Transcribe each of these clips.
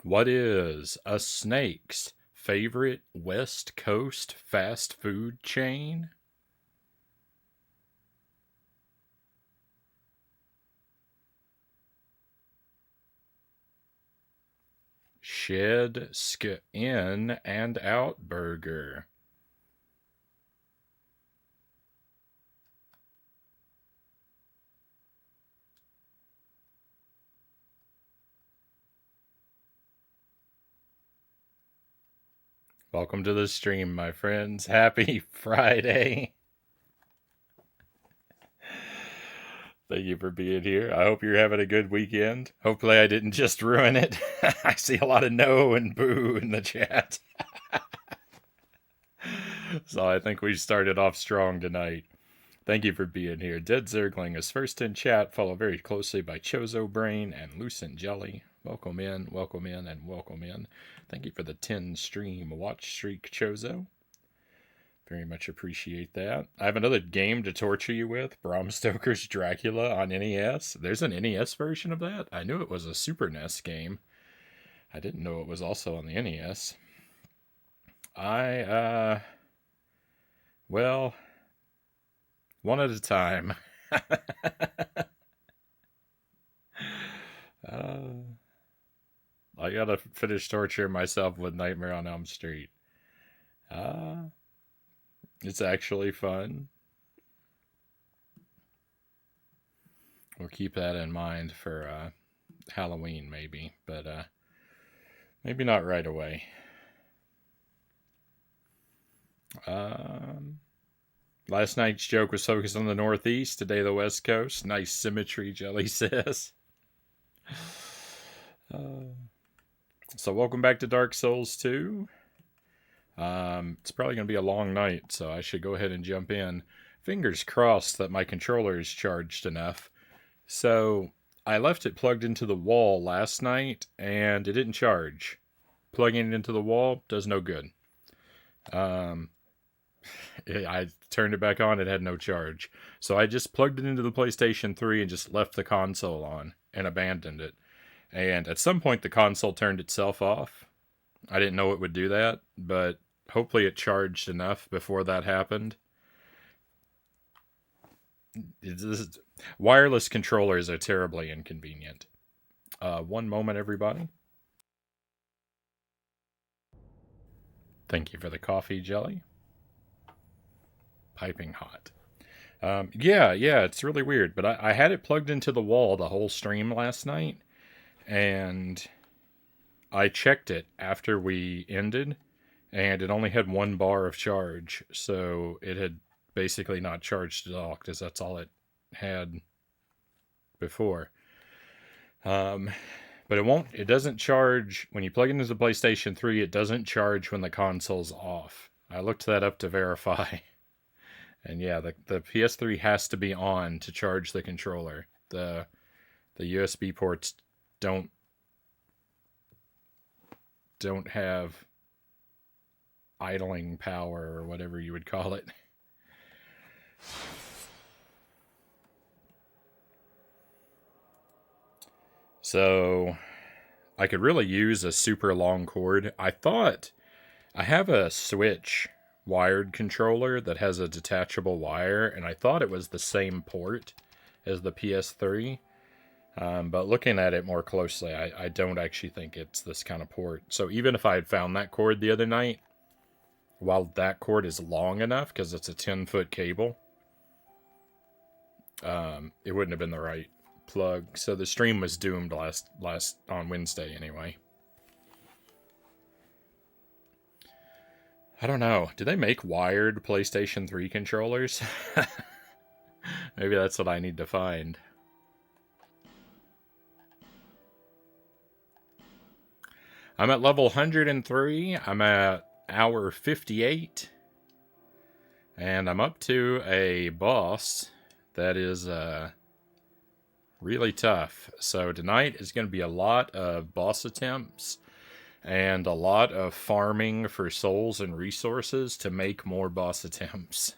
What is a snake's favorite West Coast fast food chain? Shed, in, and out burger. Welcome to the stream, my friends. Happy Friday. Thank you for being here. I hope you're having a good weekend. Hopefully, I didn't just ruin it. I see a lot of no and boo in the chat. So I think we started off strong tonight. Thank you for being here. Dead Zergling is first in chat, followed very closely by Chozo Brain and Lucent Jelly. Welcome in, and welcome in. Thank you for the 10 stream watch streak, Chozo. Very much appreciate that. I have another game to torture you with, Bram Stoker's Dracula on NES. There's an NES version of that? I knew it was a Super NES game. I didn't know it was also on the NES. Well, one at a time. I gotta finish torturing myself with Nightmare on Elm Street. Uh, it's actually fun. We'll keep that in mind for Halloween, maybe, but maybe not right away. Last night's joke was focused on the Northeast, today the West Coast. Nice symmetry, Jelly says. So welcome back to Dark Souls 2. It's probably going to be a long night, so I should go ahead and jump in. Fingers crossed that my controller is charged enough. So I left it plugged into the wall last night, and it didn't charge. Plugging it into the wall does no good. I turned it back on, it had no charge. So I just plugged it into the PlayStation 3 and just left the console on and abandoned it. And at some point, the console turned itself off. I didn't know it would do that, but hopefully it charged enough before that happened. Wireless controllers are terribly inconvenient. One moment, everybody. Thank you for the coffee, Jelly. Piping hot. Yeah, it's really weird. But I had it plugged into the wall the whole stream last night, and I checked it after we ended, and it only had 1 bar of charge, so it had basically not charged at all, because that's all it had before. But it doesn't charge, when you plug it into the PlayStation 3, it doesn't charge when the console's off. I looked that up to verify. And yeah, the PS3 has to be on to charge the controller. The USB ports don't have idling power or whatever you would call it. So I could really use a super long cord. I thought I have a Switch wired controller that has a detachable wire, and I thought it was the same port as the PS3. But looking at it more closely, I don't actually think it's this kind of port. So even if I had found that cord the other night, while that cord is long enough, because it's a 10-foot cable, it wouldn't have been the right plug. So the stream was doomed last on Wednesday anyway. I don't know. Do they make wired PlayStation 3 controllers? Maybe that's what I need to find. I'm at level 103. I'm at hour 58. And I'm up to a boss that is really tough. So tonight is going to be a lot of boss attempts and a lot of farming for souls and resources to make more boss attempts.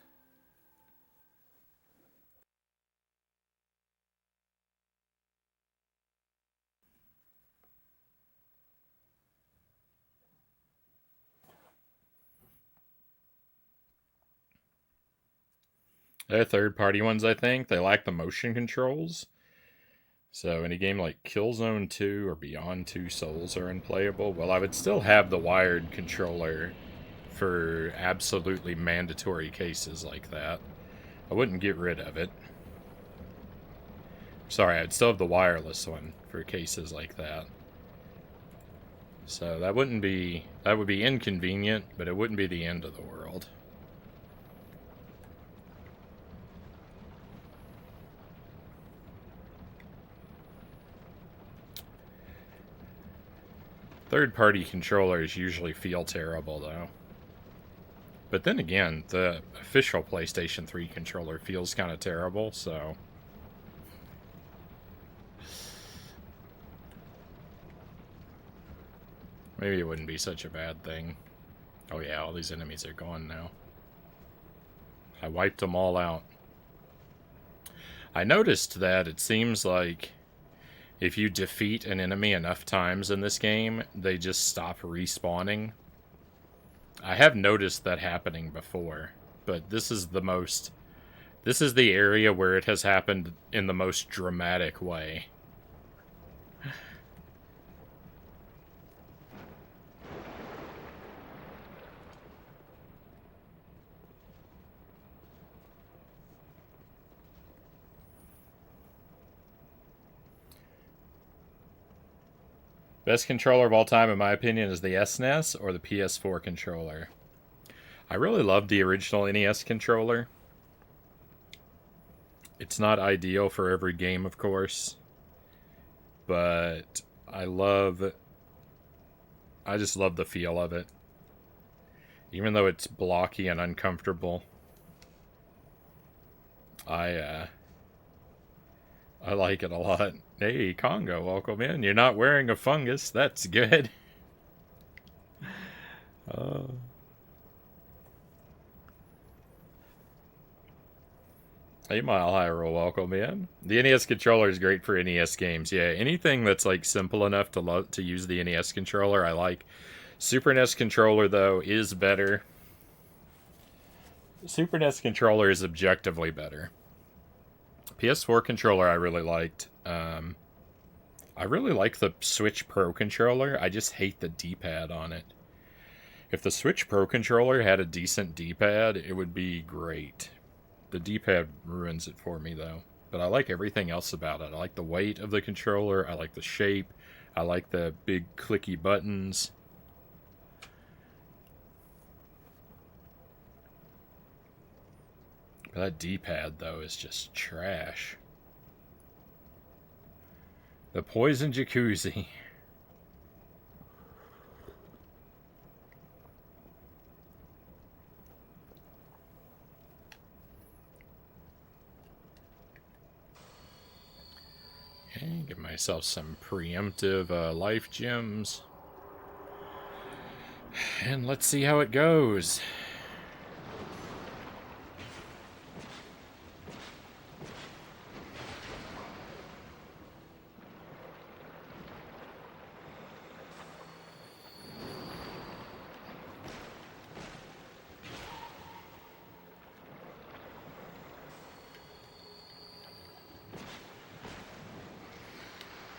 They're third-party ones, I think. They lack the motion controls. So in a game like Killzone 2 or Beyond Two Souls are unplayable, well, I would still have the wired controller for absolutely mandatory cases like that. I wouldn't get rid of it. Sorry, I'd still have the wireless one for cases like that. So that would be inconvenient, but it wouldn't be the end of the world. Third-party controllers usually feel terrible, though. But then again, the official PlayStation 3 controller feels kind of terrible, so... maybe it wouldn't be such a bad thing. Oh yeah, all these enemies are gone now. I wiped them all out. I noticed that it seems like if you defeat an enemy enough times in this game, they just stop respawning. I have noticed that happening before, but this is the area where it has happened in the most dramatic way. Best controller of all time, in my opinion, is the SNES or the PS4 controller. I really love the original NES controller. It's not ideal for every game, of course. But I just love the feel of it. Even though it's blocky and uncomfortable. I like it a lot. Hey, Congo, welcome in. You're not wearing a fungus. That's good. Hey, Mile Hyrule, welcome in. The NES controller is great for NES games. Yeah, anything that's like simple enough to use the NES controller, I like. Super NES controller, though, is better. Super NES controller is objectively better. PS4 controller I really liked. I really like the Switch Pro controller. I just hate the D-pad on it. If the Switch Pro controller had a decent D-pad, it would be great. The D-pad ruins it for me, though. But I like everything else about it. I like the weight of the controller. I like the shape. I like the big clicky buttons. But that D-pad, though, is just trash. The Poison Jacuzzi. Okay, give myself some preemptive life gems. And let's see how it goes.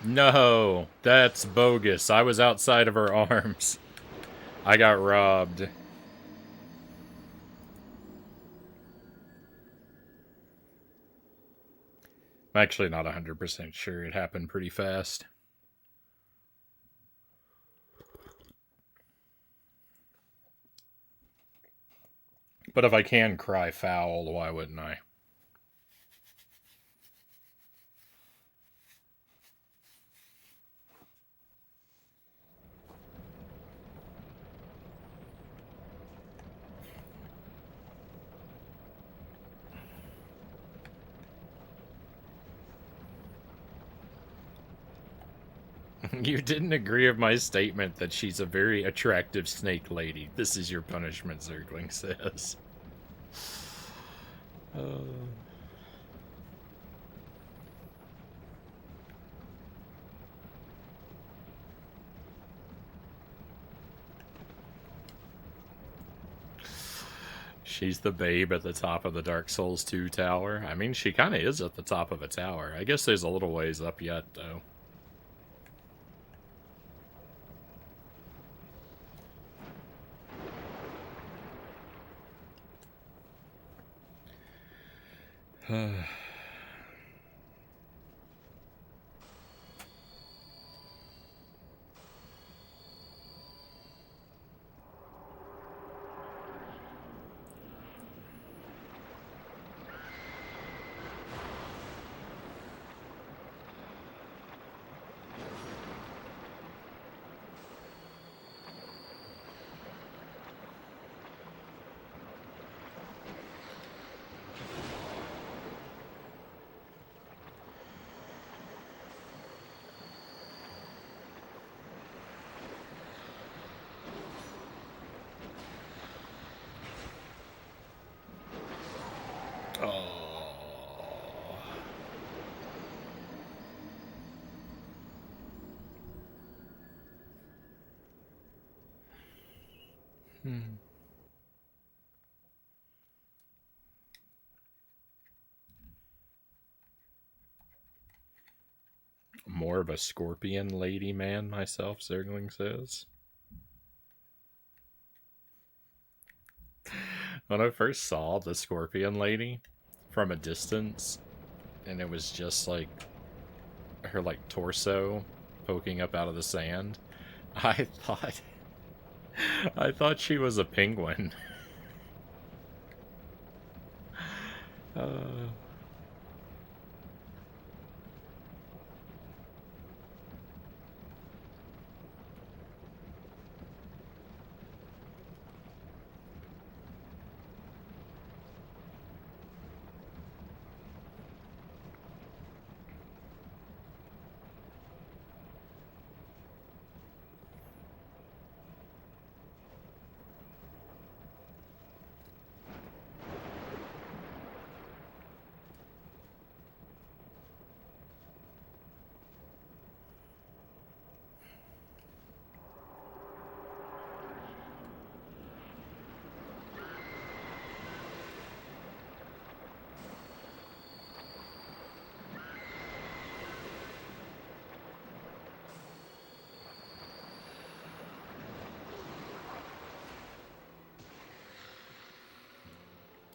No, that's bogus. I was outside of her arms. I got robbed. I'm actually not 100% sure. It happened pretty fast. But if I can cry foul, why wouldn't I? You didn't agree with my statement that she's a very attractive snake lady. This is your punishment, Zergling says. She's the babe at the top of the Dark Souls 2 tower. I mean, she kind of is at the top of a tower. I guess there's a little ways up yet, though. More of a scorpion lady man myself, Zergling says. When I first saw the scorpion lady from a distance, and it was just like her like torso poking up out of the sand, I thought she was a penguin.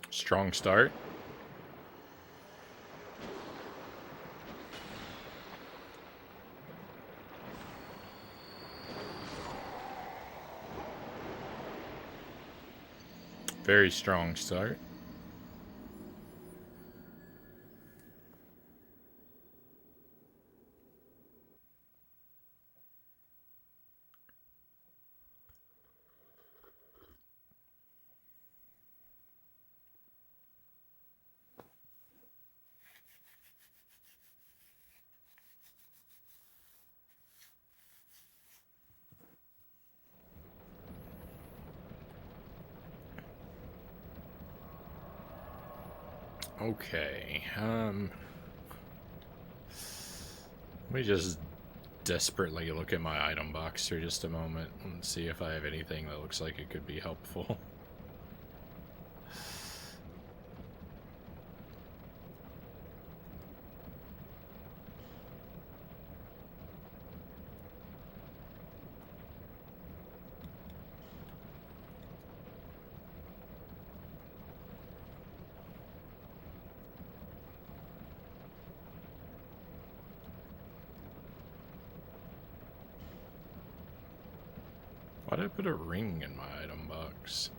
Strong start. Very strong start. Okay, let me just desperately look at my item box for just a moment and see if I have anything that looks like it could be helpful. Why'd I put a ring in my item box?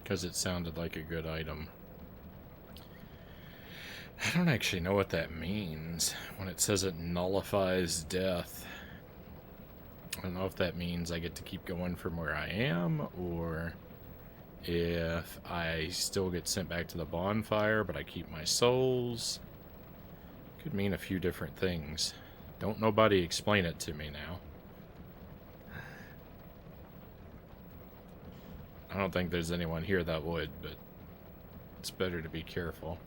Because it sounded like a good item. I don't actually know what that means when it says it nullifies death. I don't know if that means I get to keep going from where I am, or if I still get sent back to the bonfire, but I keep my souls. Could mean a few different things. Don't nobody explain it to me now. I don't think there's anyone here that would, but it's better to be careful.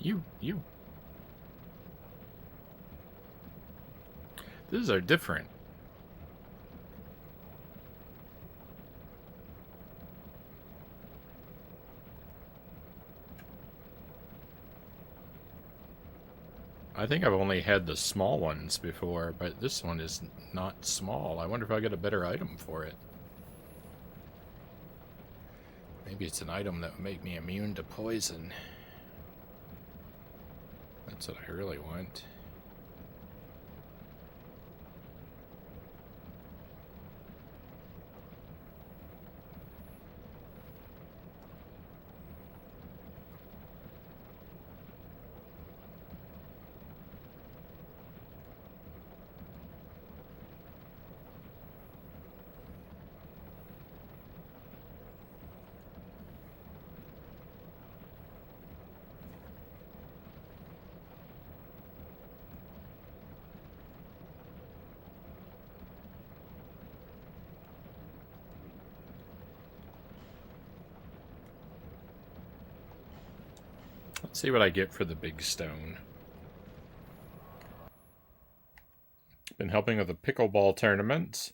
You. These are different. I think I've only had the small ones before, but this one is not small. I wonder if I get a better item for it. Maybe it's an item that would make me immune to poison. That's what I really want. Let's see what I get for the big stone. Been helping with the pickleball tournaments.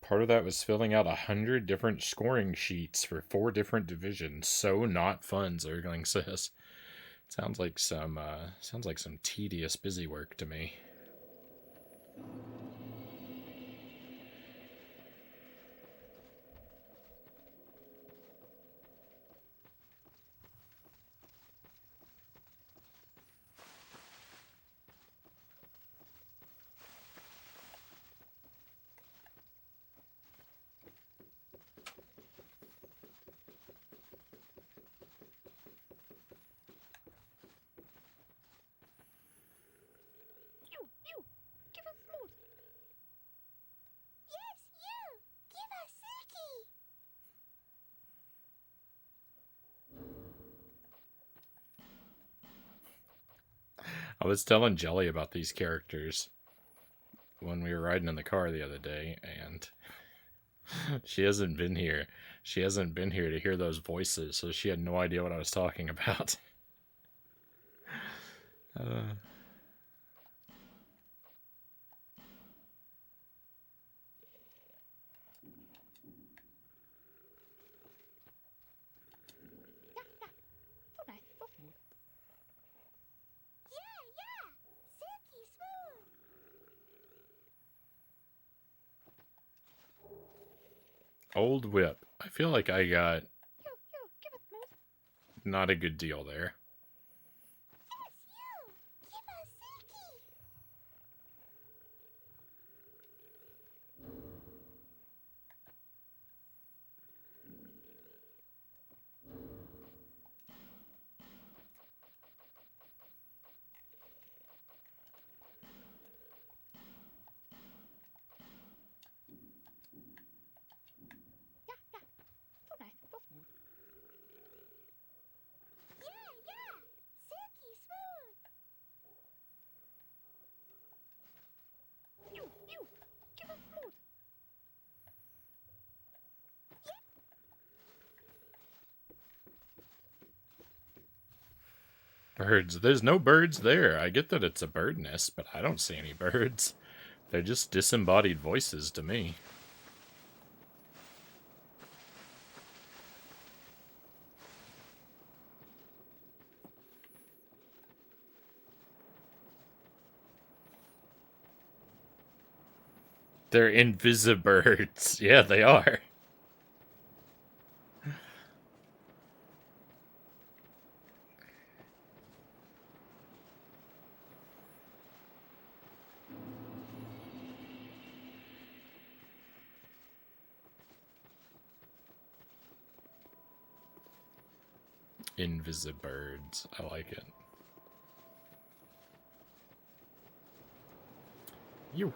Part of that was filling out 100 different scoring sheets for 4 different divisions. So not fun, Zergling says. Sounds like some tedious busy work to me. I was telling Jelly about these characters when we were riding in the car the other day, and she hasn't been here. She hasn't been here to hear those voices, so she had no idea what I was talking about. Old whip. I feel like I got not a good deal there. Birds. There's no birds there. I get that it's a bird nest, but I don't see any birds. They're just disembodied voices to me. They're invisibirds. Yeah, they are. Invisibirds. I like it. You.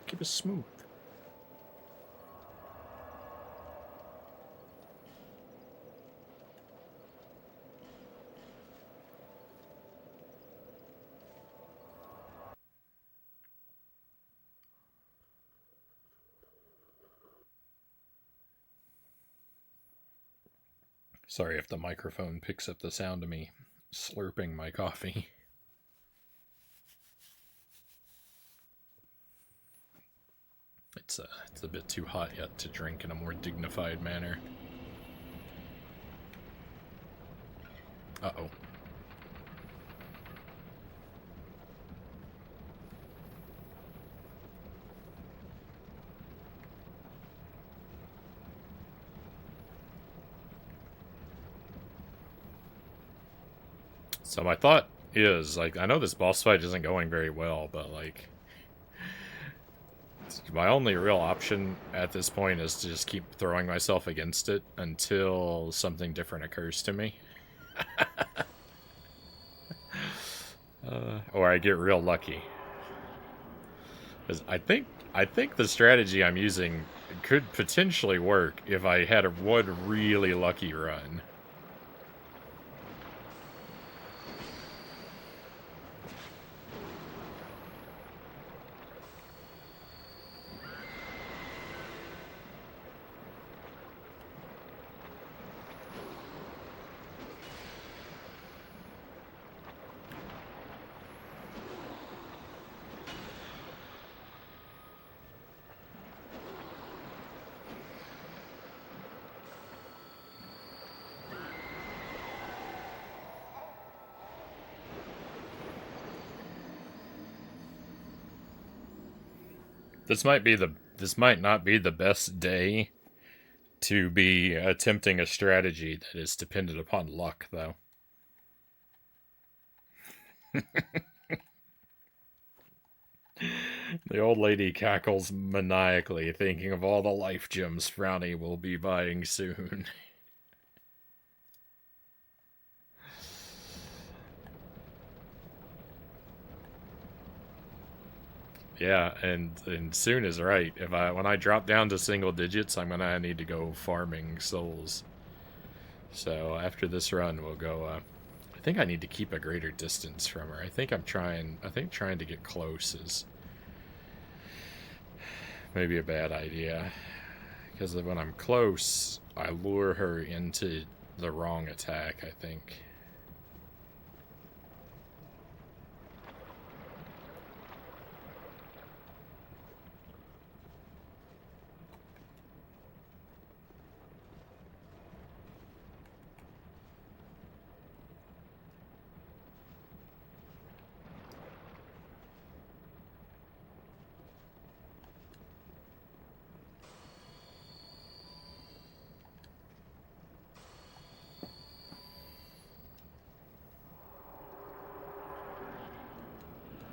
Keep it smooth. Sorry if the microphone picks up the sound of me slurping my coffee. It's a bit too hot yet to drink in a more dignified manner. Uh-oh. So my thought is, like, I know this boss fight isn't going very well, but, like, my only real option at this point is to just keep throwing myself against it until something different occurs to me. Or I get real lucky. 'Cause I think the strategy I'm using could potentially work if I had one really lucky run. This might not be the best day to be attempting a strategy that is dependent upon luck, though. The old lady cackles maniacally, thinking of all the life gems Frownie will be buying soon. Yeah, and soon is right. When I drop down to single digits, I'm gonna need to go farming souls. So after this run, we'll go. I think I need to keep a greater distance from her. I think trying to get close is maybe a bad idea, because when I'm close, I lure her into the wrong attack, I think.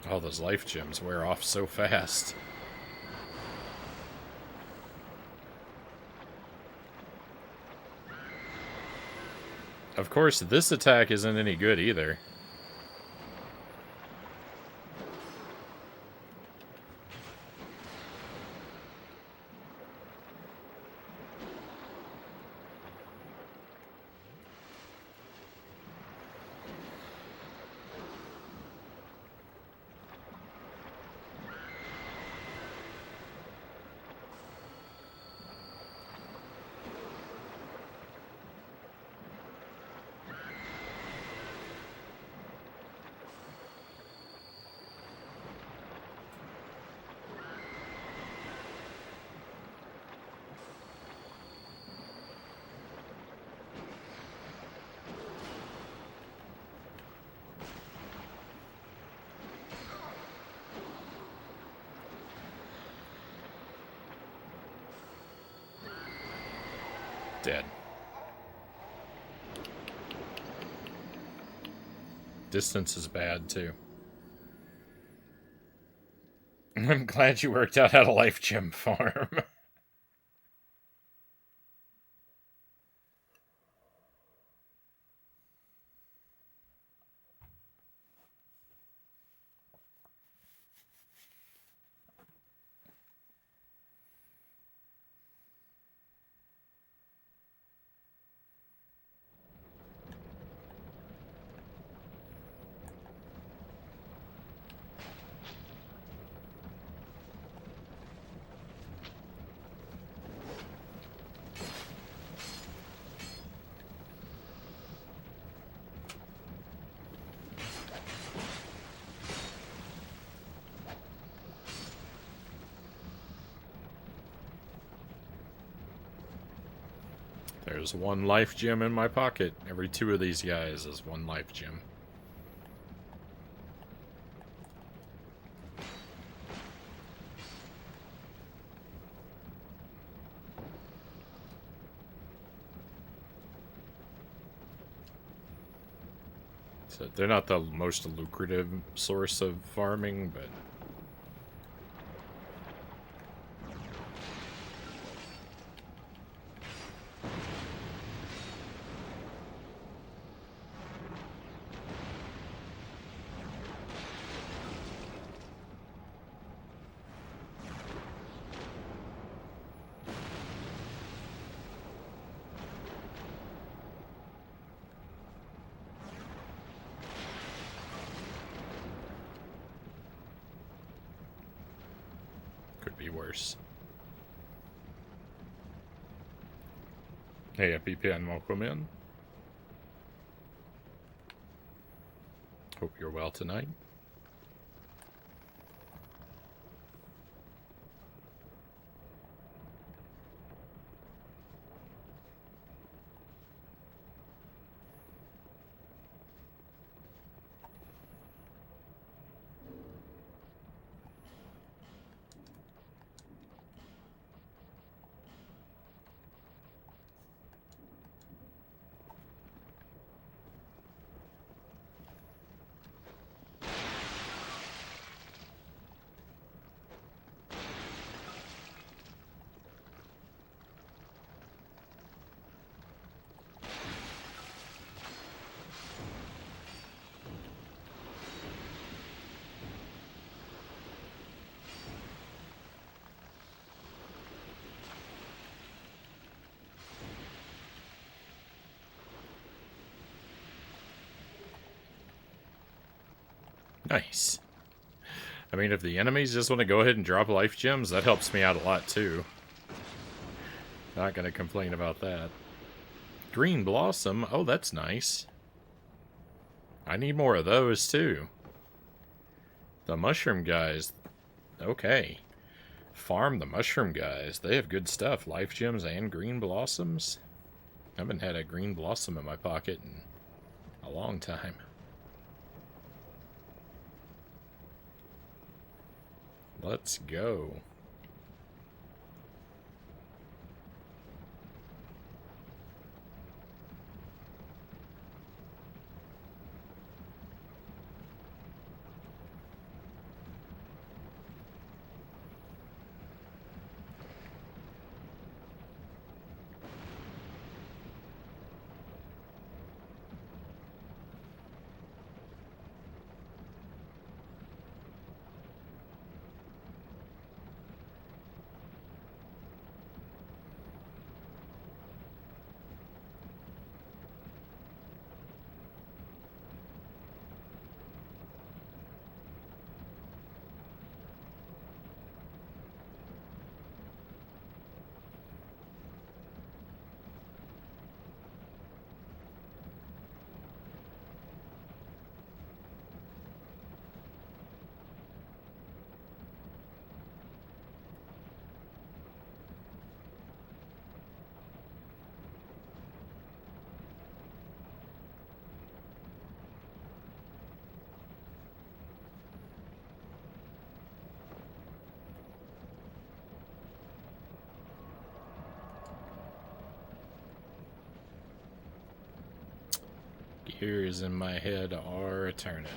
All those life gems wear off so fast. Of course, this attack isn't any good either. Dead. Distance is bad, too. I'm glad you worked out how to life gem farm. There's one life gem in my pocket. Every 2 of these guys is one life gem. So they're not the most lucrative source of farming, but could be worse. Hey, FPN, welcome in. Hope you're well tonight. Nice. I mean, if the enemies just want to go ahead and drop life gems, that helps me out a lot, too. Not gonna complain about that. Green Blossom? Oh, that's nice. I need more of those, too. The mushroom guys. Okay. Farm the mushroom guys. They have good stuff. Life gems and green blossoms. I haven't had a green blossom in my pocket in a long time. Let's go. Gears in my head are turning.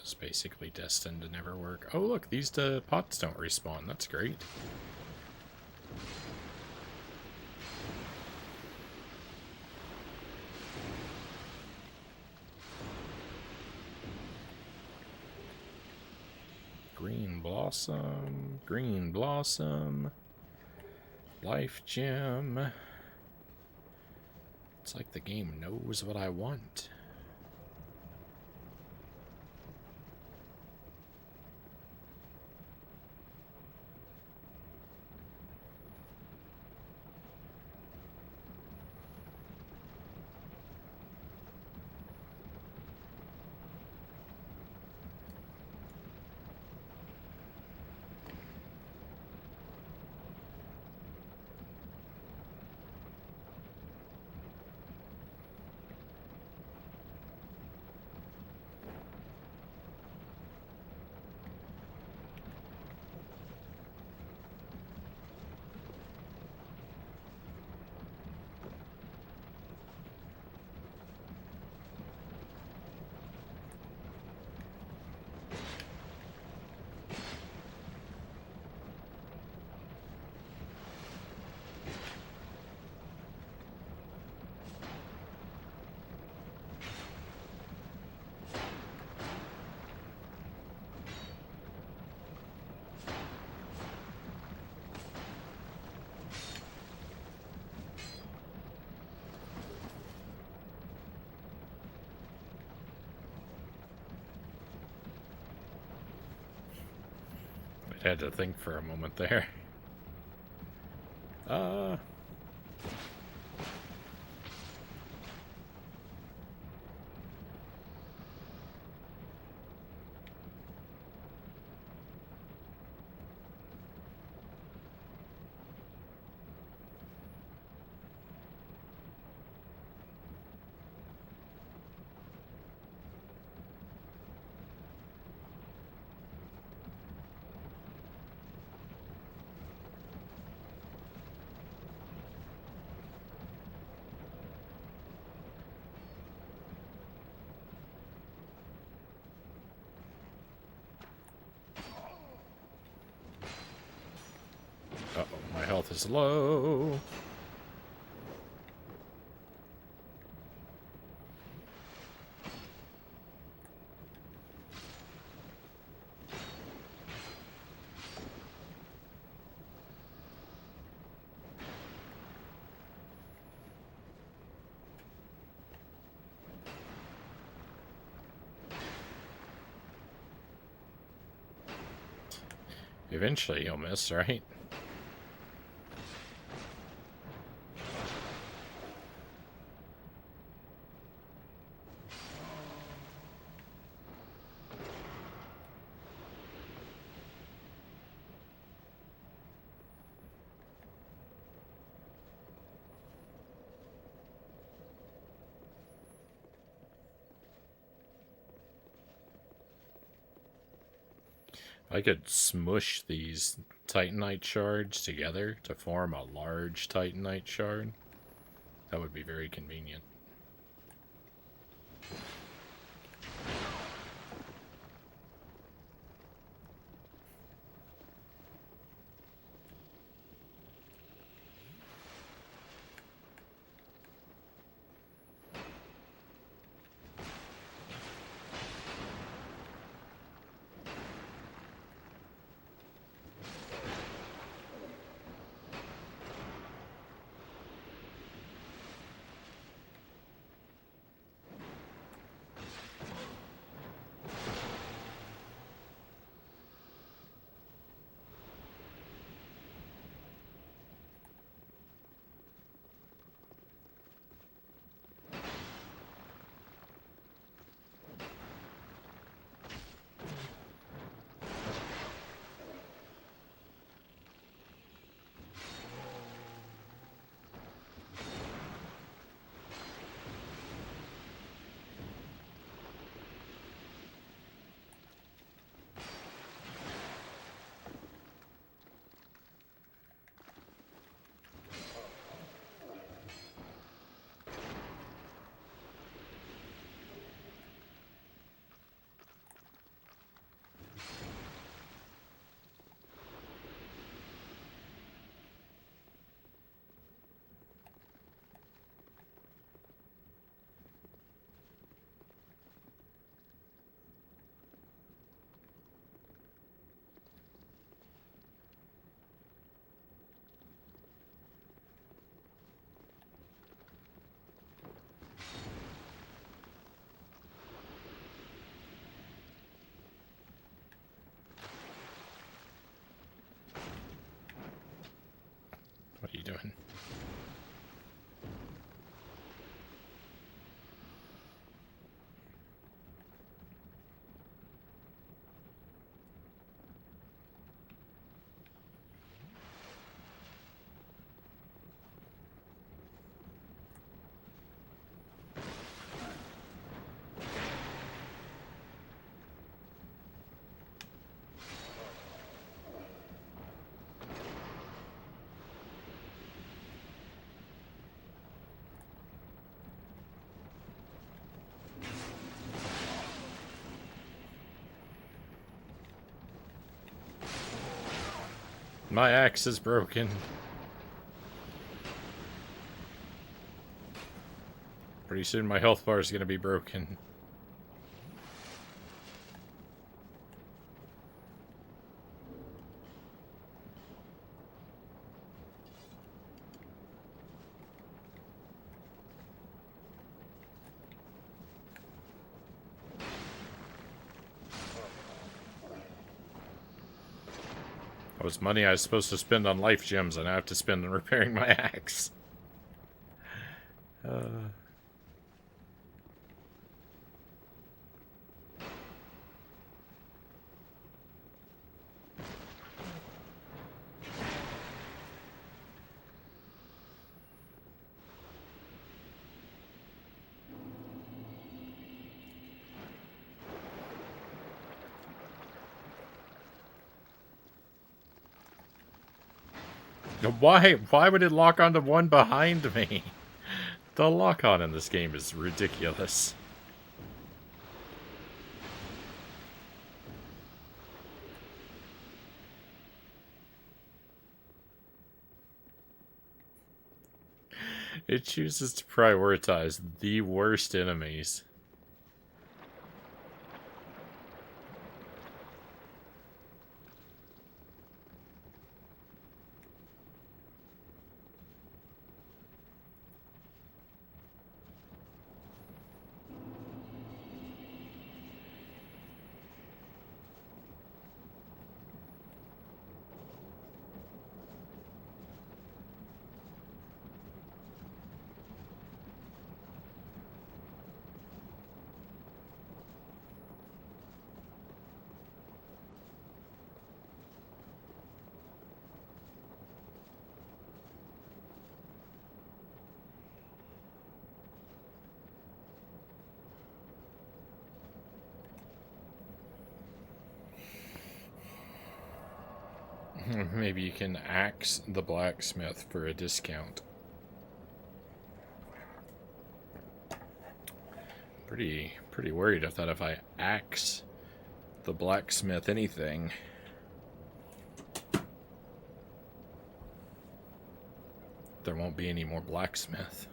was basically destined to never work. Oh, look, these pots don't respawn. That's great. Green blossom, green blossom, life gem. It's like the game knows what I want. I had to think for a moment there. Uh-oh, my health is low. Eventually you'll miss, right? I could smush these Titanite shards together to form a large Titanite shard. That would be very convenient. you doing? My axe is broken. Pretty soon my health bar is going to be broken. That was money I was supposed to spend on life gems, and I have to spend on repairing my axe. Why would it lock onto one behind me? The lock-on in this game is ridiculous. It chooses to prioritize the worst enemies. Maybe you can axe the blacksmith for a discount. Pretty worried if I axe the blacksmith anything, there won't be any more blacksmith.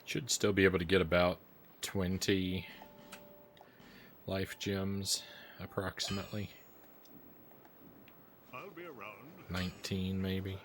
Should still be able to get about 20 life gems, approximately. I'll be around. 19, maybe.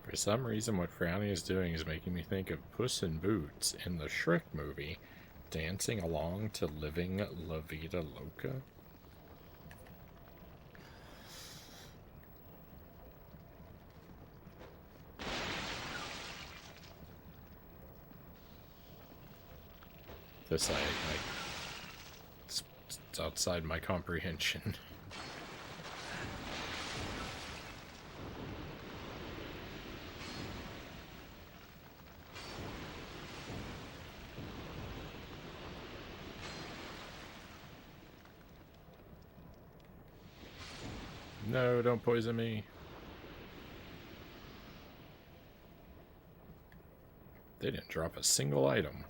For some reason, what Frownie is doing is making me think of Puss in Boots in the Shrek movie, dancing along to Living La Vida Loca. This, it's outside my comprehension. No, don't poison me. They didn't drop a single item.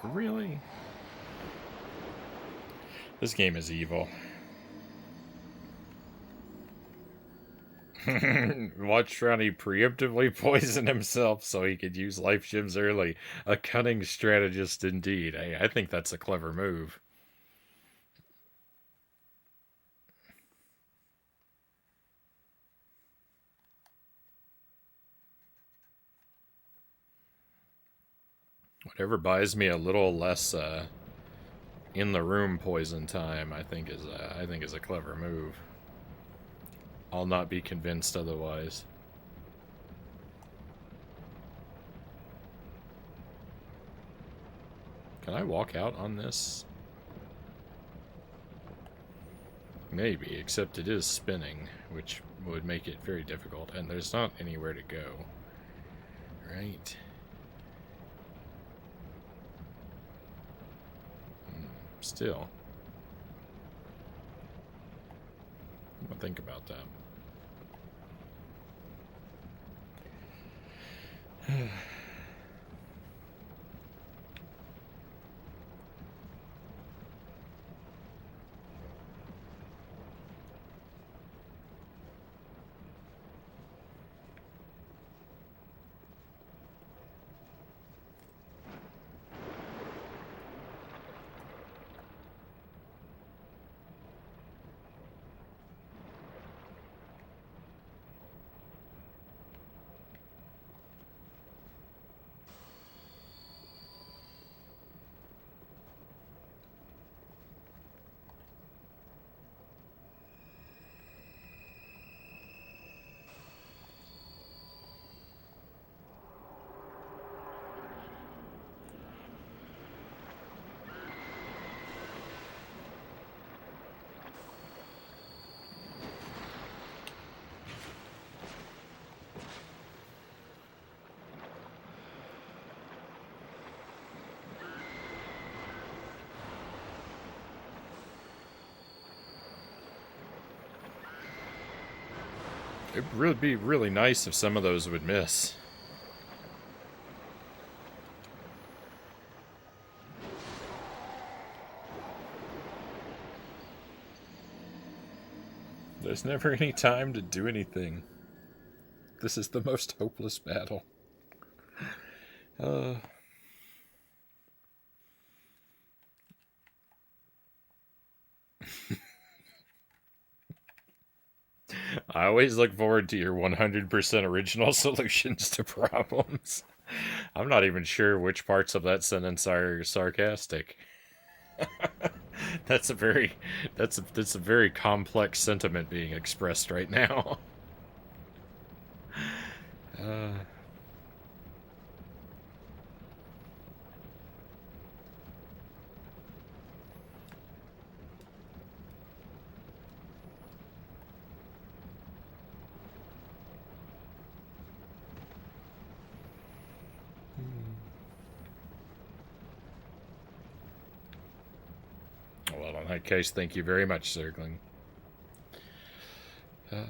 Really? This game is evil. Watch Frownie preemptively poison himself so he could use life gems early. A cunning strategist indeed. I think that's a clever move. Whatever buys me a little less in the room poison time, I think is a clever move. I'll not be convinced otherwise. Can I walk out on this? Maybe, except it is spinning, which would make it very difficult, and there's not anywhere to go. Right. Still. I'm gonna think about that. It would be really nice if some of those would miss. There's never any time to do anything. This is the most hopeless battle. I always look forward to your 100% original solutions to problems. I'm not even sure which parts of that sentence are sarcastic. That's a very that's a very complex sentiment being expressed right now. Uh, well, in that case, thank you very much, Zergling. Uh,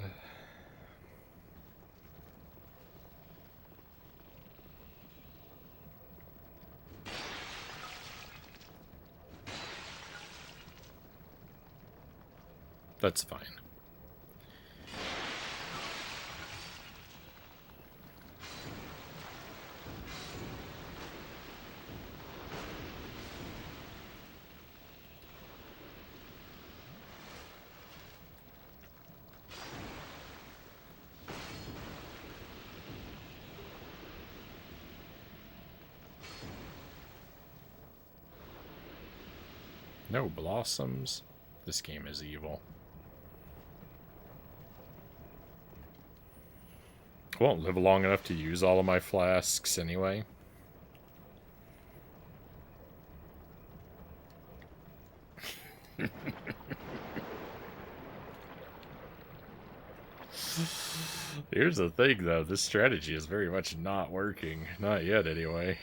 that's fine. No blossoms. This game is evil. I won't live long enough to use all of my flasks anyway. Here's the thing, though. This strategy is very much not working. Not yet, anyway.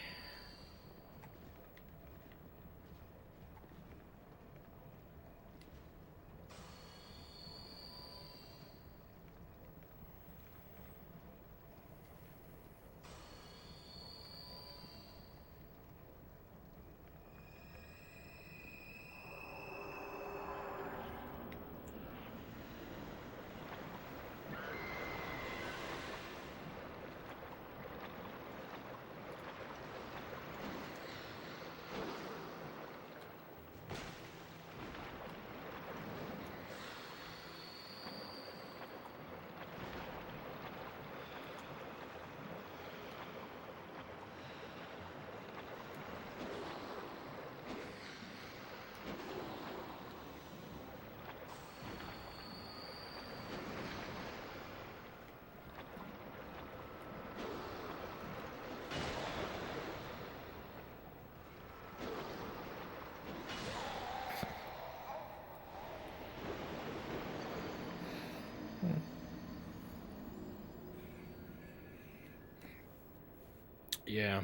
Yeah.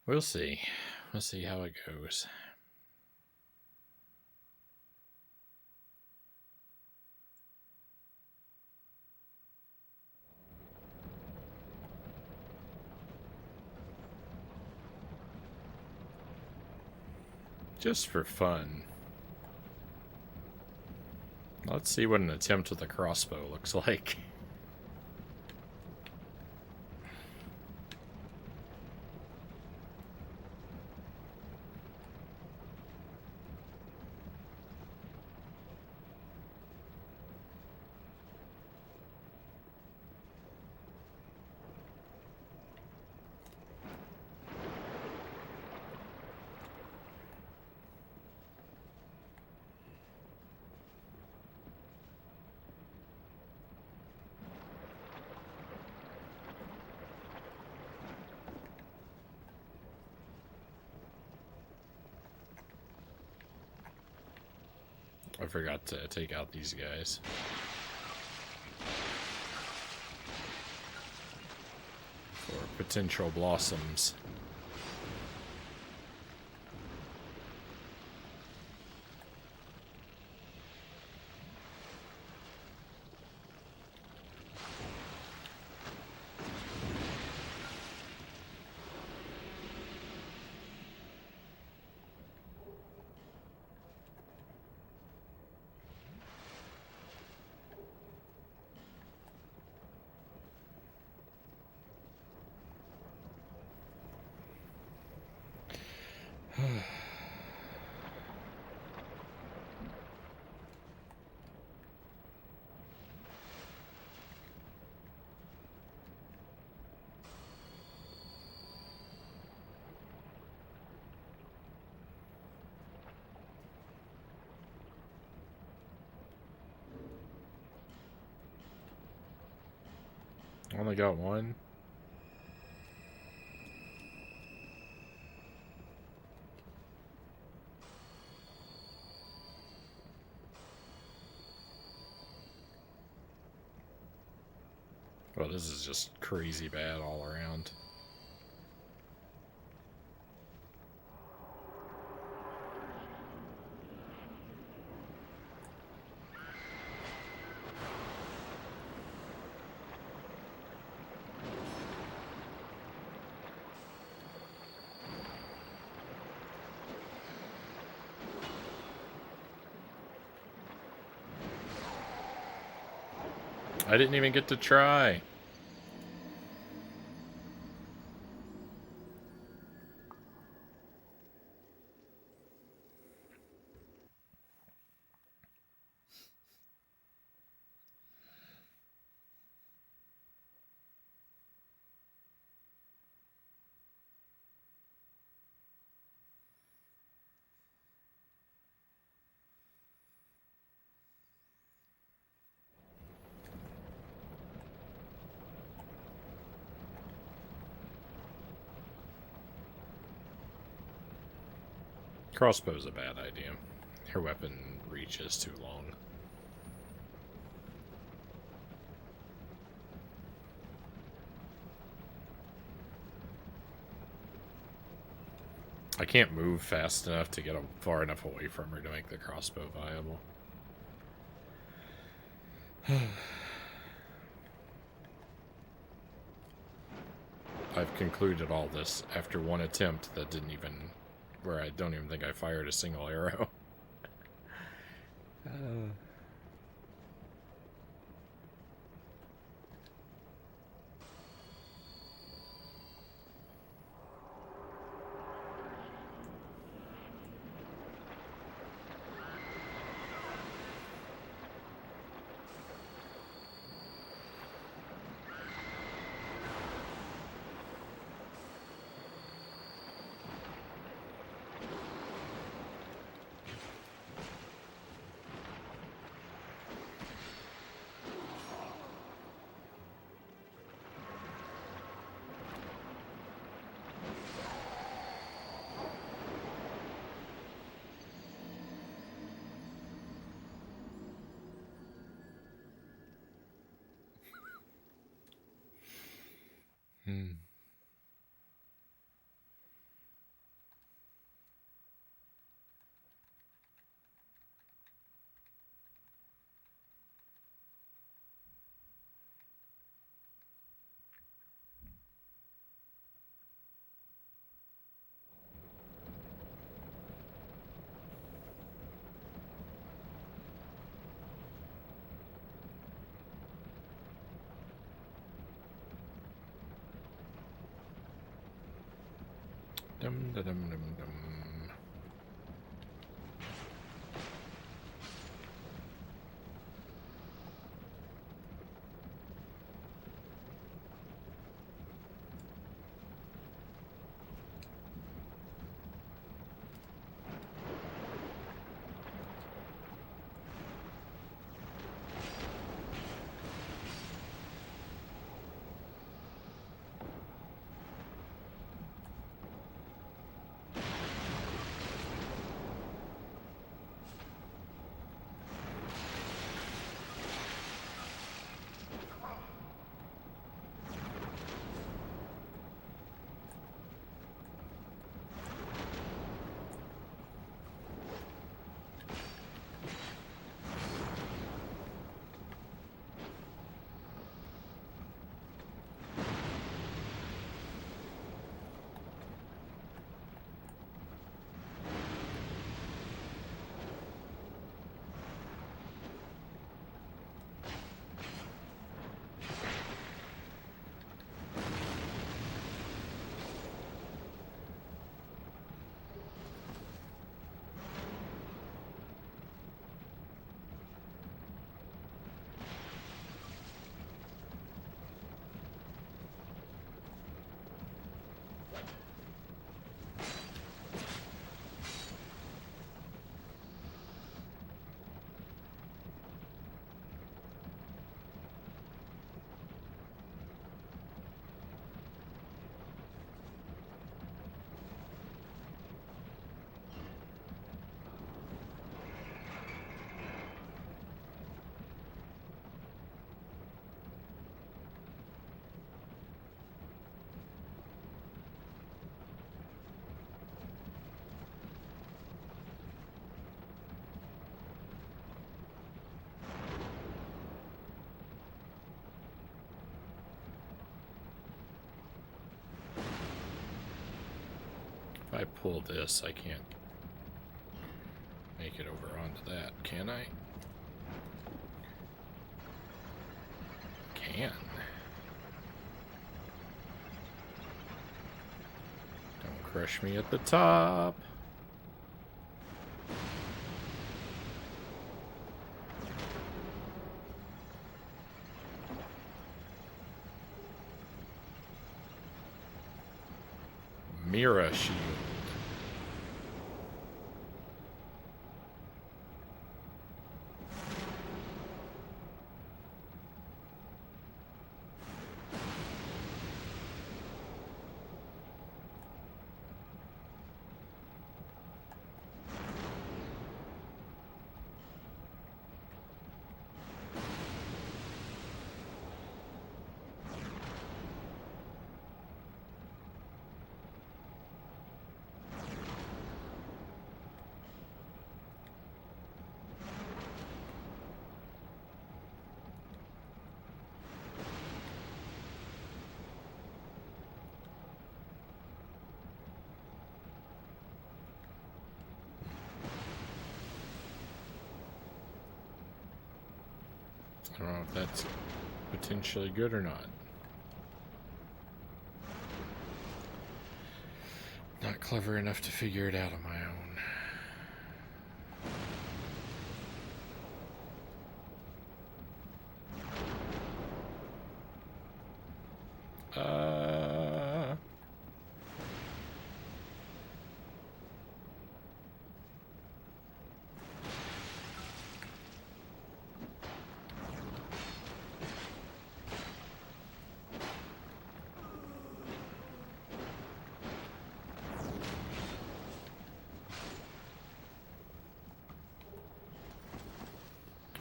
We'll see. We'll see how it goes. Just for fun. Let's see what an attempt with a crossbow looks like. I forgot to take out these guys. For potential blossoms. Only got one. Well, this is just crazy bad all around. I didn't even get to try. Crossbow's a bad idea. Her weapon reach is too long. I can't move fast enough to get far enough away from her to make the crossbow viable. I've concluded all this after one attempt that didn't even... where I don't even think I fired a single arrow. Hmm. Dum da dum dum dum. pull this. I can't make it over onto that, can I? Can. Don't crush me at the top. Mira shield. I don't know if that's potentially good or not. Not clever enough to figure it out on my own.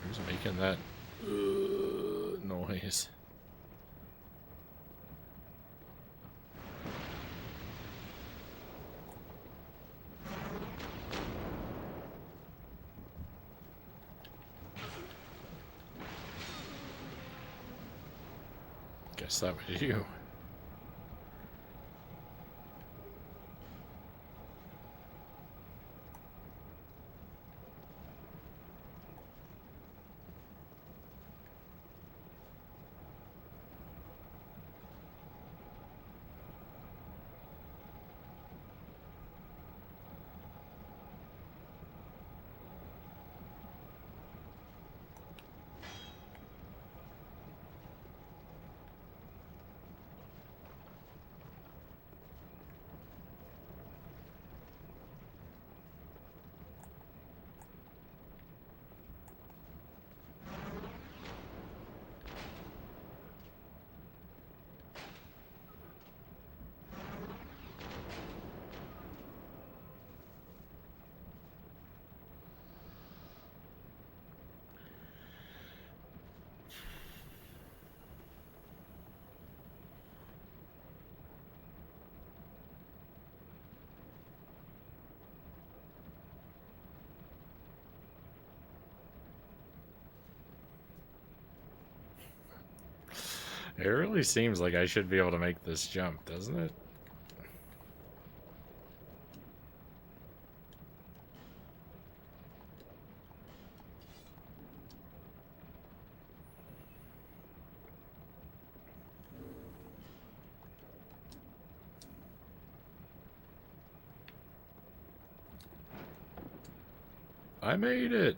Who's making that noise? Guess that was you. It really seems like I should be able to make this jump, doesn't it? I made it!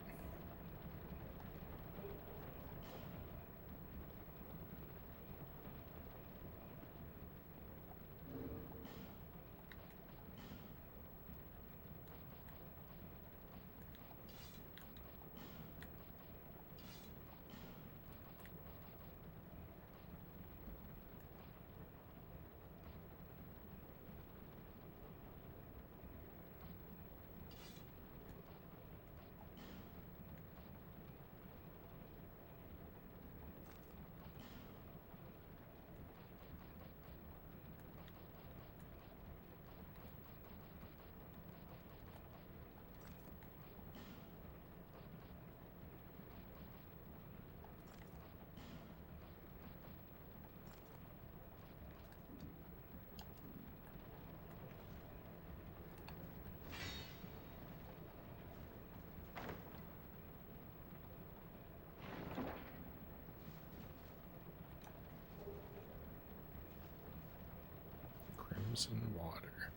Crimson water.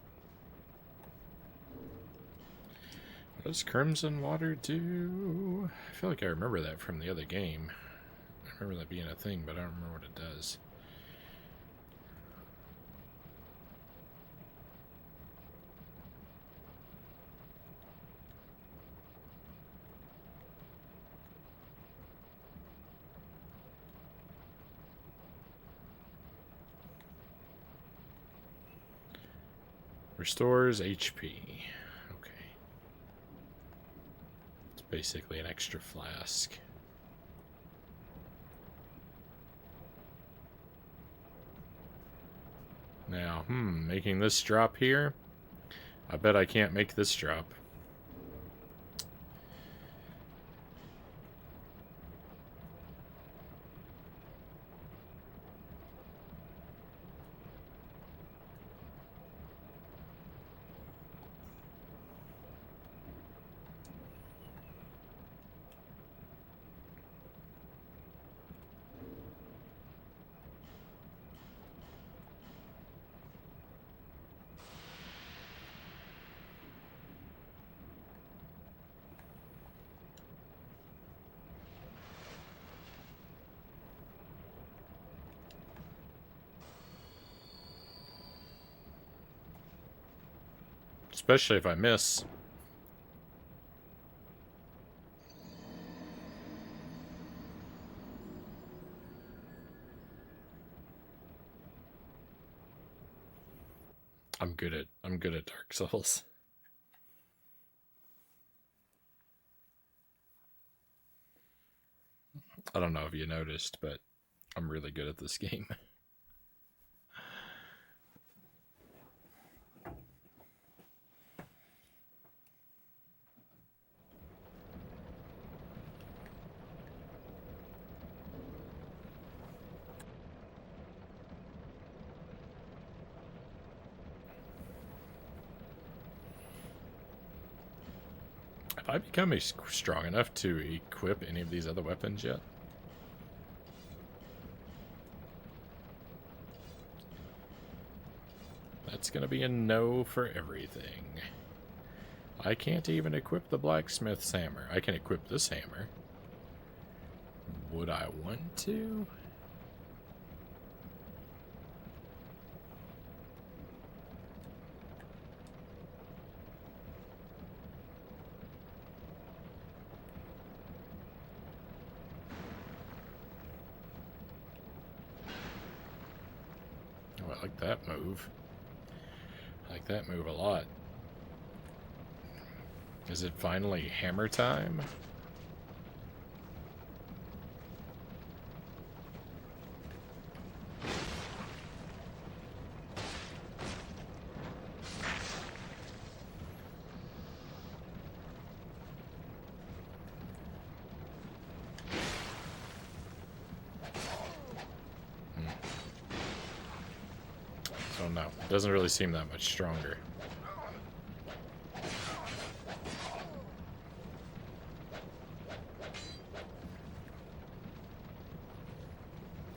What does crimson water do? I feel like I remember that from the other game. I remember that being a thing, but I don't remember what it does. Restores HP. Okay. It's basically an extra flask. Now, making this drop here? I bet I can't make this drop. Especially if I miss. I'm good at Dark Souls. I don't know if you noticed, but I'm really good at this game. Have I become strong enough to equip any of these other weapons yet? That's gonna be a no for everything. I can't even equip the blacksmith's hammer. I can equip this hammer. Would I want to? Oh, I like that move. I like that move a lot. Is it finally hammer time? Oh no, it doesn't really seem that much stronger.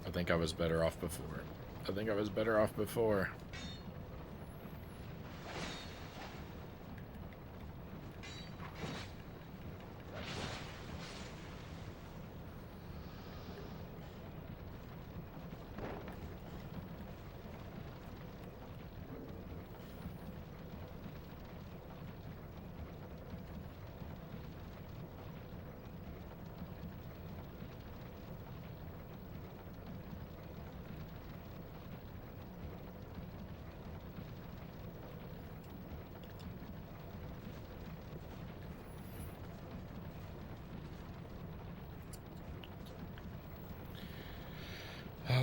I think I was better off before. I think I was better off before. Oh.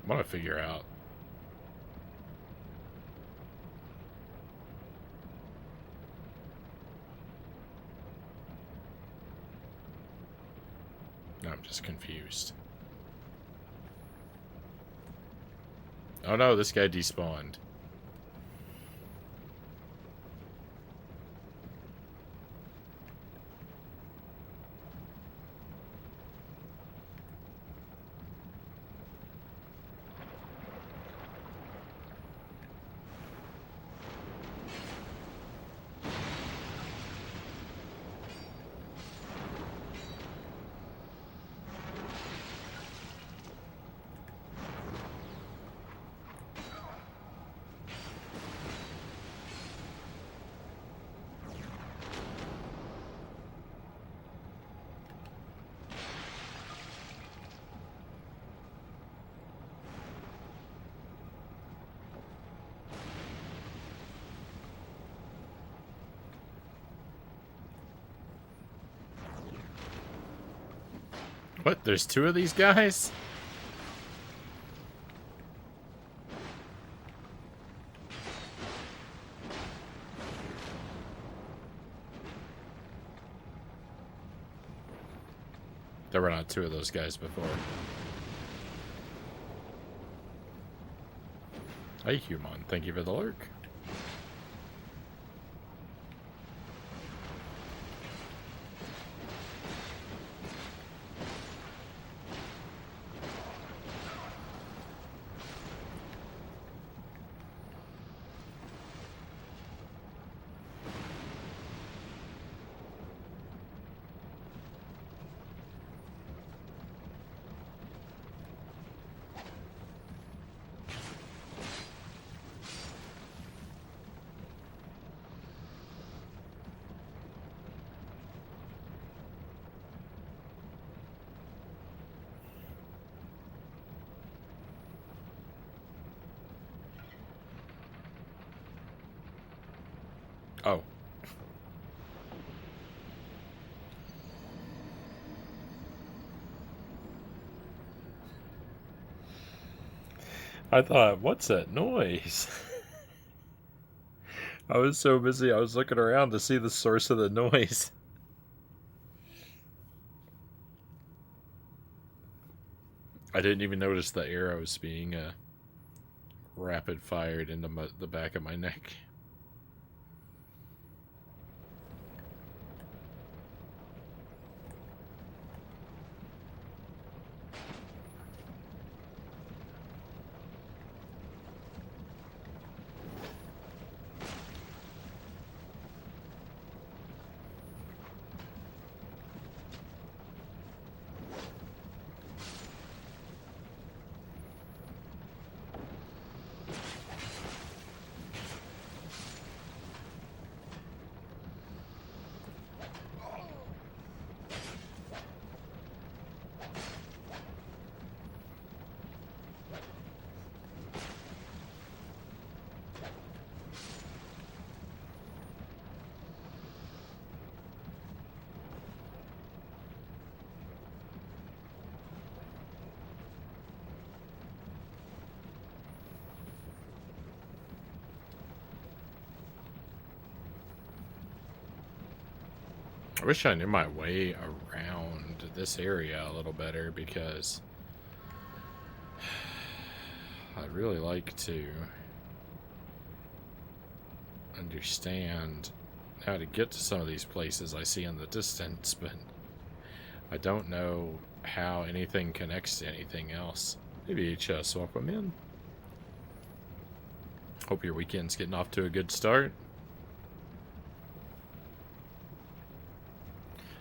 I want to figure out. No, I'm just confused. Oh no, this guy despawned. What? There's two of these guys? There were not two of those guys before. Hey, human. Thank you for the lurk. Oh. I thought, what's that noise? I was so busy, I was looking around to see the source of the noise. I didn't even notice the arrows being rapid fired into the back of my neck. I wish I knew my way around this area a little better, because I'd really like to understand how to get to some of these places I see in the distance, but I don't know how anything connects to anything else. Maybe HS, welcome in. Hope your weekend's getting off to a good start.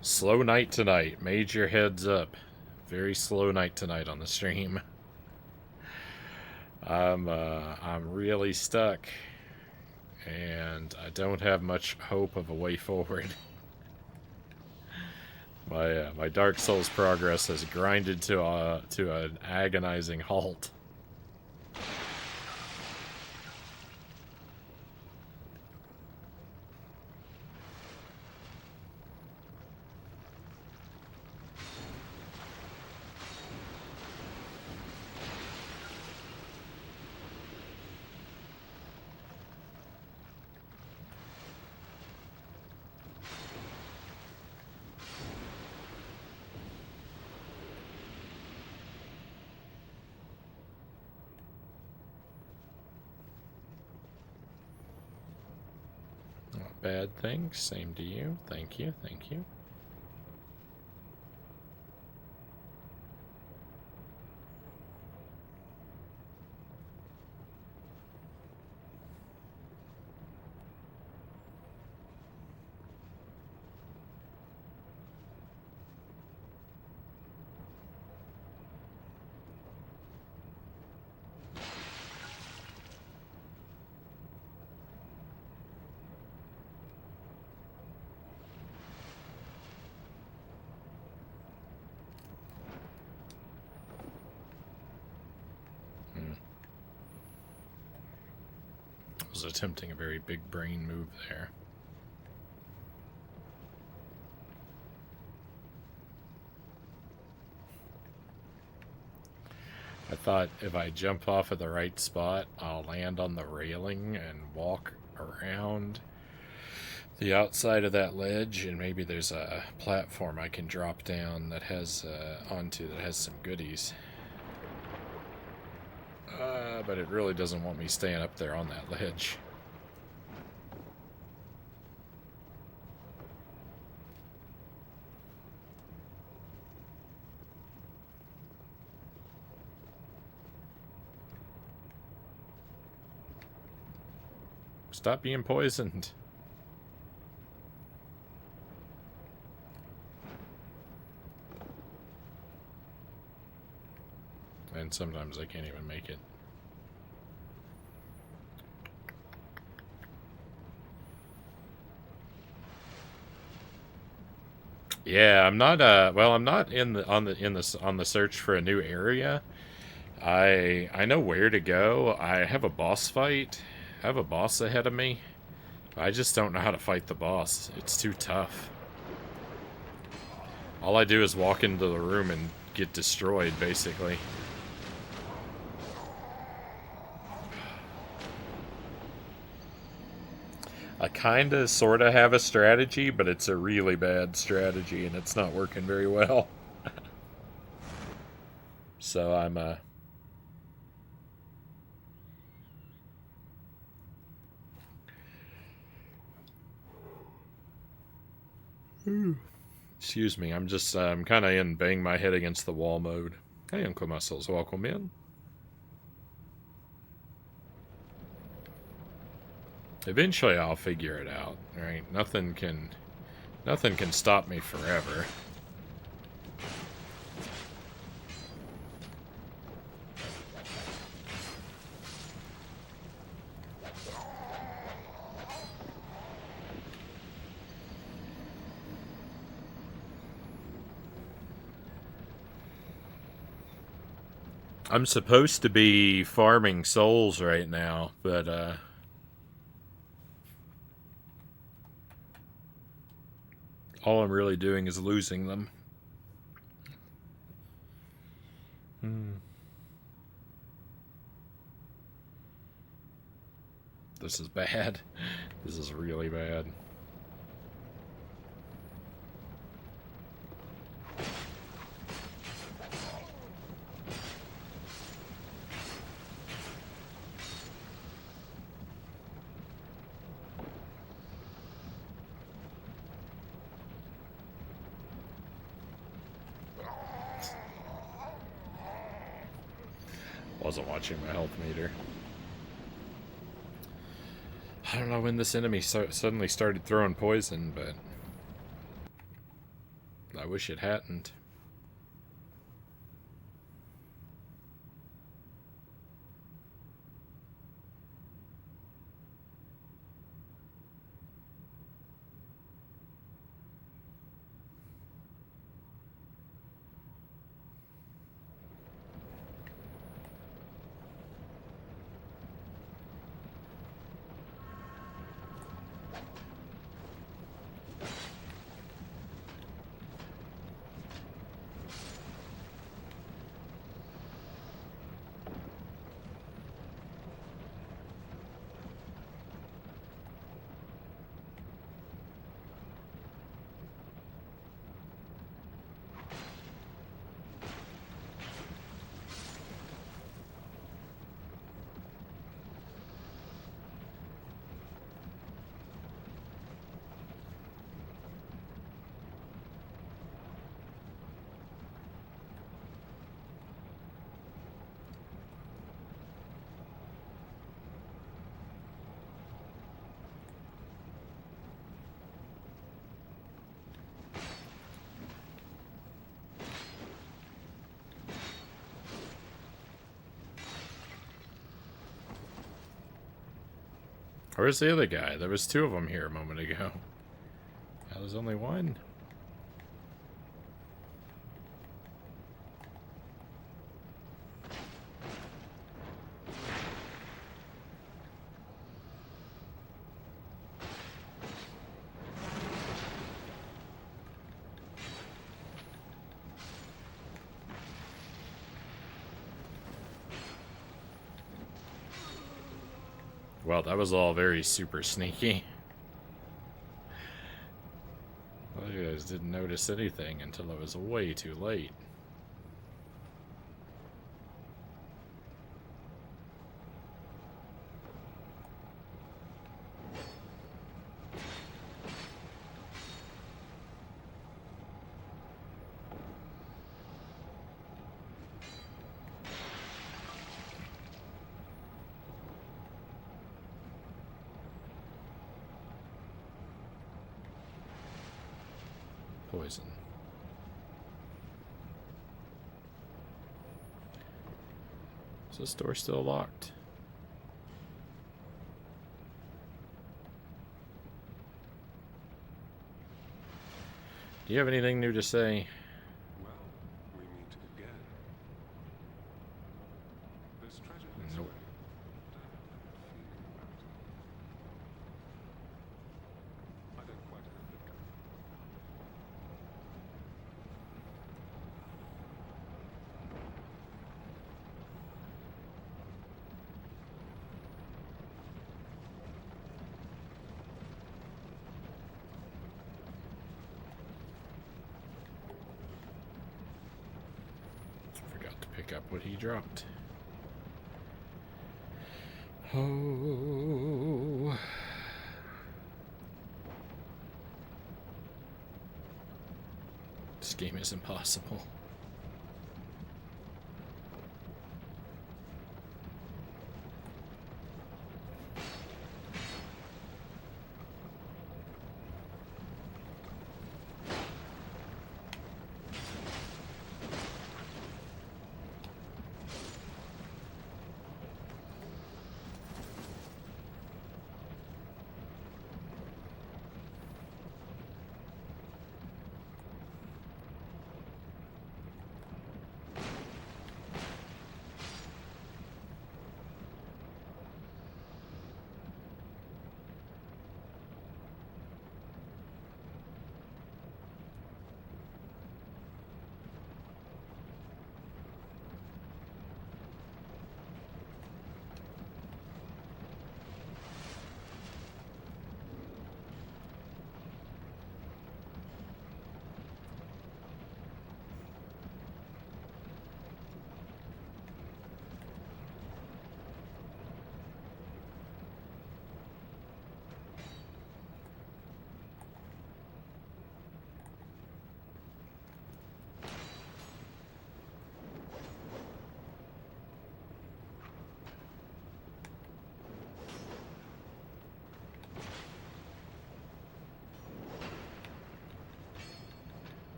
Slow night tonight. Major heads up. Very slow night tonight on the stream. I'm really stuck, and I don't have much hope of a way forward. My Dark Souls progress has grinded to an agonizing halt. Not bad thing. Same to you. Thank you. Thank you. Was attempting a very big brain move there. I thought if I jump off at the right spot, I'll land on the railing and walk around the outside of that ledge, and maybe there's a platform I can drop down that has onto that has some goodies. But it really doesn't want me staying up there on that ledge. Stop being poisoned. And sometimes I can't even make it. Yeah, I'm not well, I'm not in the on the search for a new area. I know where to go. I have a boss fight. I have a boss ahead of me. I just don't know how to fight the boss. It's too tough. All I do is walk into the room and get destroyed, basically. I kinda, sorta have a strategy, but it's a really bad strategy, and it's not working very well. So I'm, excuse me, I'm kinda in bang my head against the wall mode. Hey, Uncle Muscles, welcome in. Eventually I'll figure it out, right? Nothing can stop me forever. I'm supposed to be farming souls right now, but all I'm really doing is losing them. This is bad. This is really bad. Wasn't watching my health meter. I don't know when this enemy suddenly started throwing poison, but I wish it hadn't. Where's the other guy? There was two of them here a moment ago. Now there's only one. Well, that was all very super sneaky. Well, you guys didn't notice anything until it was way too late. Poison. Is this door still locked? Do you have anything new to say? Well, we meet again. There's treasure this Nope. way. But I have a feeling about it. I don't quite have the gun. Forgot to pick up what he dropped. Oh. This game is impossible.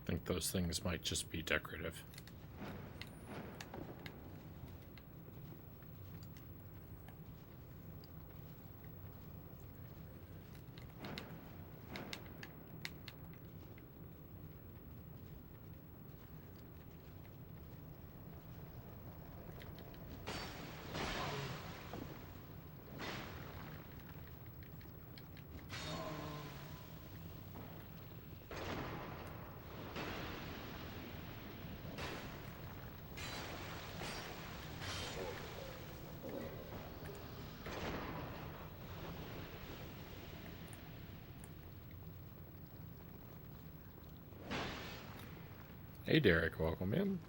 I think those things might just be decorative. Hey, Derek, welcome in.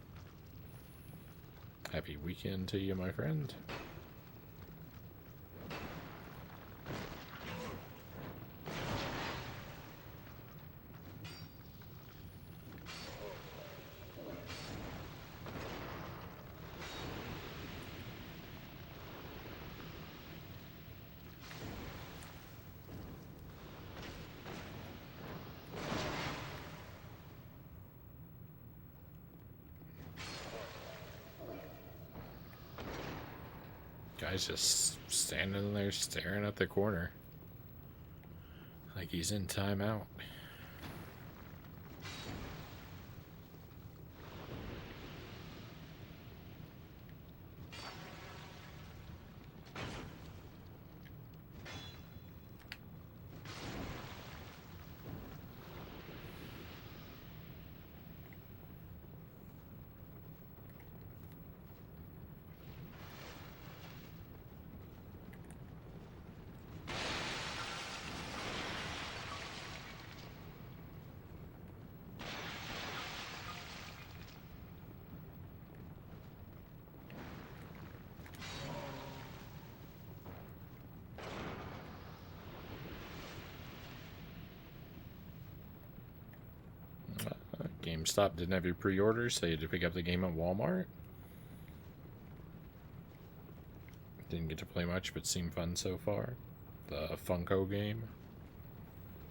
Happy weekend to you, my friend. Guy's just standing there staring at the corner. Like he's in timeout. GameStop didn't have your pre-orders, so you had to pick up the game at Walmart. Didn't get to play much, but seemed fun so far. The Funko game.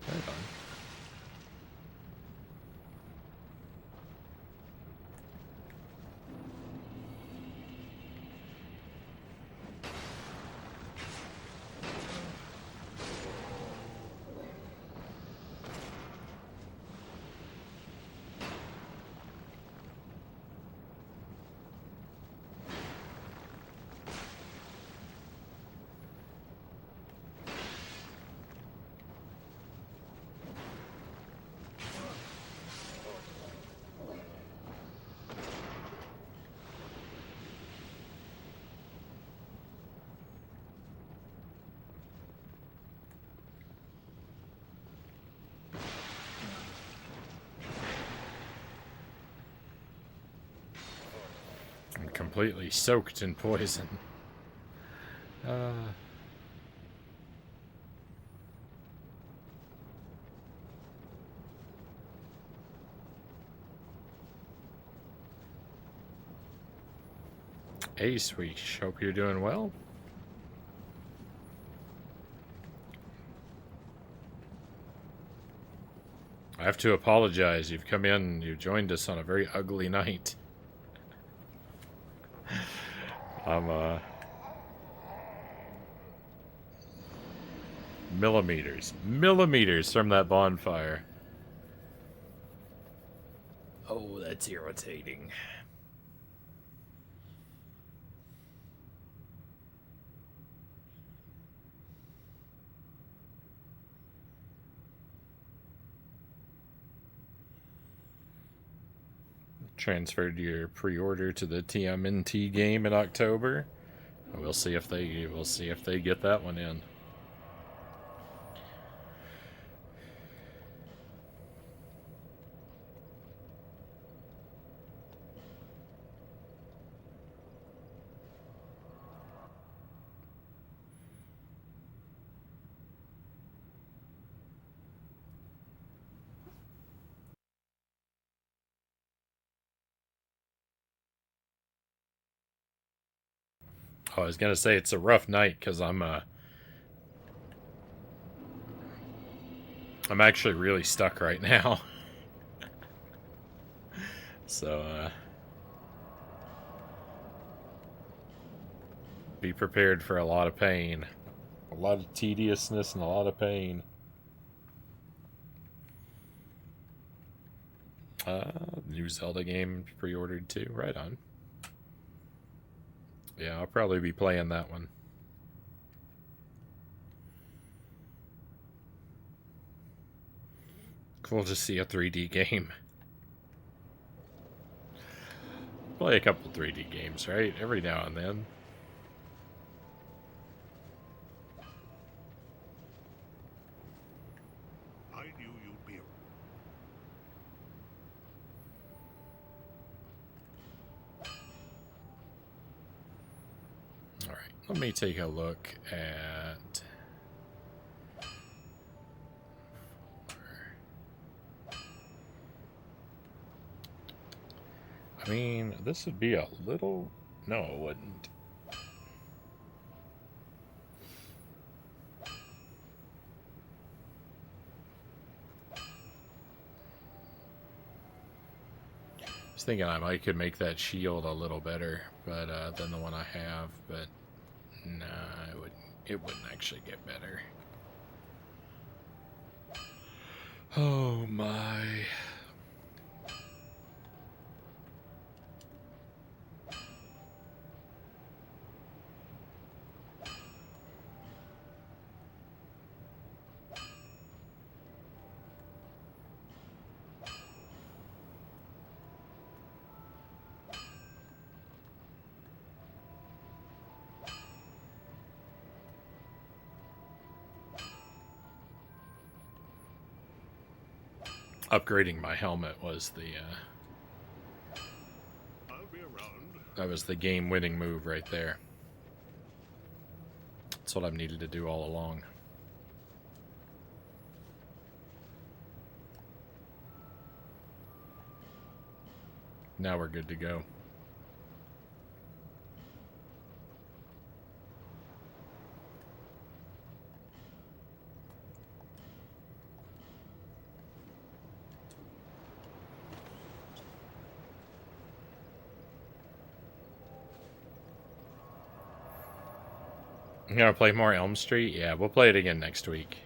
Very fun. I'm completely soaked in poison. Ace, we hope you're doing well. I have to apologize. You've come in, you joined us on a very ugly night. I'm, millimeters from that bonfire. Oh, that's irritating. Transferred your pre-order to the TMNT game in October. We'll see if they get that one in. Oh, I was gonna say it's a rough night because I'm actually really stuck right now. So be prepared for a lot of pain, a lot of tediousness, and a lot of pain. New Zelda game pre-ordered too. Right on. Yeah, I'll probably be playing that one. Cool to see a 3D game. Play a couple 3D games, right? Every now and then. I knew you'd be. All right, let me take a look at. I mean, this would be a little. No, it wouldn't. I was thinking I might could make that shield a little better, but than the one I have. But nah, it would. It wouldn't actually get better. Oh my. Upgrading my helmet was the I'll be around. that was the game-winning move right there. That's what I've needed to do all along. Now we're good to go. You gonna play more Elm Street? Yeah, we'll play it again next week.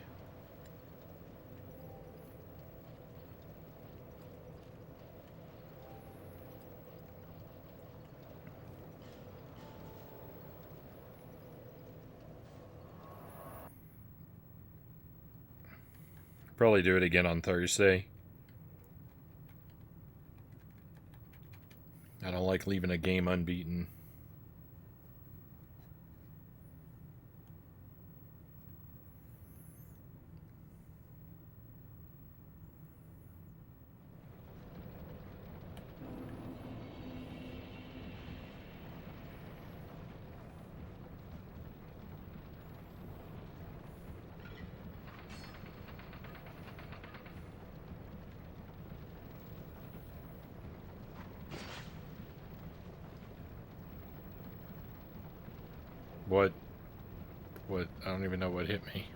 Probably do it again on Thursday. I don't like leaving a game unbeaten. What? What? I don't even know what hit me.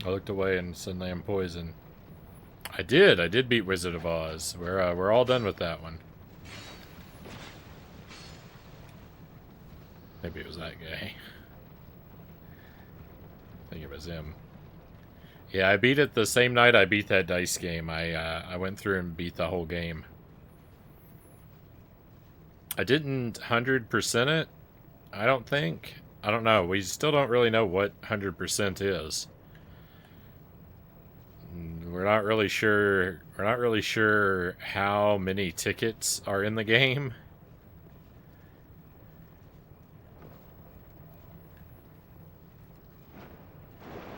I looked away and suddenly I'm poisoned. I did beat Wizard of Oz. We're all done with that one. Maybe it was that guy. I think it was him. Yeah, I beat it the same night I beat that dice game. I went through and beat the whole game. I didn't 100% it, I don't think. I don't know. We still don't really know what 100% is. We're not really sure. We're not really sure how many tickets are in the game.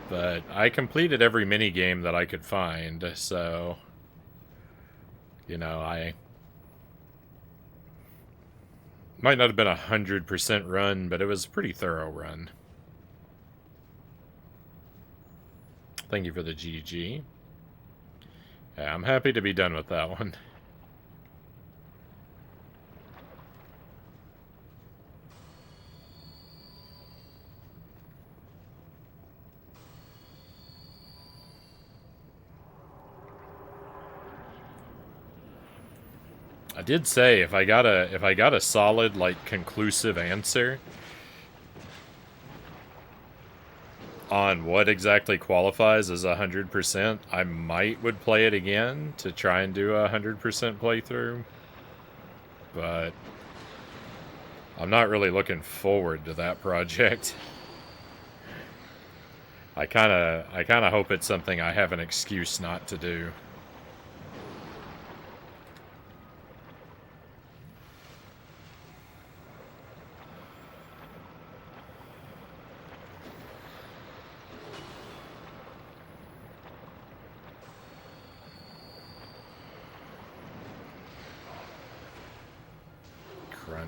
But I completed every mini game that I could find, so you know, I might not have been 100% run, but it was a pretty thorough run. Thank you for the GG. Yeah, I'm happy to be done with that one. I did say if I got a solid, like, conclusive answer on what exactly qualifies as 100%, I would play it again to try and do a 100% playthrough. But I'm not really looking forward to that project. I kind of hope it's something I have an excuse not to do.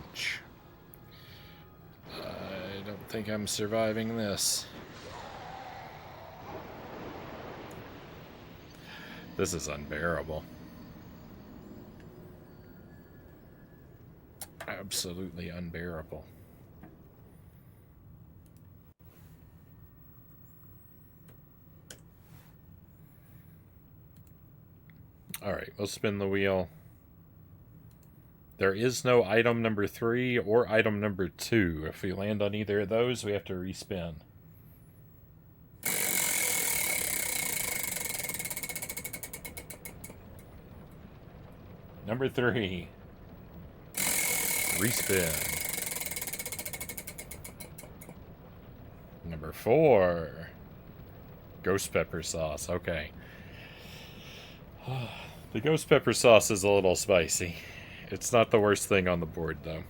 launch. I don't think I'm surviving this. This is unbearable. Absolutely unbearable. Alright, we'll spin the wheel. There is no item number 3 or item number 2. If we land on either of those, we have to respin. Number 3. Respin. Number 4. Ghost pepper sauce. Okay. The ghost pepper sauce is a little spicy. It's not the worst thing on the board, though.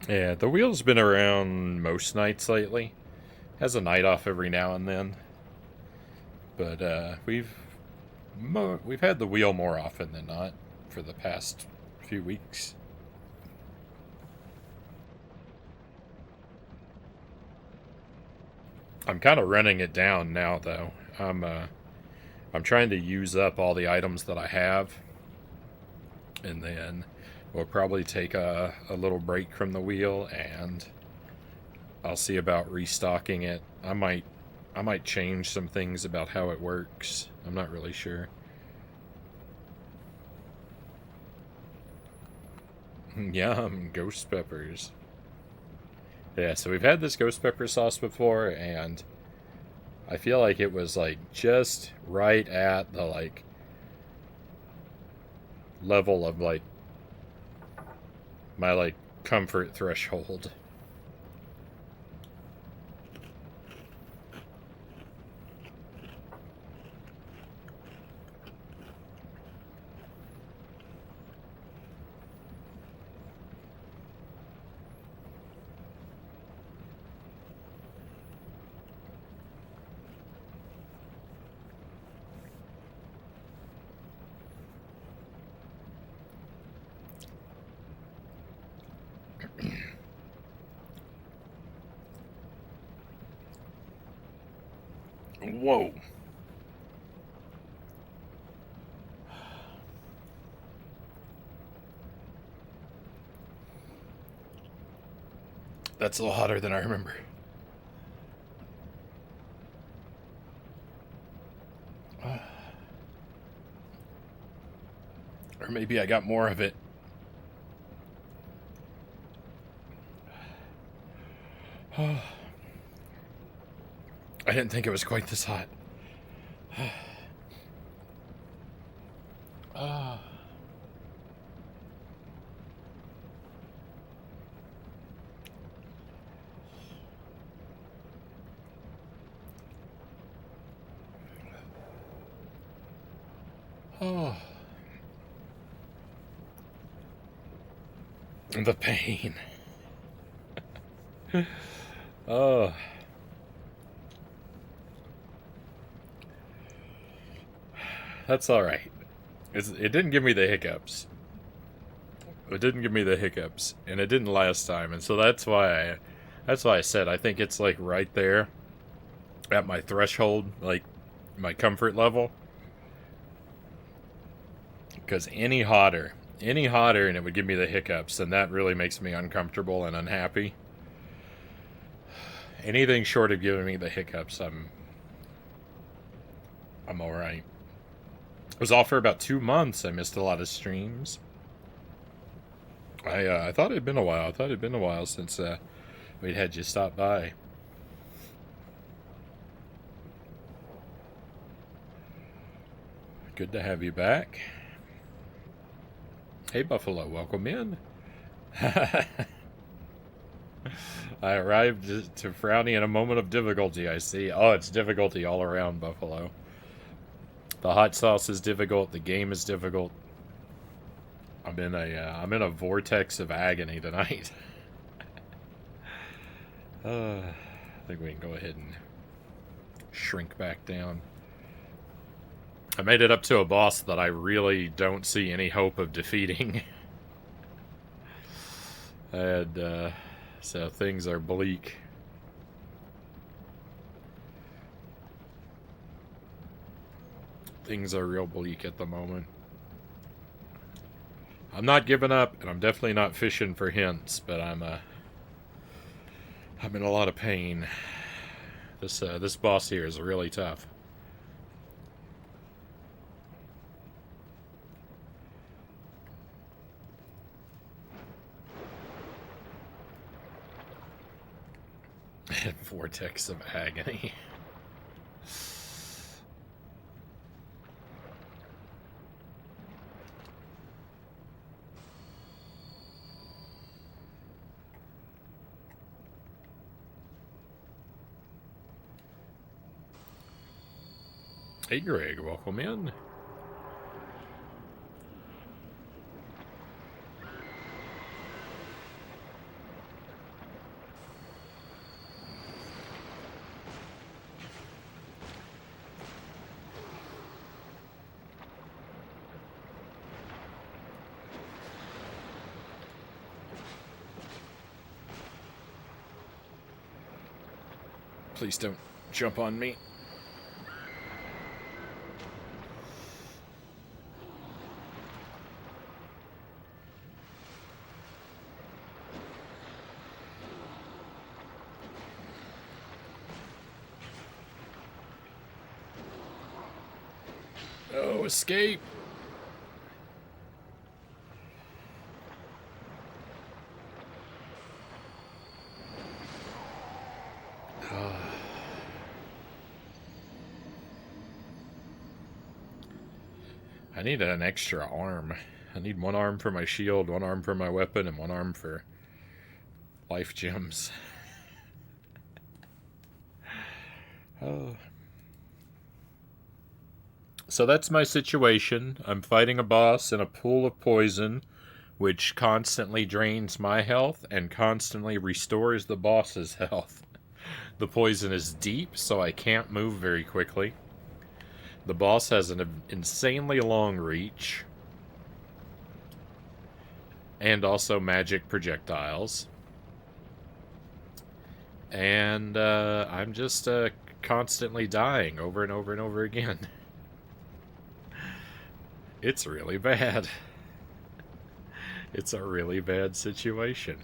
Yeah, the wheel's been around most nights lately. Has a night off every now and then. But we've had the wheel more often than not for the past few weeks. I'm kind of running it down now, though. I'm trying to use up all the items that I have, and then we'll probably take a little break from the wheel, and I'll see about restocking it. I might change some things about how it works. I'm not really sure. Yum, ghost peppers. Yeah, so we've had this ghost pepper sauce before, and I feel like it was like just right at the like level of like my like comfort threshold. Whoa. That's a little hotter than I remember. Or maybe I got more of it. I didn't think it was quite this hot. Oh. The pain. Oh. That's alright. It didn't give me the hiccups. It didn't give me the hiccups, and it didn't last time, and so that's why I said I think it's like right there at my threshold, like my comfort level. Because any hotter, and it would give me the hiccups, and that really makes me uncomfortable and unhappy. Anything short of giving me the hiccups, I'm alright. I was off for about 2 months. I missed a lot of streams. I thought it'd been a while. I thought it'd been a while since we'd had you stop by. Good to have you back. Hey, Buffalo, welcome in. I arrived to Frownie in a moment of difficulty, I see. Oh, it's difficulty all around, Buffalo. The hot sauce is difficult. The game is difficult. I'm in a vortex of agony tonight. I think we can go ahead and shrink back down. I made it up to a boss that I really don't see any hope of defeating. And so things are bleak. Things are real bleak at the moment. I'm not giving up, and I'm definitely not fishing for hints, but I'm in a lot of pain. This boss here is really tough. Vortex of agony. Hey Greg, welcome in. Please don't jump on me. Oh, escape! I need an extra arm. I need one arm for my shield, one arm for my weapon, and one arm for life gems. Oh. So that's my situation. I'm fighting a boss in a pool of poison, which constantly drains my health and constantly restores the boss's health. The poison is deep, so I can't move very quickly. The boss has an insanely long reach. And also magic projectiles. And I'm just constantly dying over and over and over again. It's really bad. It's a really bad situation.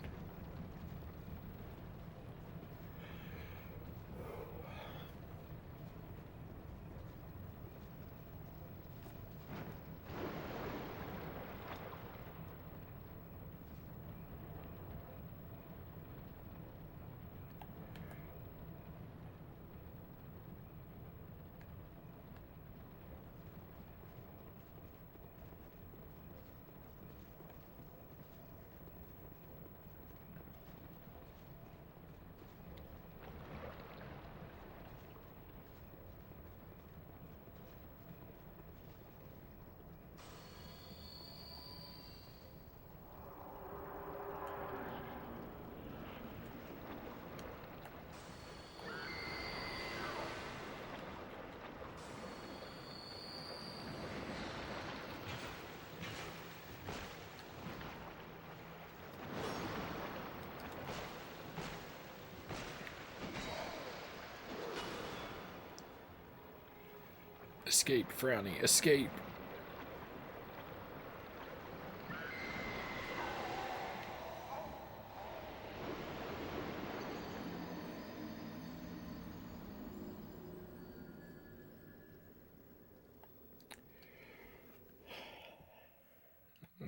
Escape, Frownie, escape!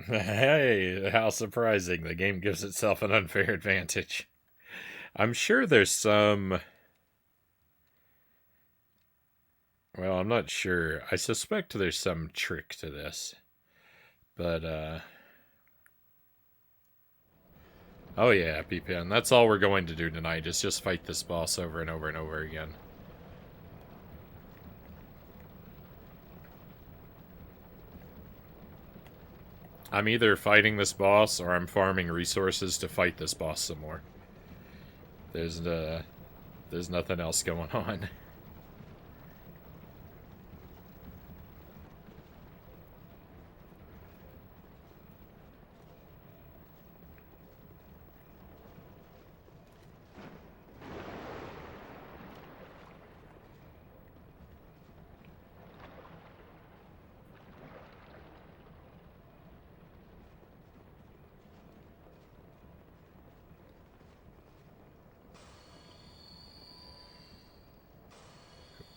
Hey, how surprising. The game gives itself an unfair advantage. I'm sure there's some... Well, I'm not sure. I suspect there's some trick to this. But, Oh yeah, P-Pen. That's all we're going to do tonight, is just fight this boss over and over and over again. I'm either fighting this boss or I'm farming resources to fight this boss some more. There's nothing else going on.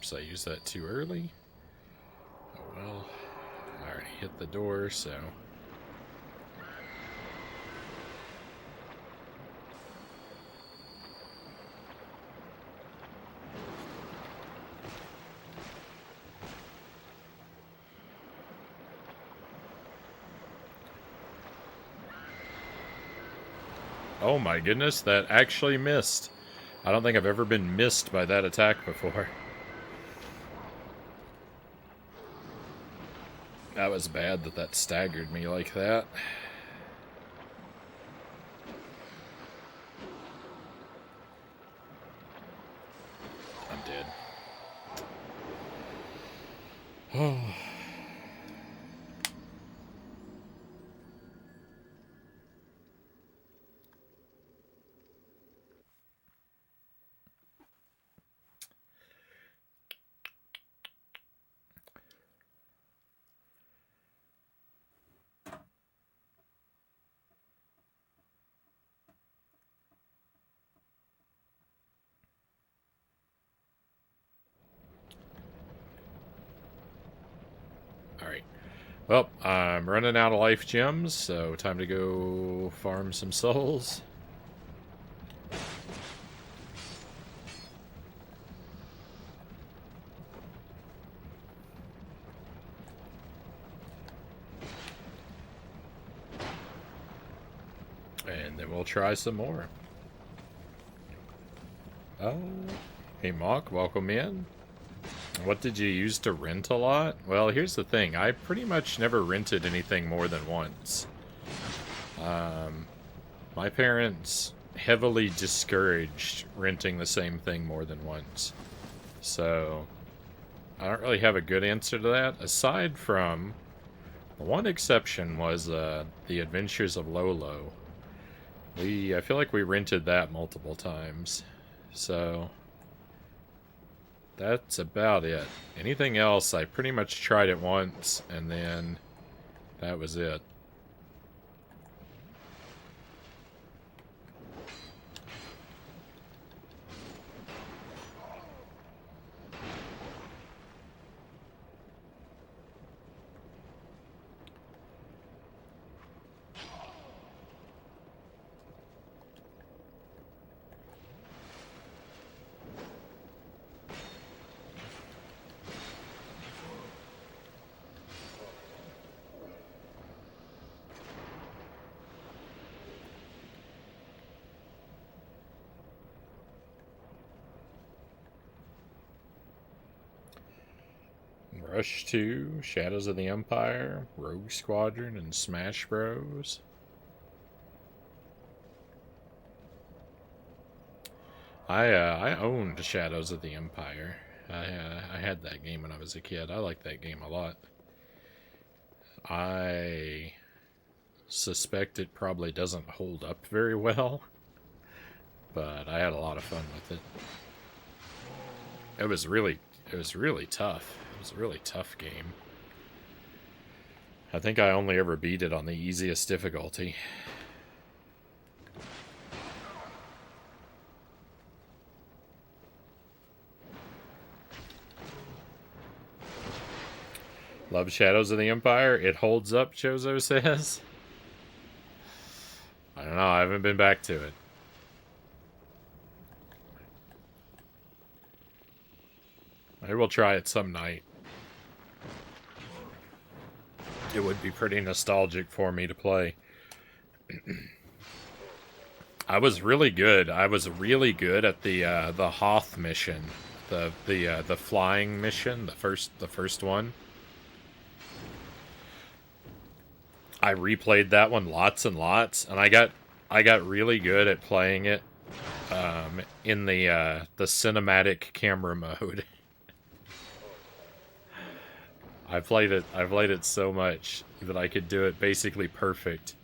Oops, I used that too early. Oh well. I already hit the door, so... Oh my goodness, that actually missed. I don't think I've ever been missed by that attack before. That was bad that staggered me like that. I'm dead. Oh. Alright. Well, I'm running out of life gems, so time to go farm some souls. And then we'll try some more. Oh, hey Mock, welcome in. What did you use to rent a lot? Well, here's the thing. I pretty much never rented anything more than once. My parents heavily discouraged renting the same thing more than once. So, I don't really have a good answer to that. Aside from, the one exception was The Adventures of Lolo. I feel like we rented that multiple times. So... that's about it. Anything else, I pretty much tried it once, and then that was it. Rush 2, Shadows of the Empire, Rogue Squadron, and Smash Bros. I owned Shadows of the Empire. I had that game when I was a kid. I liked that game a lot. I suspect it probably doesn't hold up very well, but I had a lot of fun with it. It was really tough. It was a really tough game. I think I only ever beat it on the easiest difficulty. Love Shadows of the Empire. It holds up, Chozo says. I don't know. I haven't been back to it. Maybe we'll try it some night. It would be pretty nostalgic for me to play. I was really good. I was really good at the Hoth mission, the flying mission, the first one. I replayed that one lots and lots, and I got really good at playing it in the cinematic camera mode. I played it so much that I could do it basically perfect,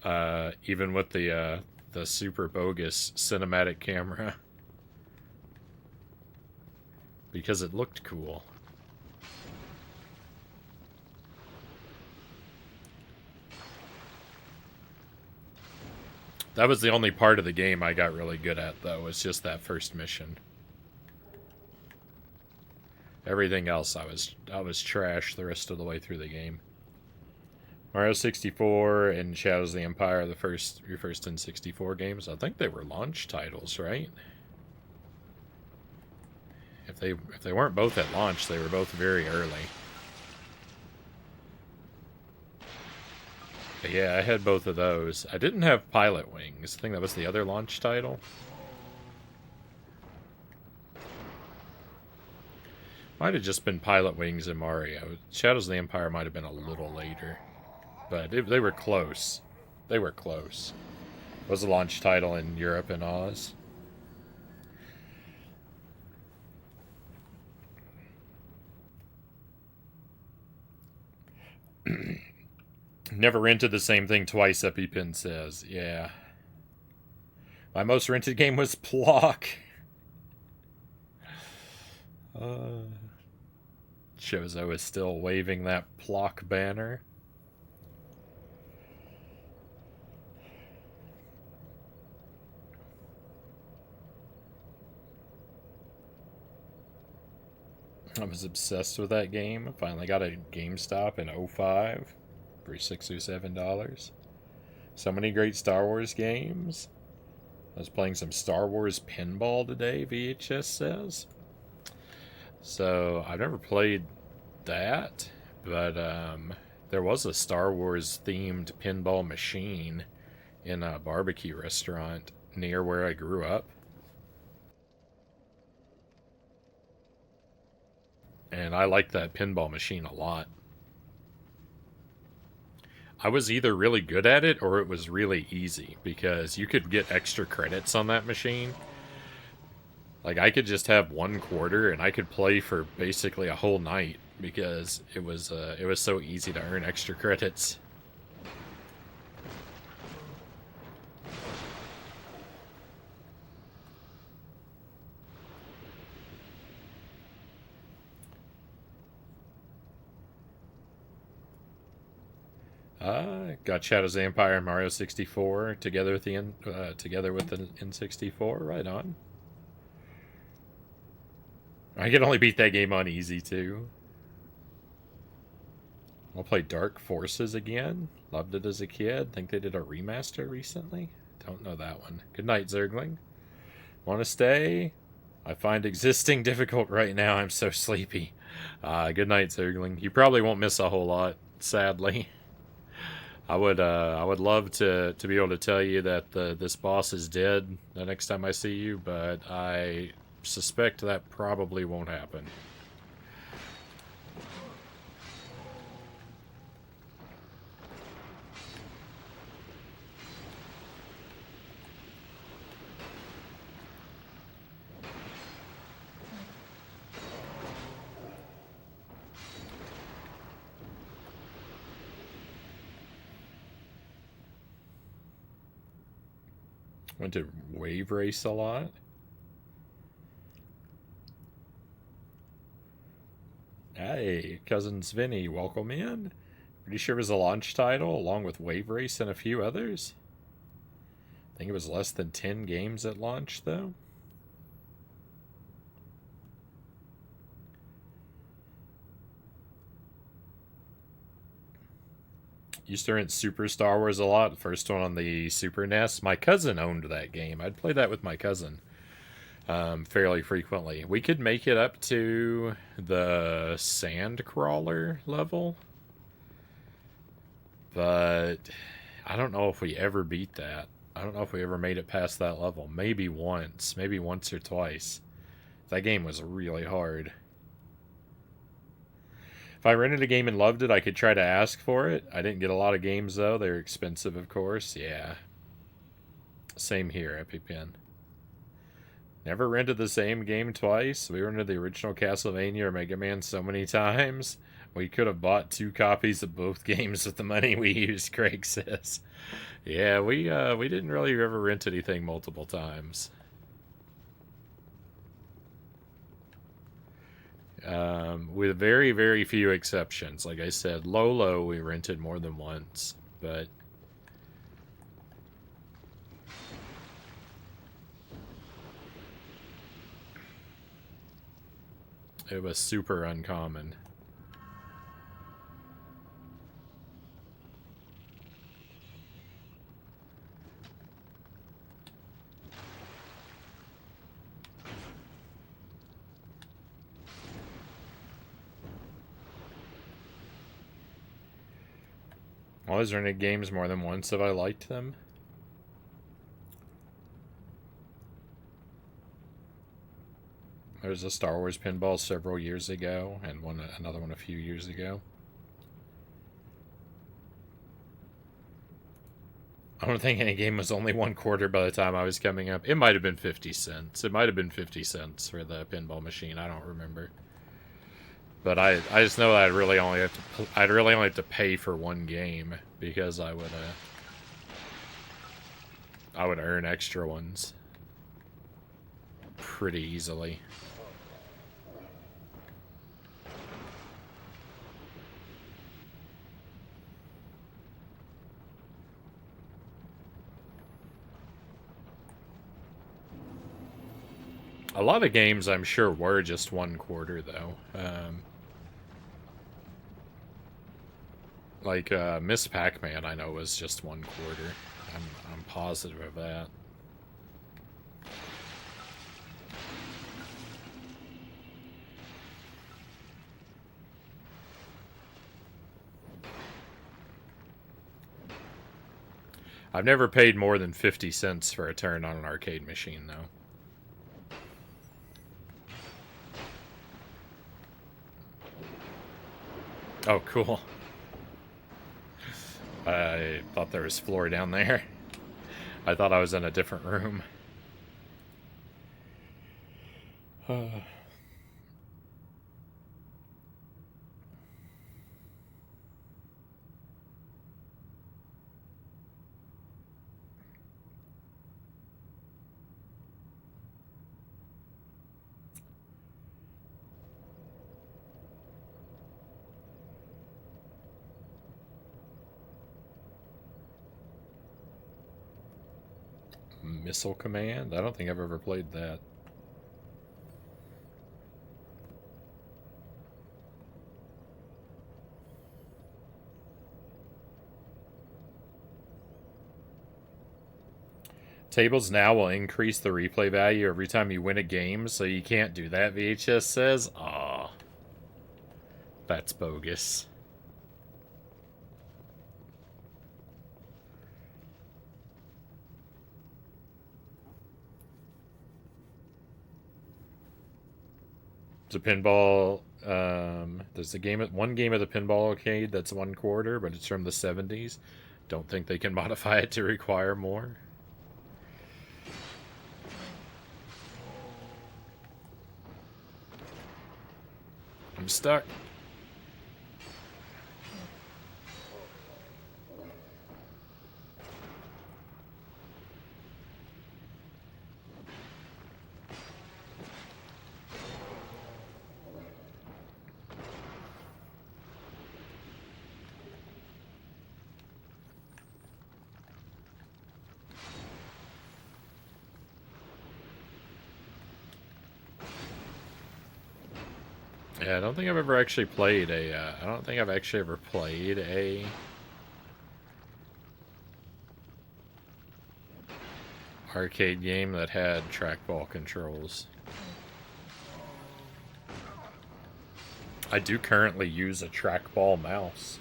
even with the super bogus cinematic camera, because it looked cool. That was the only part of the game I got really good at, though, was just that first mission. Everything else I was trash the rest of the way through the game. Mario 64 and Shadows of the Empire, your first N64 games. I think they were launch titles, right? If they weren't both at launch, they were both very early. But yeah, I had both of those. I didn't have Pilot Wings. I think that was the other launch title. Might have just been Pilot Wings and Mario. Shadows of the Empire might have been a little later. But they were close. They were close. It was a launch title in Europe and Oz. Never rented the same thing twice, EpiPen says. Yeah. My most rented game was Plock. Shows I was still waving that Plock banner. I was obsessed with that game. Finally got a GameStop in 05 for $6 or $7. So many great Star Wars games. I was playing some Star Wars Pinball today, VHS says. So I've never played that, but there was a Star Wars themed pinball machine in a barbecue restaurant near where I grew up. And I liked that pinball machine a lot. I was either really good at it or it was really easy because you could get extra credits on that machine. Like I could just have 1 quarter and I could play for basically a whole night because it was so easy to earn extra credits. Got Shadows of the Empire and Mario 64 together with the N64. Right on. I could only beat that game on easy too. I'll play Dark Forces again. Loved it as a kid. Think they did a remaster recently. Don't know that one. Good night, Zergling. Want to stay? I find existing difficult right now. I'm so sleepy. Good night, Zergling. You probably won't miss a whole lot, sadly. I would love to be able to tell you that this boss is dead the next time I see you, but I suspect that probably won't happen. Went to Wave Race a lot. Hey, cousin Svenny, welcome in. Pretty sure it was a launch title along with Wave Race and a few others. I think it was less than 10 games at launch, though. Used to rent Super Star Wars a lot. The first one on the Super NES. My cousin owned that game. I'd play that with my cousin fairly frequently. We could make it up to the Sandcrawler level, but I don't know if we ever beat that. I don't know if we ever made it past that level. Maybe once or twice. That game was really hard. If I rented a game and loved it, I could try to ask for it. I didn't get a lot of games though. They're expensive, of course. Yeah. Same here, EpiPen. Never rented the same game twice. We rented the original Castlevania or Mega Man so many times. We could have bought 2 copies of both games with the money we used, Craig says. Yeah, we didn't really ever rent anything multiple times. With very, very few exceptions. Like I said, Lolo we rented more than once, but it was super uncommon. I always rented games more than once if I liked them. There was a Star Wars pinball several years ago, and another one a few years ago. I don't think any game was only 1/4 by the time I was coming up. It might have been 50 cents. It might have been 50 cents for the pinball machine. I don't remember. But I just know that I'd really only have to pay for one game because I would earn extra ones pretty easily. A lot of games I'm sure were just 1/4 though. Like Miss Pac-Man, I know was just 1/4. I'm positive of that. I've never paid more than 50 cents for a turn on an arcade machine, though. Oh, cool. I thought there was floor down there. I thought I was in a different room. Missile Command? I don't think I've ever played that. Tables now will increase the replay value every time you win a game, so you can't do that, VHS says. Aw. That's bogus. It's a pinball. There's one game of the pinball arcade that's 1/4, but it's from the 70s. Don't think they can modify it to require more. I'm stuck. Yeah, I don't think I've ever actually played a. I don't think I've actually ever played a arcade game that had trackball controls. I do currently use a trackball mouse.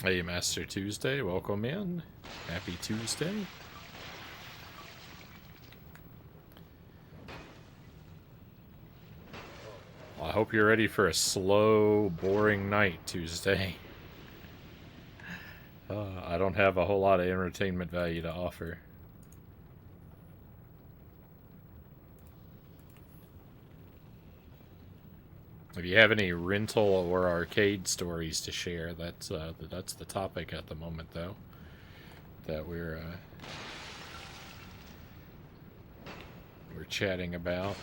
Hey, Master Tuesday, welcome in. Happy Tuesday. Well, I hope you're ready for a slow, boring night Tuesday. I don't have a whole lot of entertainment value to offer. If you have any rental or arcade stories to share, that's the topic at the moment, though. That we're chatting about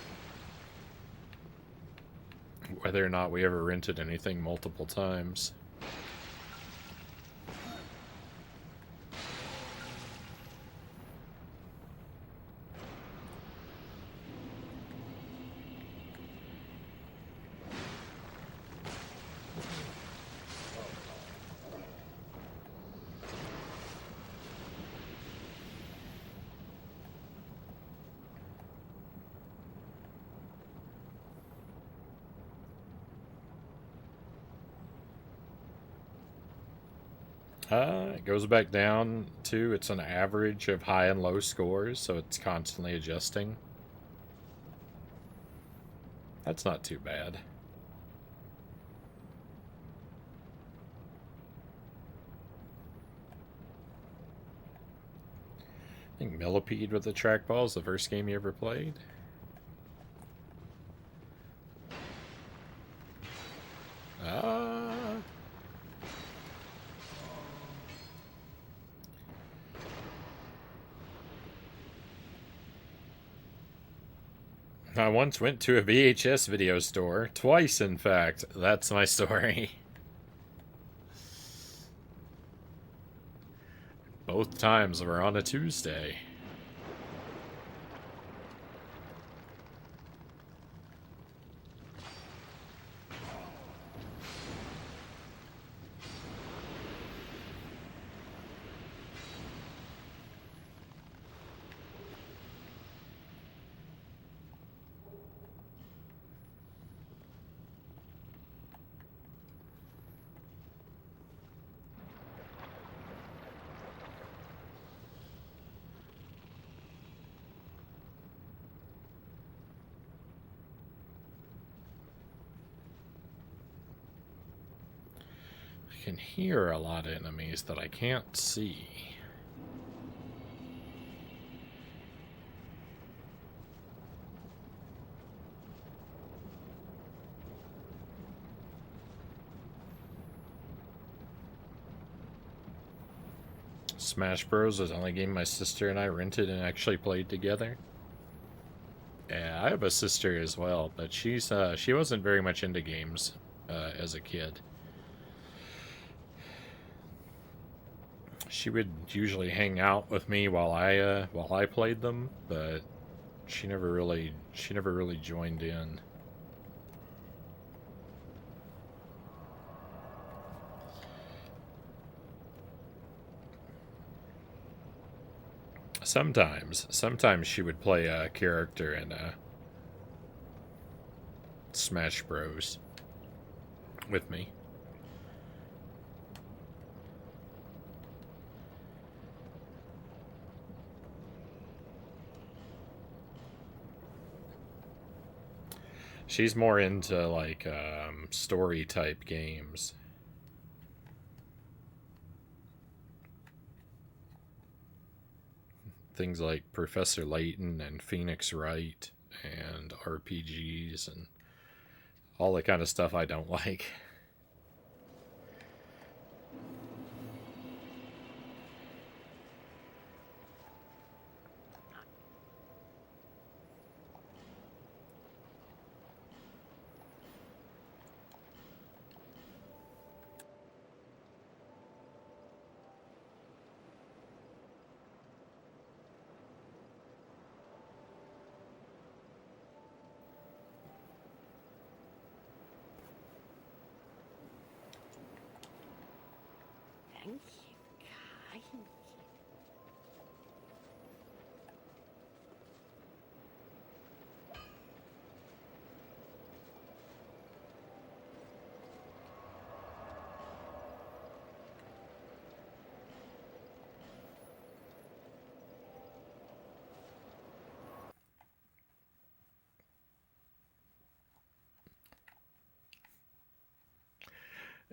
whether or not we ever rented anything multiple times. It goes back down to it's an average of high and low scores, so it's constantly adjusting. That's not too bad. I think Millipede with the trackball is the first game you ever played. Ah. I once went to a VHS video store. Twice, in fact. That's my story. Both times were on a Tuesday. I can hear a lot of enemies that I can't see. Smash Bros. Was the only game my sister and I rented and actually played together. Yeah, I have a sister as well, but she wasn't very much into games as a kid. She would usually hang out with me while I played them, but she never really joined in. Sometimes she would play a character in Smash Bros. With me. She's more into like story type games. Things like Professor Layton and Phoenix Wright and RPGs and all the kind of stuff I don't like.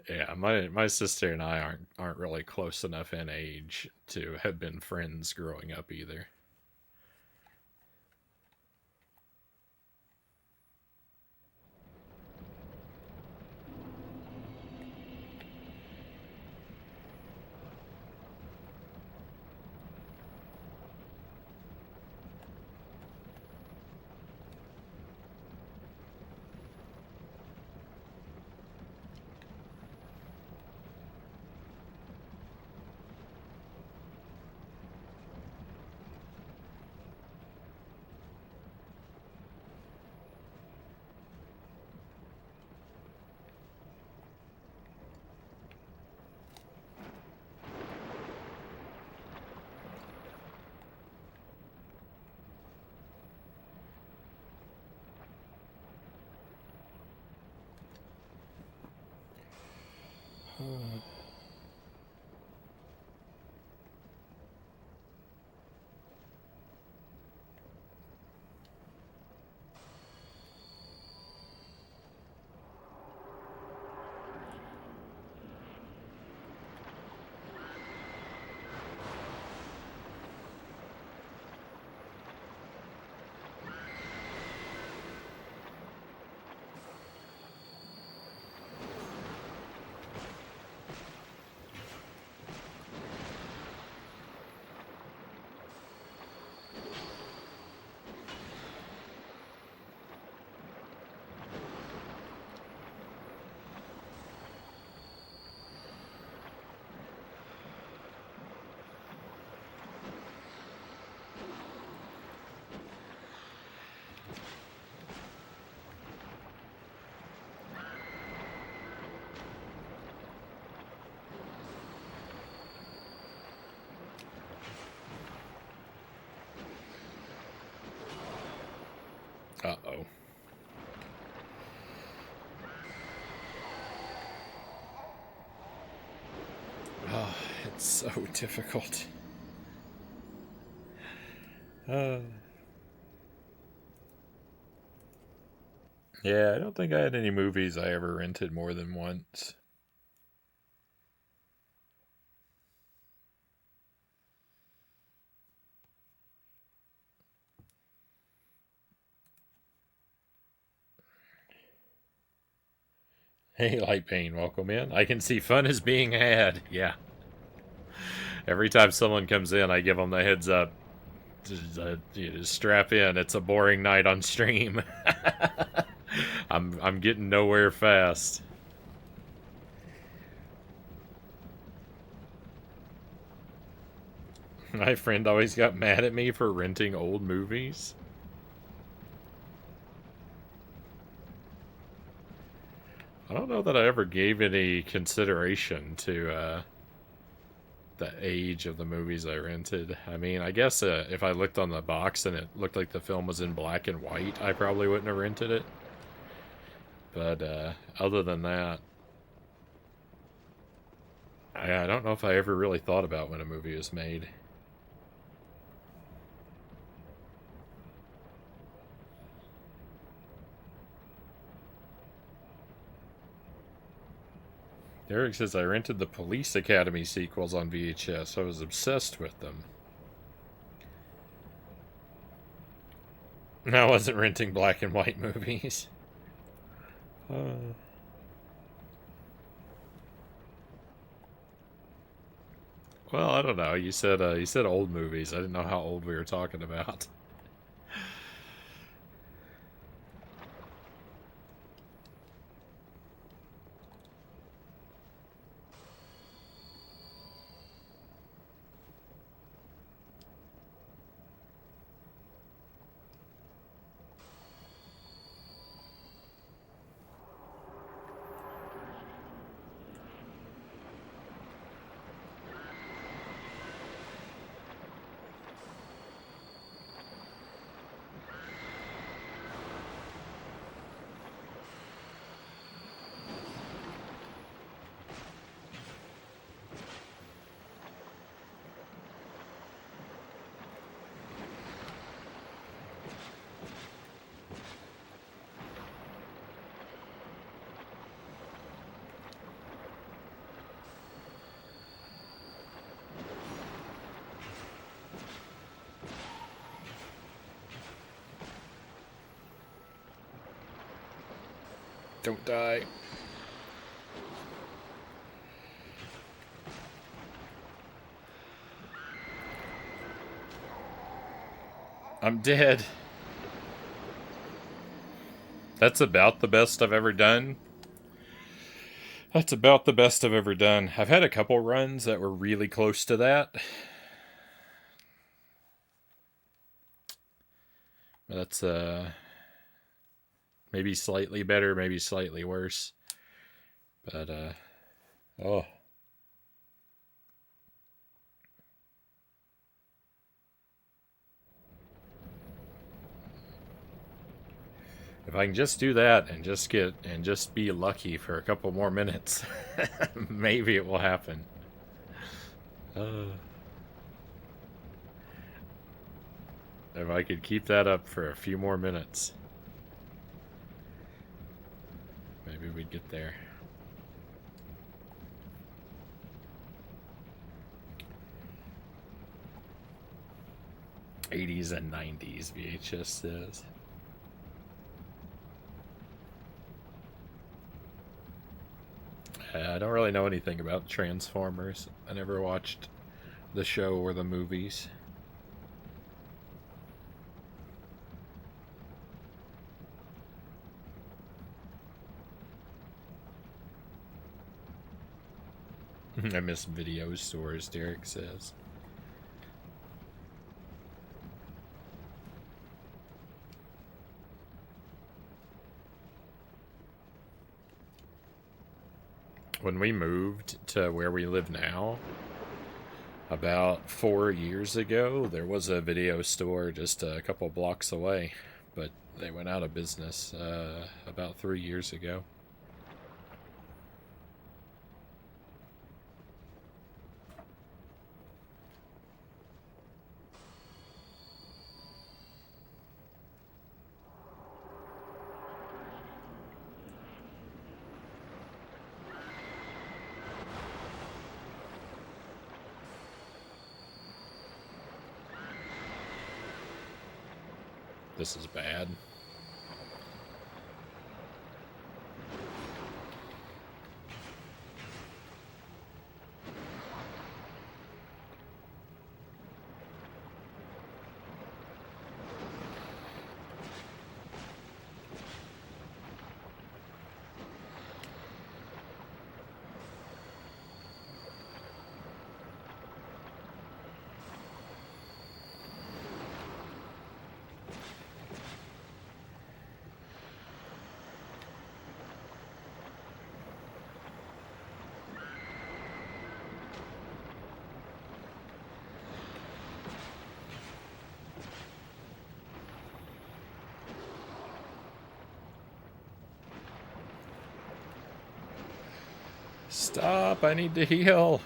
Yeah, my sister and I aren't really close enough in age to have been friends growing up either. Uh oh. Oh, it's so difficult. Uh, yeah, I don't think I had any movies I ever rented more than once. Hey, Light Pain, welcome in. I can see fun is being had. Yeah. Every time someone comes in, I give them the heads up. Just strap in. It's a boring night on stream. I'm getting nowhere fast. My friend always got mad at me for renting old movies. I don't know that I ever gave any consideration to the age of the movies I rented. I mean, I guess if I looked on the box and it looked like the film was in black and white, I probably wouldn't have rented it. But other than that, I don't know if I ever really thought about when a movie was made. Derek says I rented the Police Academy sequels on VHS. I was obsessed with them. I wasn't renting black and white movies. Well, I don't know. You said old movies. I didn't know how old we were talking about. Don't die. I'm dead. That's about the best I've ever done. That's about the best I've ever done. I've had a couple runs that were really close to that. That's maybe slightly better, maybe slightly worse. But oh. If I can just do that and just be lucky for a couple more minutes, maybe it will happen. If I could keep that up for a few more minutes, maybe we'd get there. '80s and '90s VHS says. I don't really know anything about Transformers. I never watched the show or the movies. I miss video stores, Derek says. When we moved to where we live now, about 4 years ago, there was a video store just a couple blocks away, but they went out of business about 3 years ago. This is bad. Stop, I need to heal.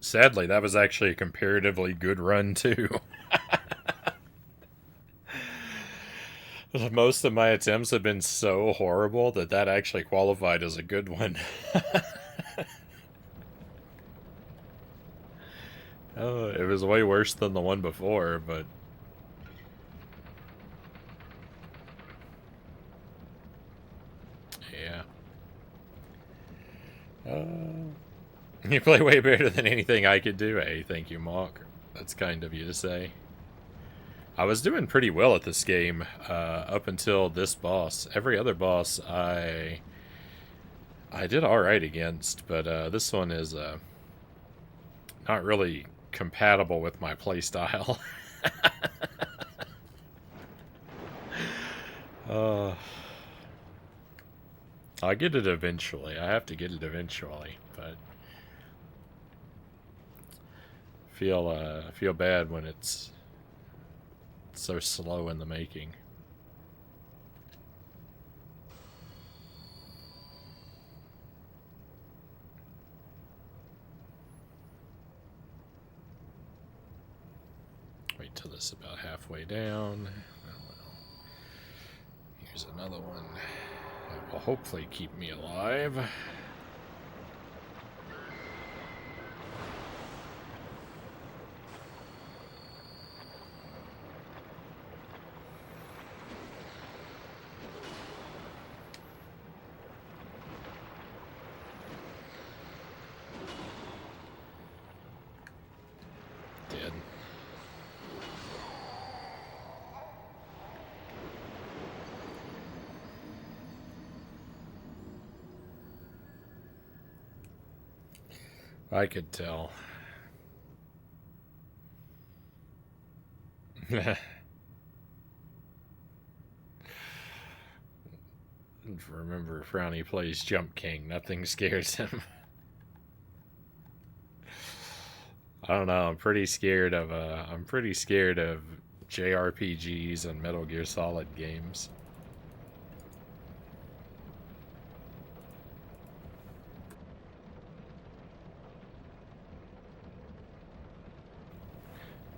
Sadly, that was actually a comparatively good run, too. Most of my attempts have been so horrible that that actually qualified as a good one. Oh, it was way worse than the one before, but... yeah. You play way better than anything I could do. Hey, thank you, Mark. That's kind of you to say. I was doing pretty well at this game up until this boss. Every other boss I did all right against, but this one is not really compatible with my playstyle. I'll get it eventually. I have to get it eventually, but feel bad when it's so slow in the making. Wait till this is about halfway down. Oh, well. Here's another one that will hopefully keep me alive. Dead. I could tell. Remember, Frownie plays Jump King. Nothing scares him. I don't know. I'm pretty scared of JRPGs and Metal Gear Solid games.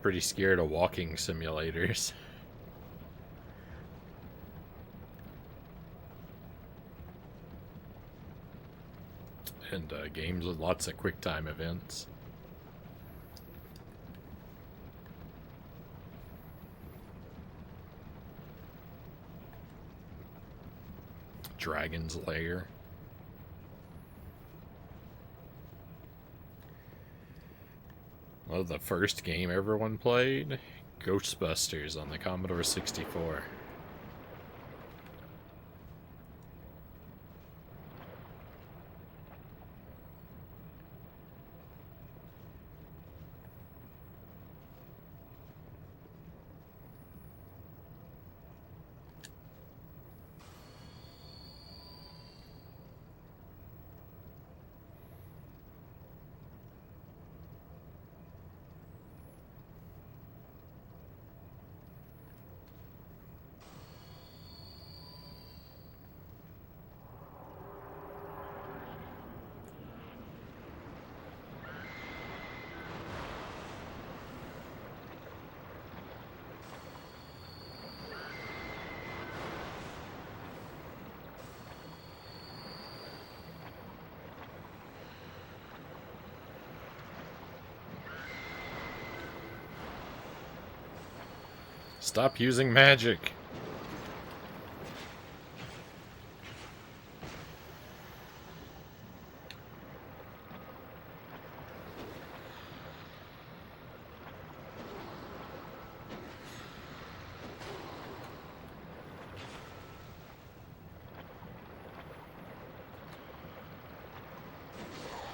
Pretty scared of walking simulators. And games with lots of quick time events. Dragon's Lair. Well, the first game everyone played? Ghostbusters on the Commodore 64. Stop using magic.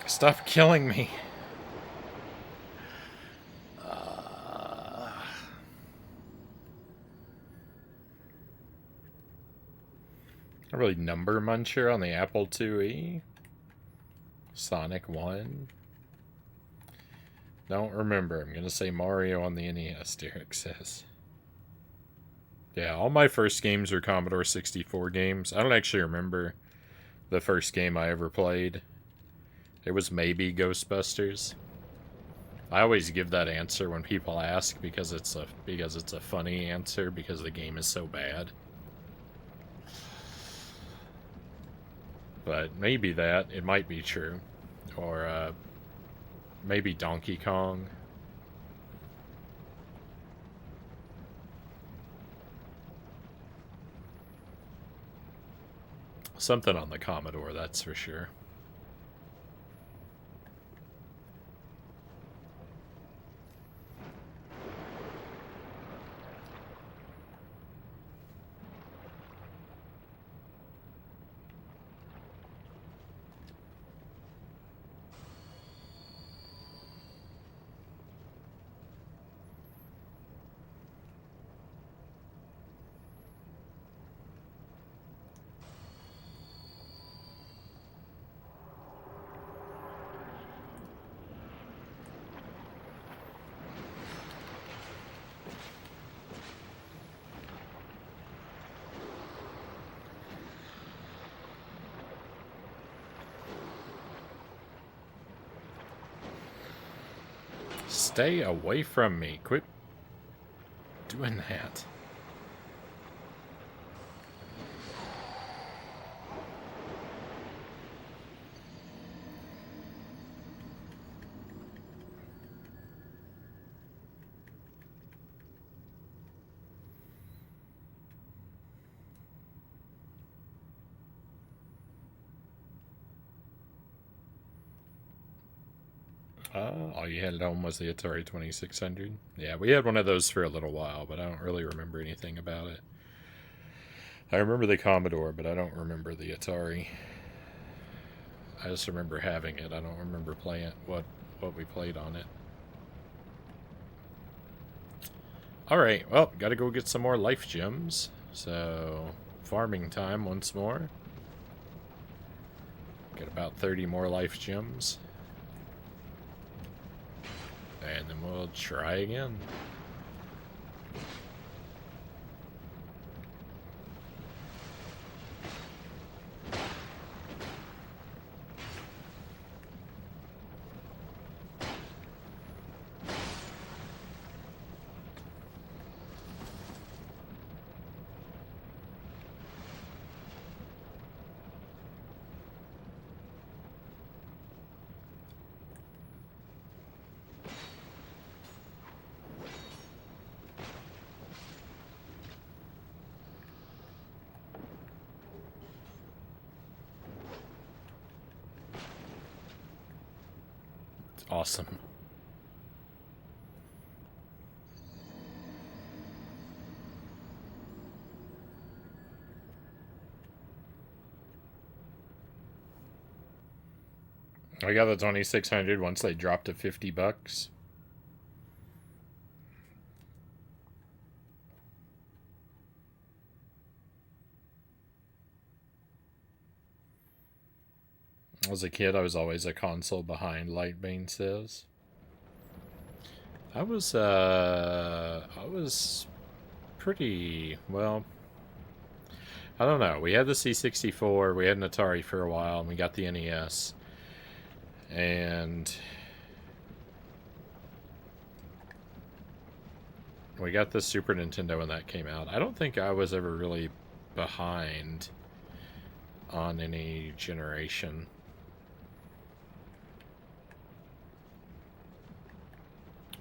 Stop killing me. A really number muncher on the Apple IIe. Sonic 1. Don't remember. I'm going to say Mario on the NES, Derek says. Yeah, all my first games are Commodore 64 games. I don't actually remember the first game I ever played. It was maybe Ghostbusters. I always give that answer when people ask because it's a funny answer because the game is so bad. But maybe that. It might be true. Or maybe Donkey Kong. Something on the Commodore, that's for sure. Stay away from me. Quit doing that. All you had at home was the Atari 2600. Yeah, we had one of those for a little while, but I don't really remember anything about it. I remember the Commodore, but I don't remember the Atari. I just remember having it. I don't remember playing what we played on it. All right, well, got to go get some more life gems. So, farming time once more. Get about 30 more life gems. And then we'll try again. Awesome. I got the 2600 once they dropped to $50. As a kid, I was always a console behind, Lightbane says. I was pretty, well, I don't know. We had the C64, we had an Atari for a while, and we got the NES. And we got the Super Nintendo when that came out. I don't think I was ever really behind on any generation.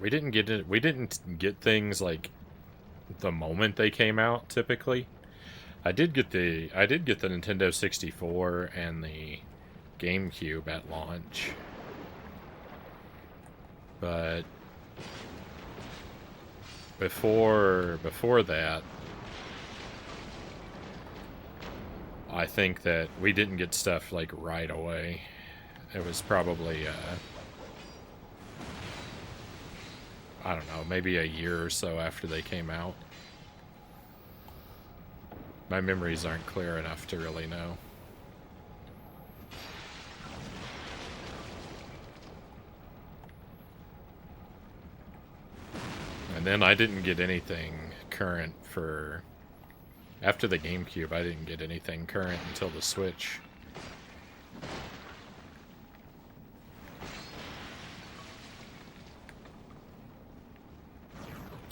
We didn't get it. We didn't get things like the moment they came out. Typically, I did get the Nintendo 64 and the GameCube at launch, but before that, I think that we didn't get stuff like right away. It was probably I don't know, maybe a year or so after they came out. My memories aren't clear enough to really know. And then I didn't get anything current for... After the GameCube, I didn't get anything current until the Switch.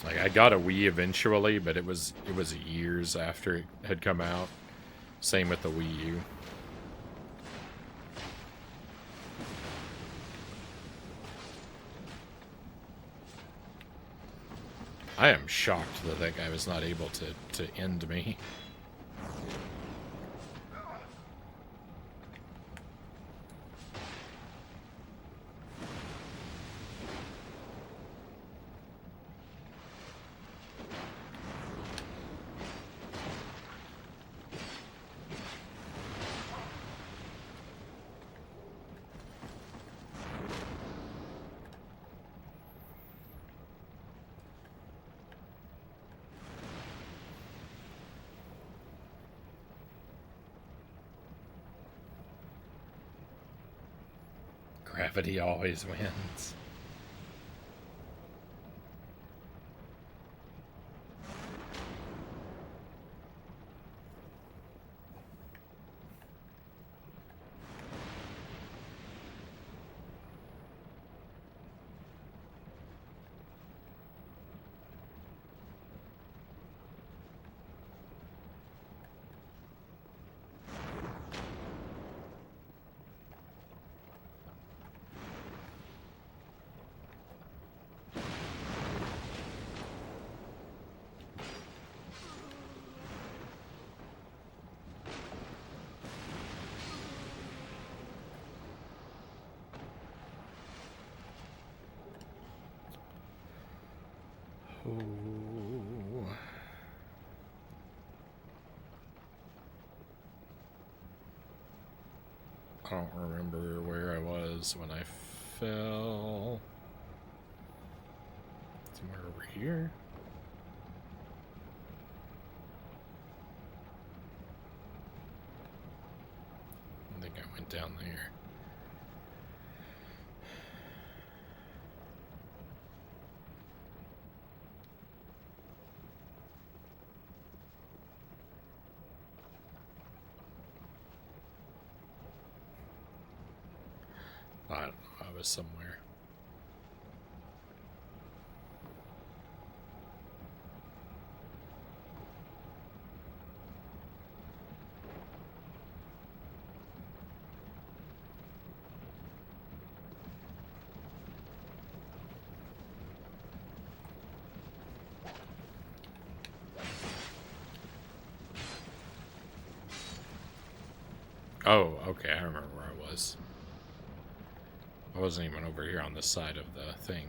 Like, I got a Wii eventually, but it was years after it had come out. Same with the Wii U. I am shocked that that guy was not able to end me. Gravity always wins. Oh. I don't remember where I was when I fell. Somewhere over here? I think I went down there. I don't know. I was somewhere. Oh, okay. I remember where I was. I wasn't even over here on this side of the thing.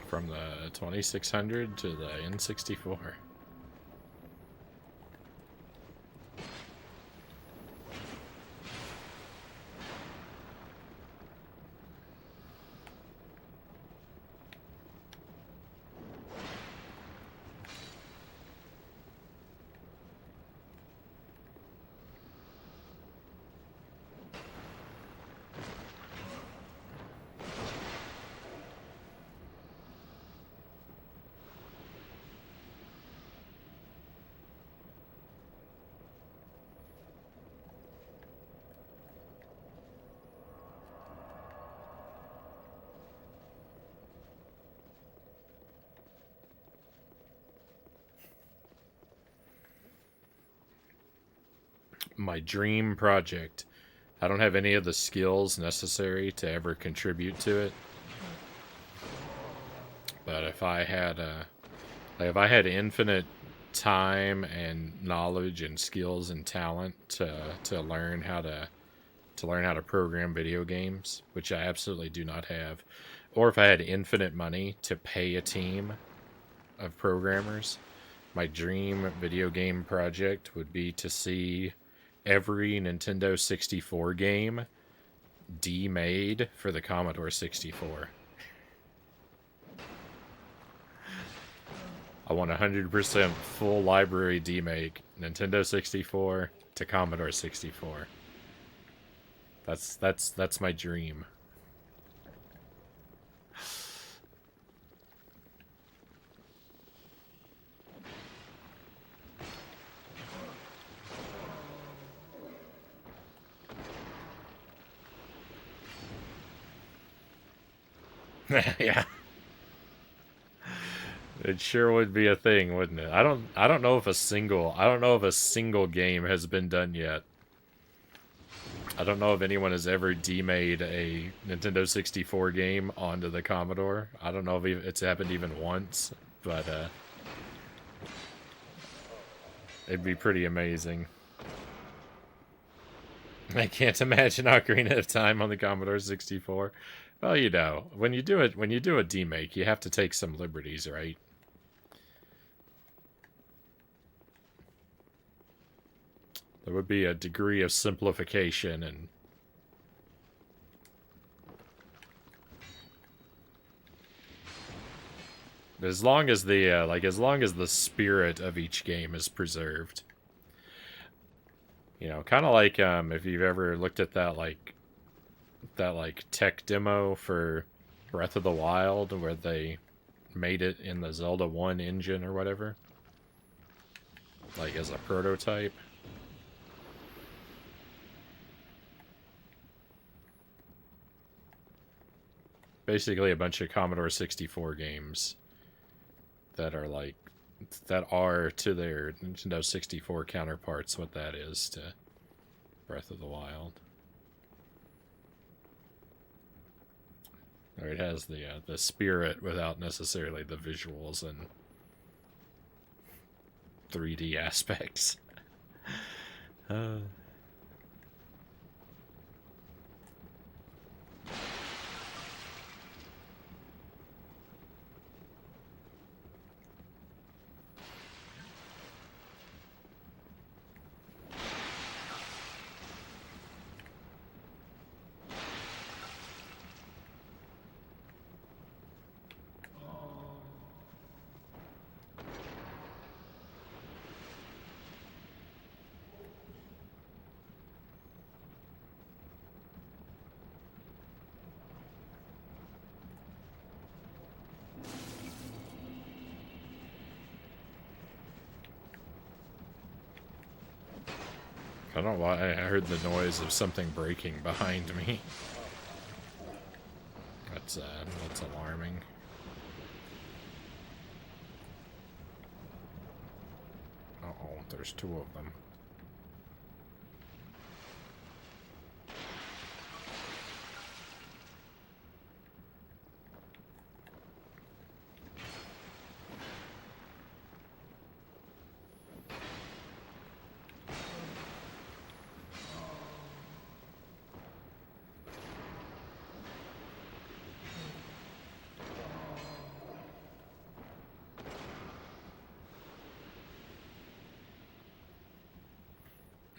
From the 2600 to the N64. My dream project. I don't have any of the skills necessary to ever contribute to it. But if I had if I had infinite time and knowledge and skills and talent to learn how to program video games, which I absolutely do not have, or if I had infinite money to pay a team of programmers, my dream video game project would be to see every Nintendo 64 game demade for the Commodore 64. I want 100% full library demake Nintendo 64 to Commodore 64. That's my dream. Yeah. It sure would be a thing, wouldn't it? I don't know if a single game has been done yet. I don't know if anyone has ever demade a Nintendo 64 game onto the Commodore. I don't know if it's happened even once, but it'd be pretty amazing. I can't imagine Ocarina of Time on the Commodore 64. Well, you know, when you do a demake, you have to take some liberties, right? There would be a degree of simplification and as long as the as long as the spirit of each game is preserved. You know, kind of like if you've ever looked at that tech demo for Breath of the Wild where they made it in the Zelda 1 engine or whatever, like as a prototype. Basically a bunch of Commodore 64 games that are like that are to their Nintendo 64 counterparts what that is to Breath of the Wild. Or it has the spirit without necessarily the visuals and 3D aspects. uh, I don't know why I heard the noise of something breaking behind me. That's alarming. Uh-oh, there's two of them.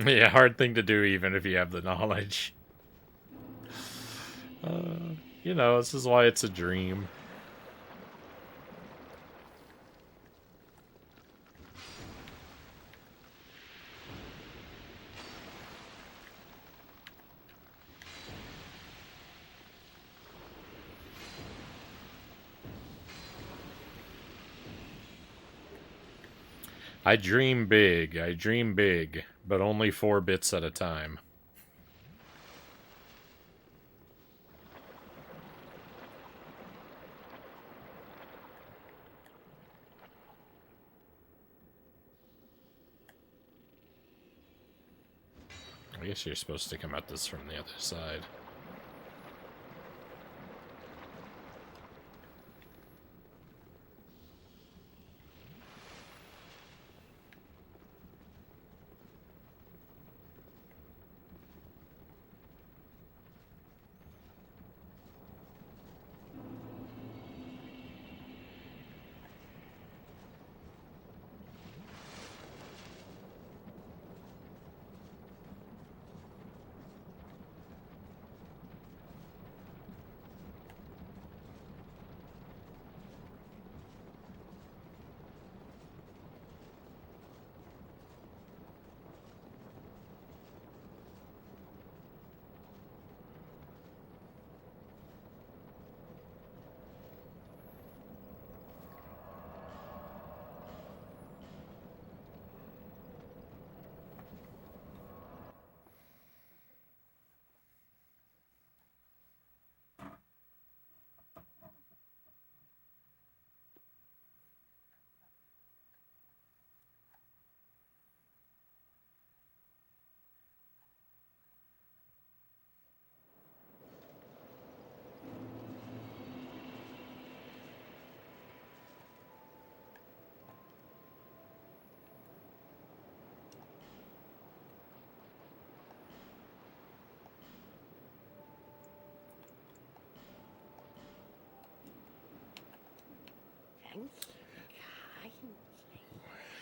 Yeah, hard thing to do even if you have the knowledge. You know, this is why it's a dream. I dream big, but only 4 bits at a time. I guess you're supposed to come at this from the other side.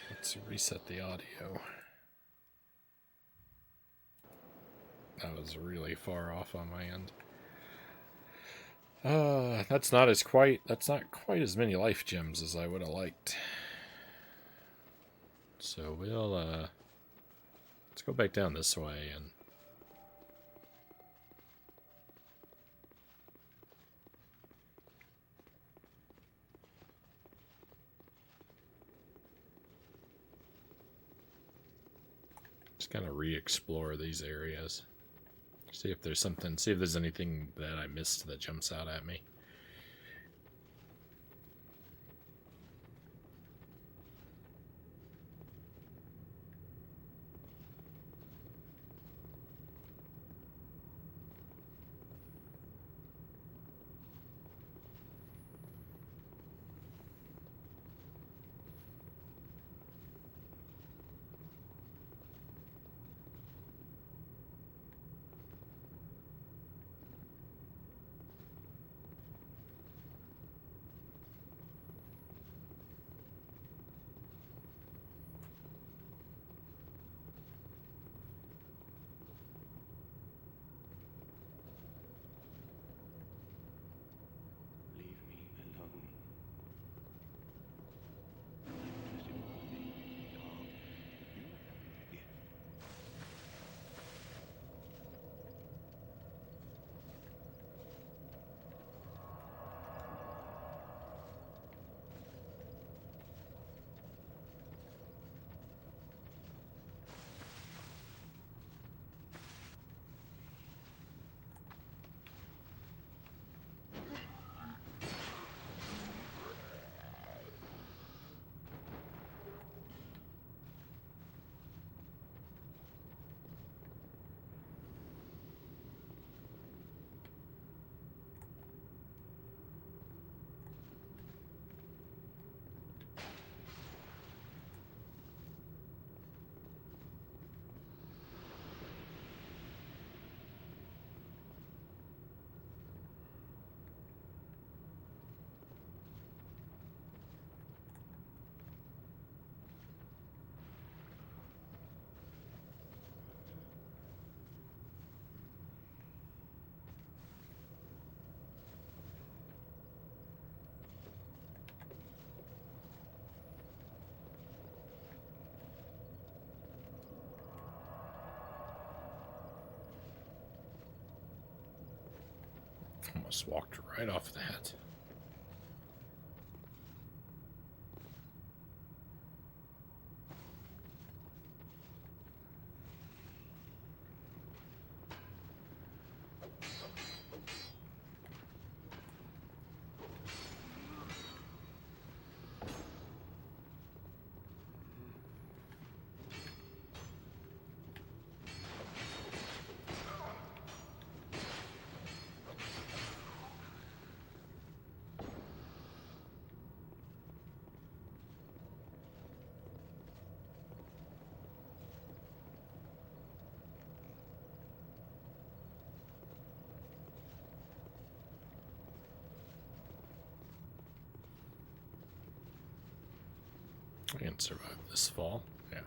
Let's reset the audio. That was really far off on my end. That's not quite as many life gems as I would have liked. So we'll let's go back down this way and just kind of re-explore these areas. See if there's something, see if there's anything that I missed that jumps out at me. almost walked right off that. I can survive this fall. Yeah.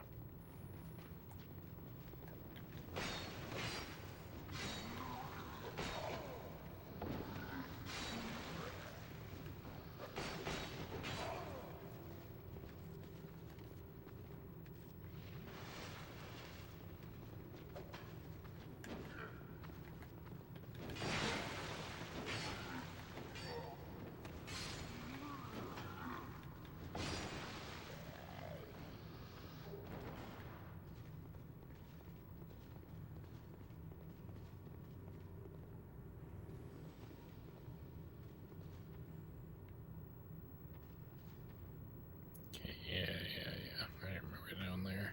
Okay, yeah. I remember down there.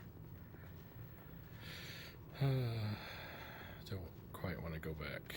Don't quite want to go back.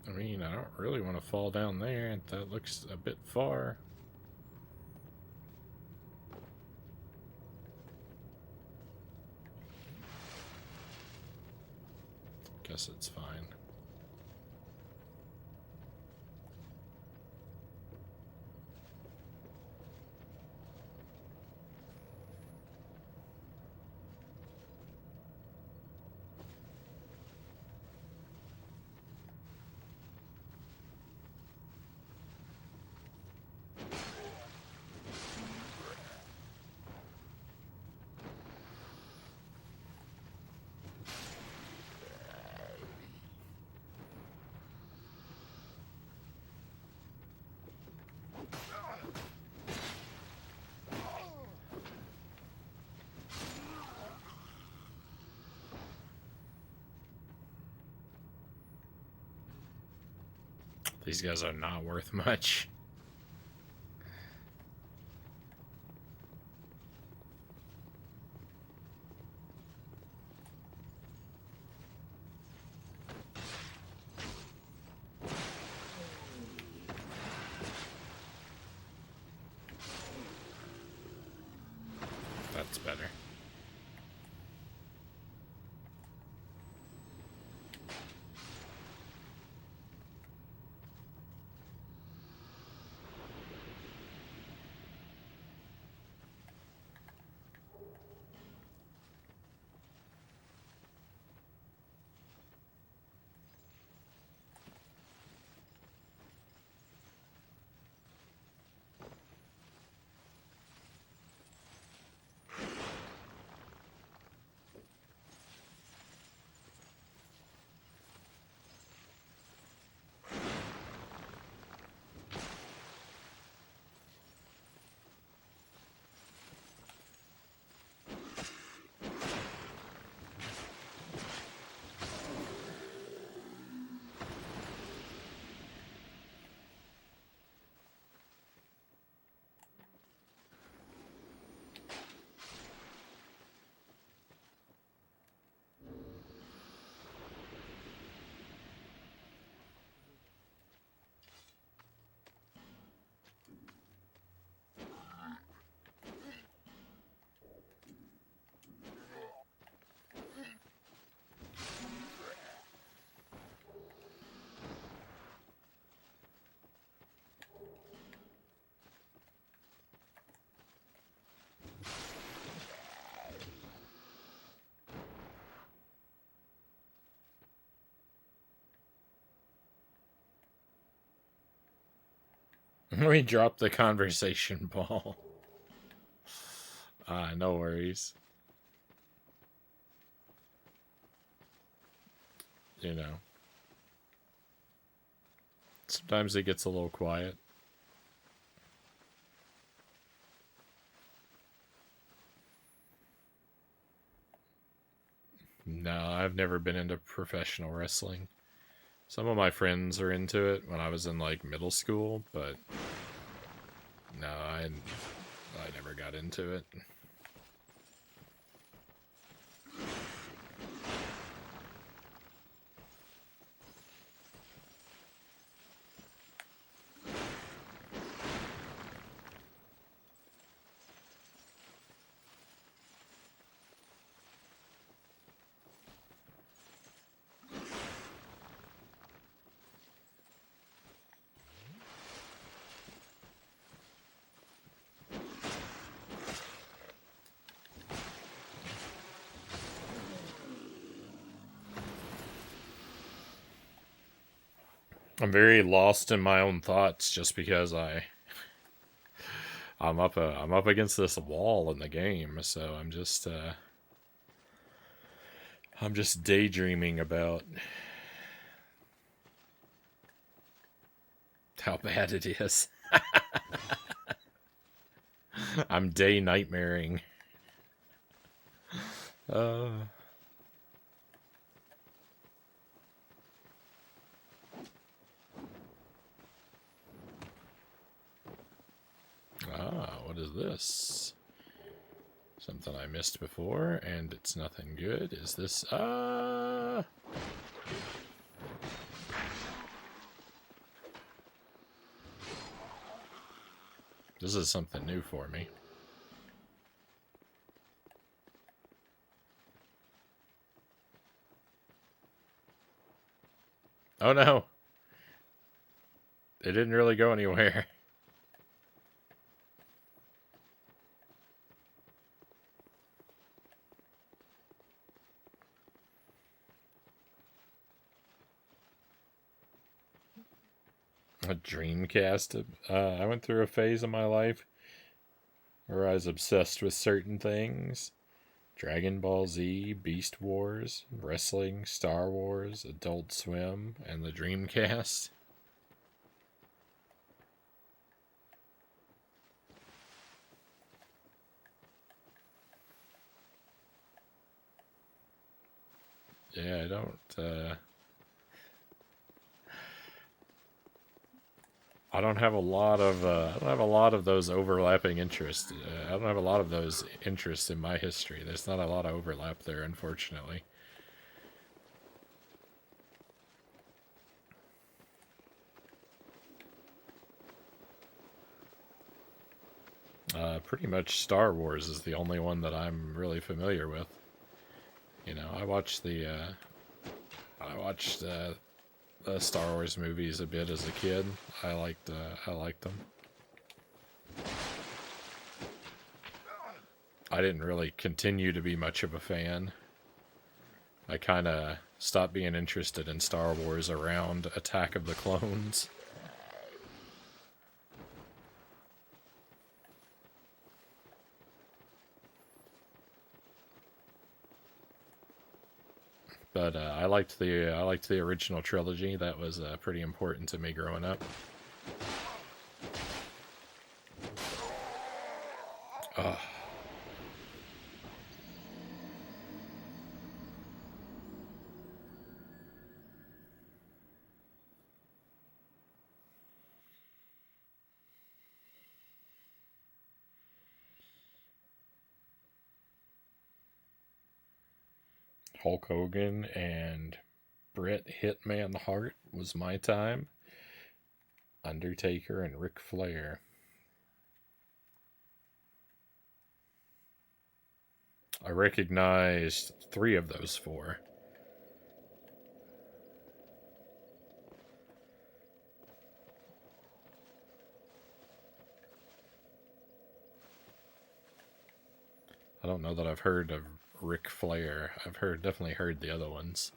I mean, I don't really want to fall down there. That looks a bit far. Guess it's fine. These guys are not worth much. That's better. We dropped the conversation ball. No worries. You know, sometimes it gets a little quiet. No, I've never been into professional wrestling. Some of my friends are into it when I was in like middle school, but no, I never got into it. I'm very lost in my own thoughts just because I'm up against this wall in the game, so I'm just daydreaming about how bad it is. I'm day nightmaring. Uh what is this? Something I missed before, and it's nothing good. Is this this is something new for me. Oh no. It didn't really go anywhere. A Dreamcast. I went through a phase of my life where I was obsessed with certain things. Dragon Ball Z, Beast Wars, wrestling, Star Wars, Adult Swim, and the Dreamcast. Yeah, I don't have a lot of I don't have a lot of those overlapping interests. I don't have a lot of those interests in my history. There's not a lot of overlap there, unfortunately. Pretty much Star Wars is the only one that I'm really familiar with. You know, I watched the Star Wars movies a bit as a kid. I liked them. I didn't really continue to be much of a fan. I kind of stopped being interested in Star Wars around Attack of the Clones. But I liked the original trilogy. That was pretty important to me growing up. Oh, Hulk Hogan and Bret Hitman Hart was my time. Undertaker and Ric Flair. I recognized three of those four. I don't know that I've heard of Ric Flair. Definitely heard the other ones.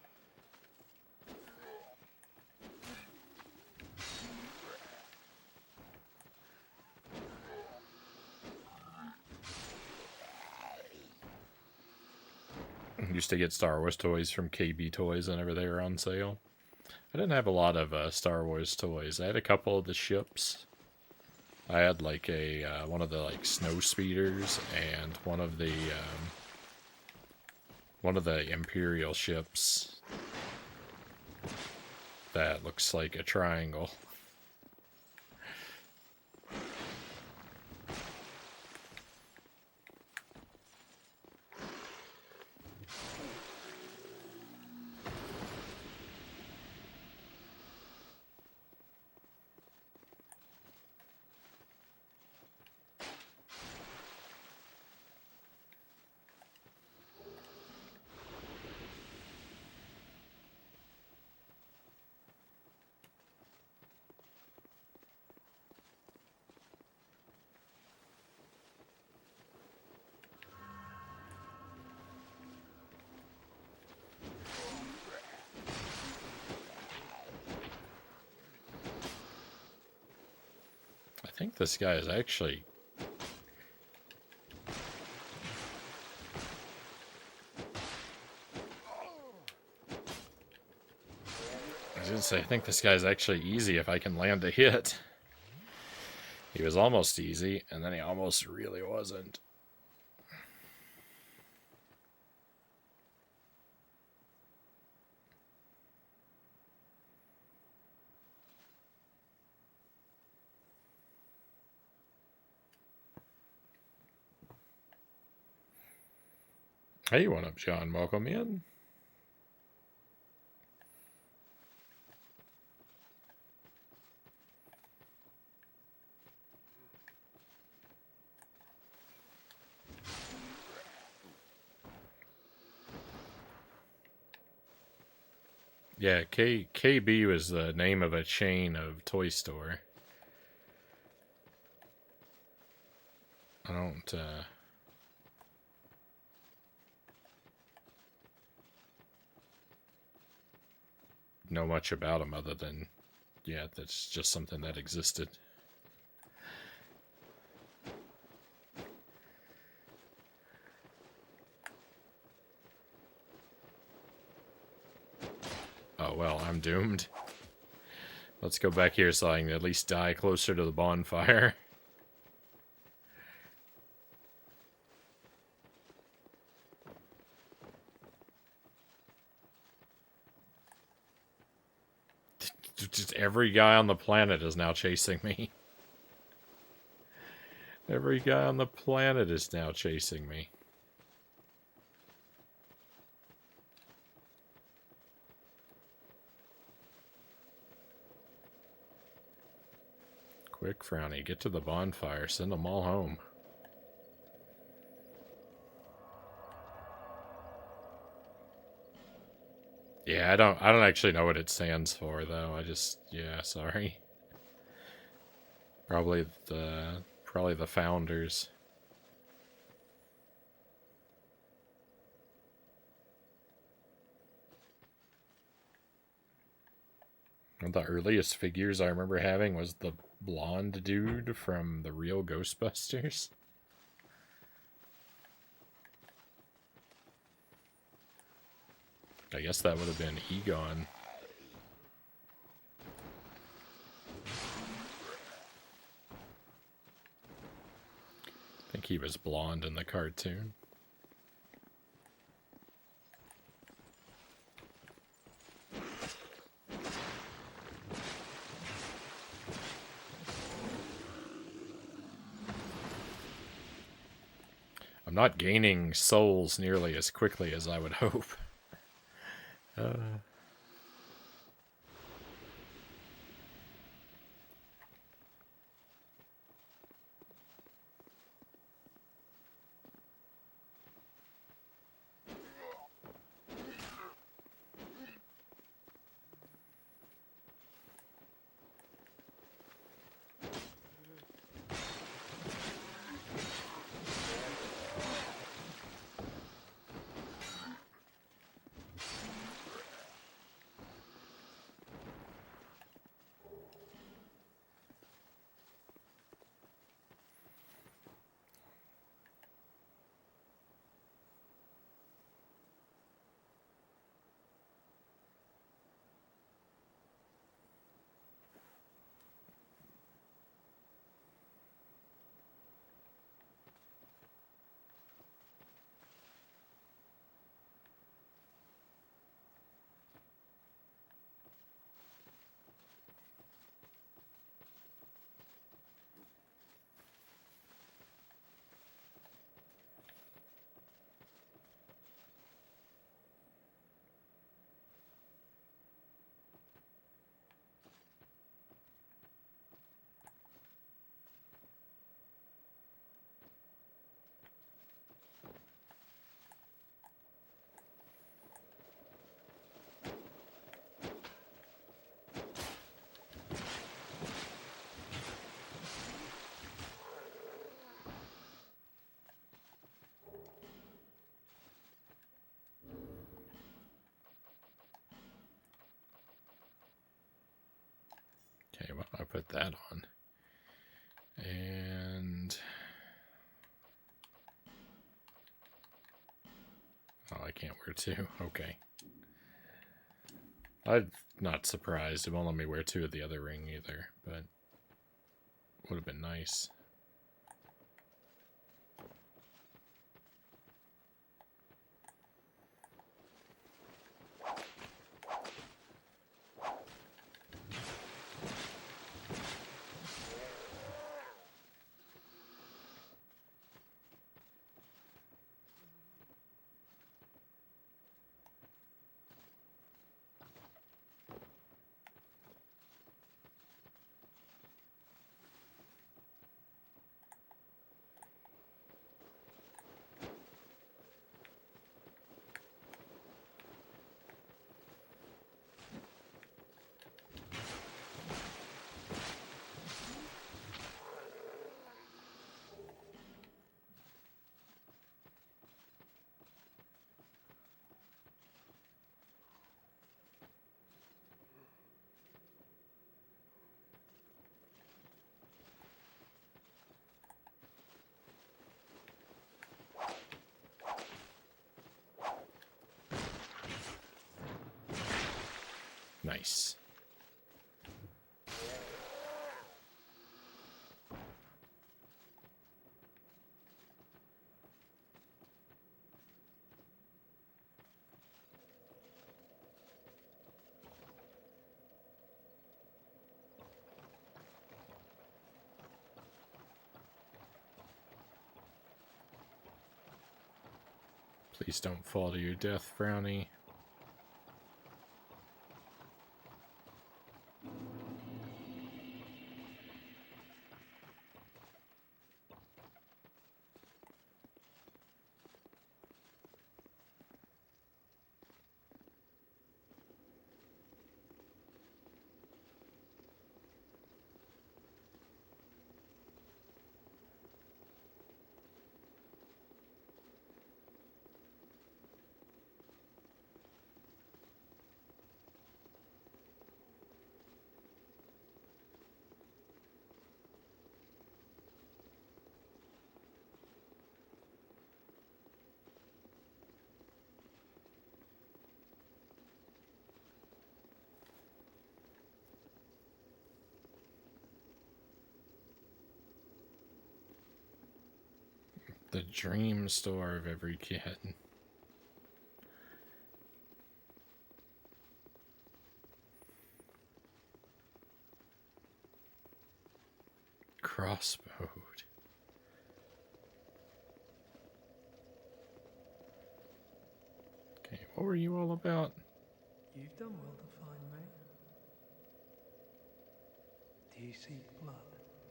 Used to get Star Wars toys from KB Toys whenever they were on sale. I didn't have a lot of Star Wars toys. I had a couple of the ships. I had like a one of the like snow speeders and one of the Imperial ships that looks like a triangle. I think this guy is actually... I was gonna say, I think this guy's actually easy if I can land a hit. He was almost easy, and then he almost really wasn't. Hey, what up, John? Welcome in. Yeah, KB was the name of a chain of toy store. I don't know much about them other than, yeah, that's just something that existed. Oh, well, I'm doomed. Let's go back here so I can at least die closer to the bonfire. Just every guy on the planet is now chasing me. Every guy on the planet is now chasing me. Quick, Frownie, get to the bonfire. Send them all home. Yeah, I don't actually know what it stands for though. I just, yeah, sorry. Probably the founders. One of the earliest figures I remember having was the blonde dude from the real Ghostbusters. I guess that would have been Egon. I think he was blonde in the cartoon. I'm not gaining souls nearly as quickly as I would hope. I'll put that on. And... oh, I can't wear two. Okay. I'm not surprised. It won't let me wear two of the other ring either, but would have been nice. Nice. Please don't fall to your death, Frownie. The dream store of every kid. Crossbowed. Okay, what were you all about? You've done well to find me. Do you see blood?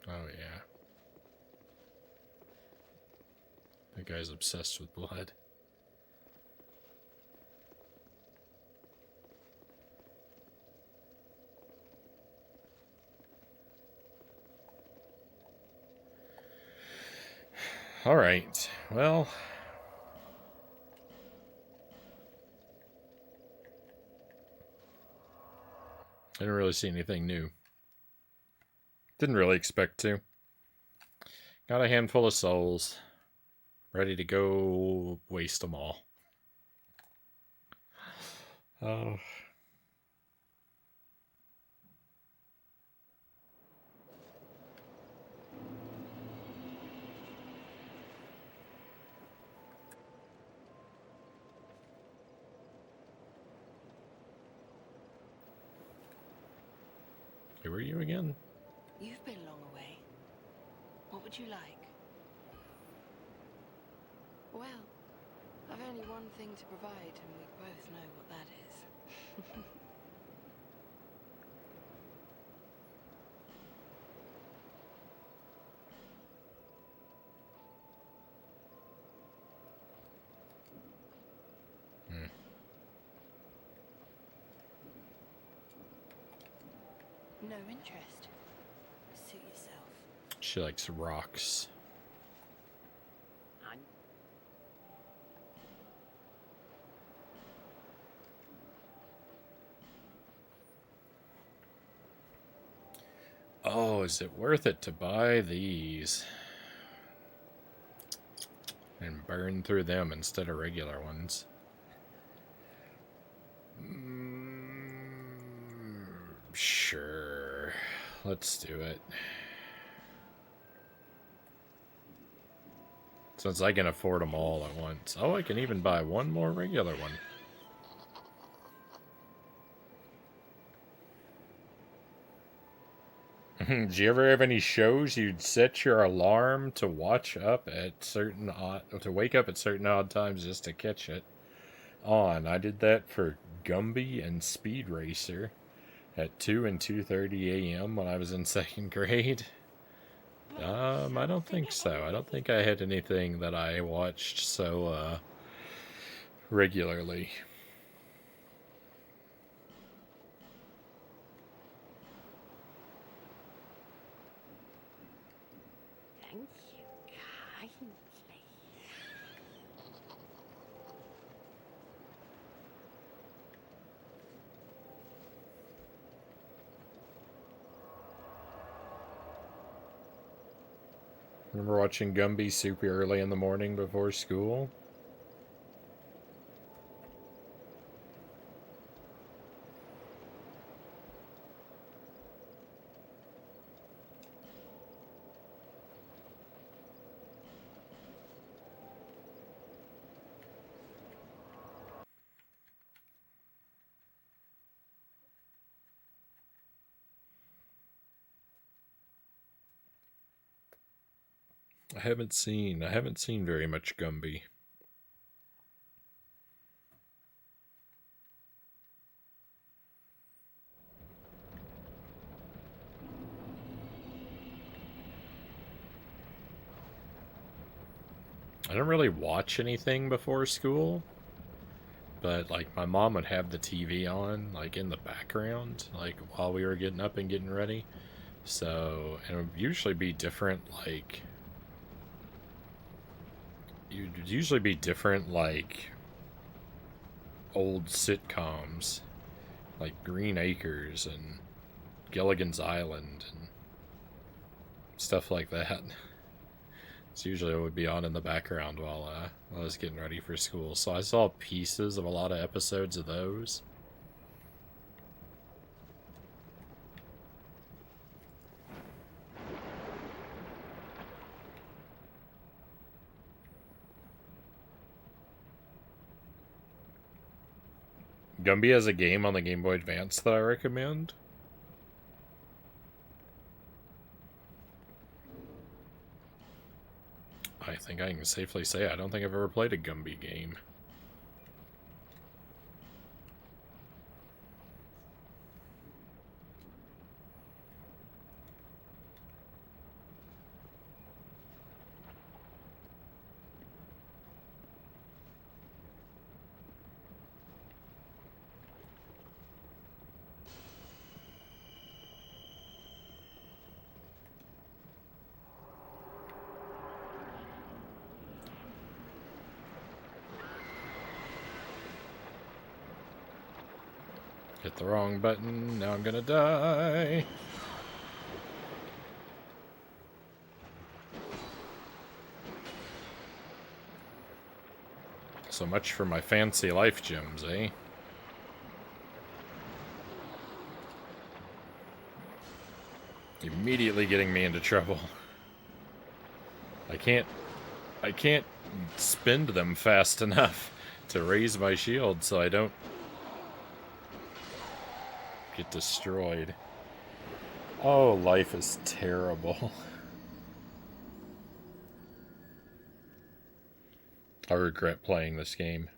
Oh, yeah. That guy's obsessed with blood. All right. Well, I didn't really see anything new. Didn't really expect to. Got a handful of souls. Ready to go waste them all. Oh. Who are you again? You've been long away. What would you like? Well, I've only one thing to provide, and we both know what that is. No interest. Suit yourself. She likes rocks. Oh, is it worth it to buy these and burn through them instead of regular ones? Sure. Let's do it. Since I can afford them all at once. Oh, I can even buy one more regular one. Did you ever have any shows you'd set your alarm to watch up at certain to wake up at certain odd times just to catch it on? I did that for Gumby and Speed Racer at 2 and 2:30 a.m. when I was in second grade. I don't think so. I don't think I had anything that I watched so regularly. Thank you kindly. Remember watching Gumby super early in the morning before school? I haven't seen very much Gumby. I don't really watch anything before school, but like my mom would have the TV on like in the background like while we were getting up and getting ready. So, and it would usually be different like old sitcoms like Green Acres and Gilligan's Island and stuff like that. It's usually what would be on in the background while I was getting ready for school. So I saw pieces of a lot of episodes of those. Gumby has a game on the Game Boy Advance that I recommend. I think I can safely say I don't think I've ever played a Gumby game. Hit the wrong button, now I'm gonna die. So much for my fancy life gems, eh? Immediately getting me into trouble. I can't spend them fast enough to raise my shield so I don't get destroyed. Oh, life is terrible. I regret playing this game.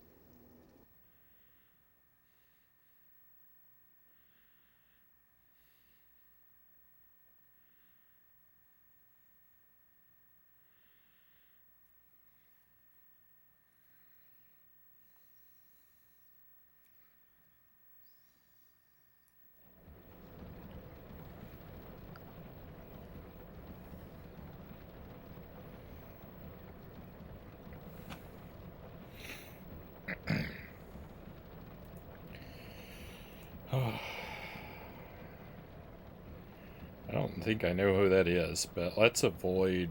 think I know who that is, but let's avoid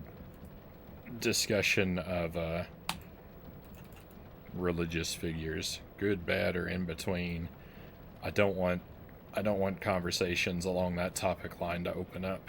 discussion of religious figures, good, bad, or in between. I don't want conversations along that topic line to open up.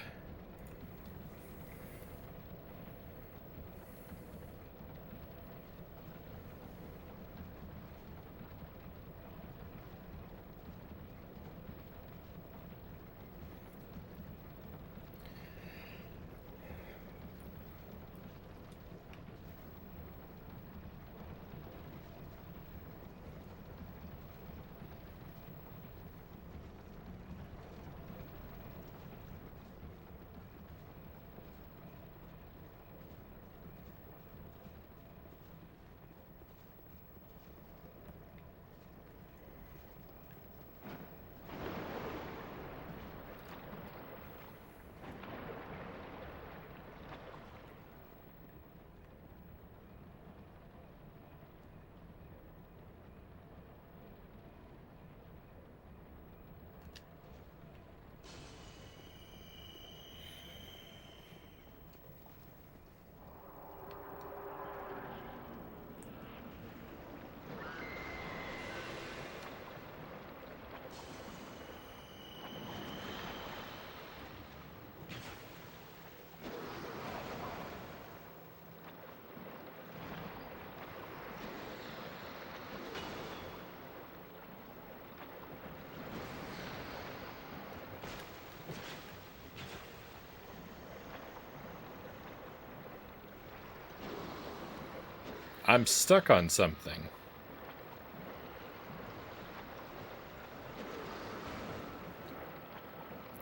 I'm stuck on something.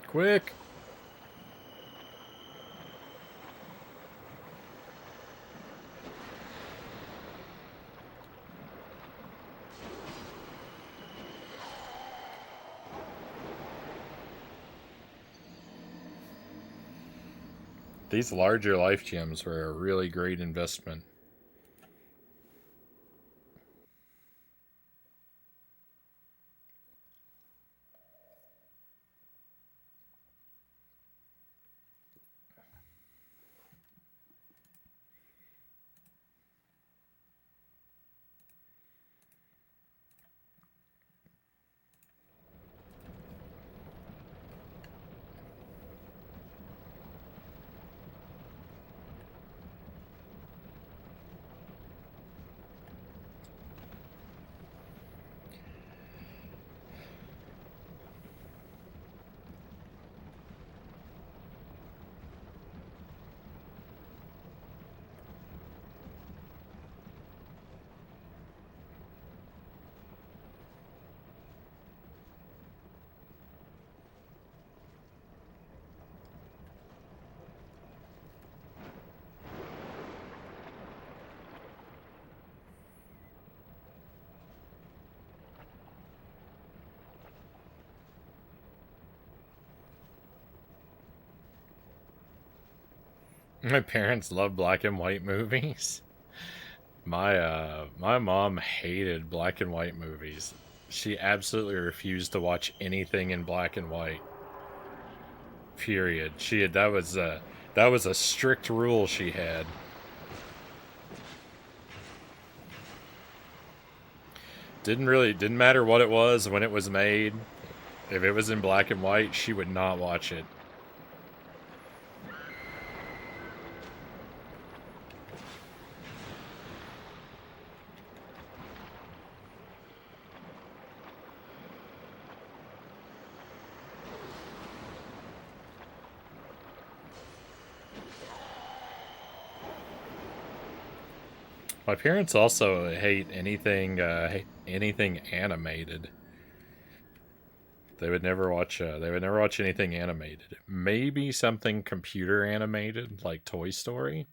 Quick! These larger life gems were a really great investment. My parents love black and white movies. My mom hated black and white movies. She absolutely refused to watch anything in black and white. Period. She had that was a strict rule she had. Didn't matter what it was when it was made. If it was in black and white, she would not watch it. My parents also hate anything animated. They would never watch. They would never watch anything animated. Maybe something computer animated, like Toy Story.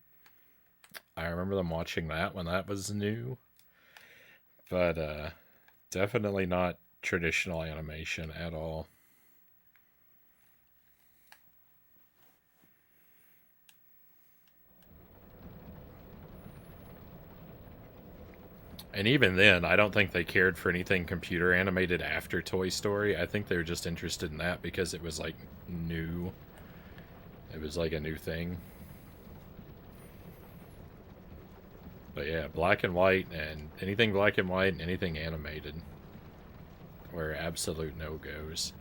I remember them watching that when that was new, but definitely not traditional animation at all. And even then, I don't think they cared for anything computer animated after Toy Story. I think they were just interested in that because it was like new. It was like a new thing. But yeah, black and white and anything black and white and anything animated were absolute no-goes.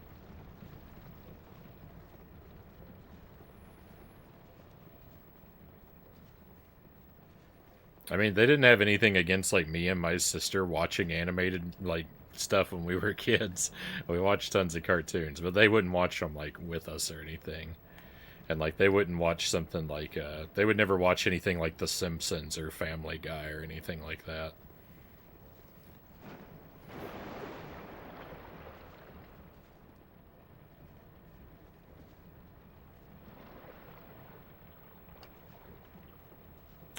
I mean, they didn't have anything against like me and my sister watching animated like stuff when we were kids. We watched tons of cartoons, but they wouldn't watch them like with us or anything. And like they wouldn't watch something like they would never watch anything like The Simpsons or Family Guy or anything like that.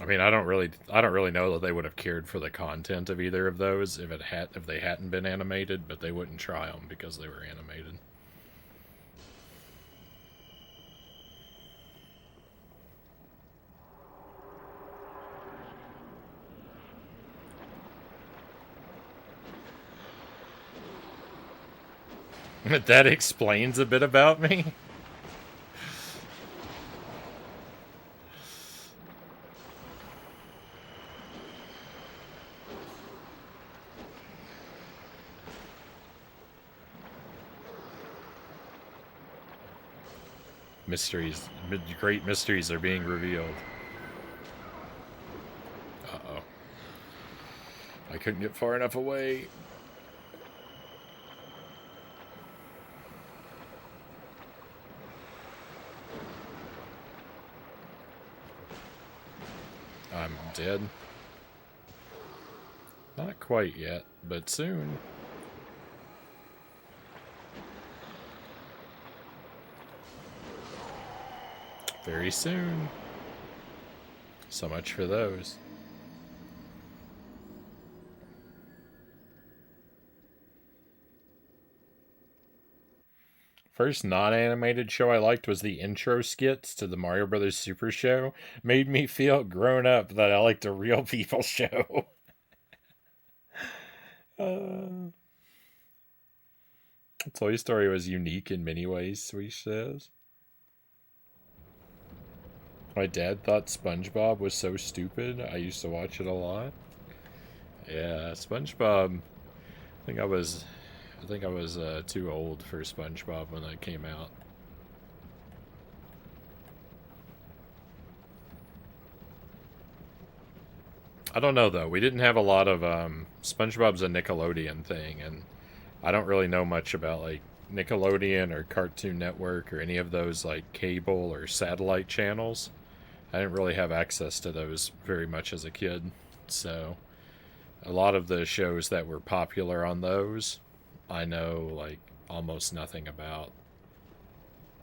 I mean, I don't really know that they would have cared for the content of either of those if they hadn't been animated, but they wouldn't try them because they were animated. That explains a bit about me. Great mysteries are being revealed. Uh-oh. I couldn't get far enough away. I'm dead. Not quite yet, but soon. Very soon. So much for those. First non-animated show I liked was the intro skits to the Mario Brothers Super Show. Made me feel grown up that I liked a real people show. Toy Story was unique in many ways, Sweesh says. My dad thought SpongeBob was so stupid. I used to watch it a lot. Yeah, SpongeBob. I think I was too old for SpongeBob when that came out. I don't know though. We didn't have a lot of SpongeBob's a Nickelodeon thing, and I don't really know much about like Nickelodeon or Cartoon Network or any of those like cable or satellite channels. I didn't really have access to those very much as a kid, so a lot of the shows that were popular on those, I know like almost nothing about.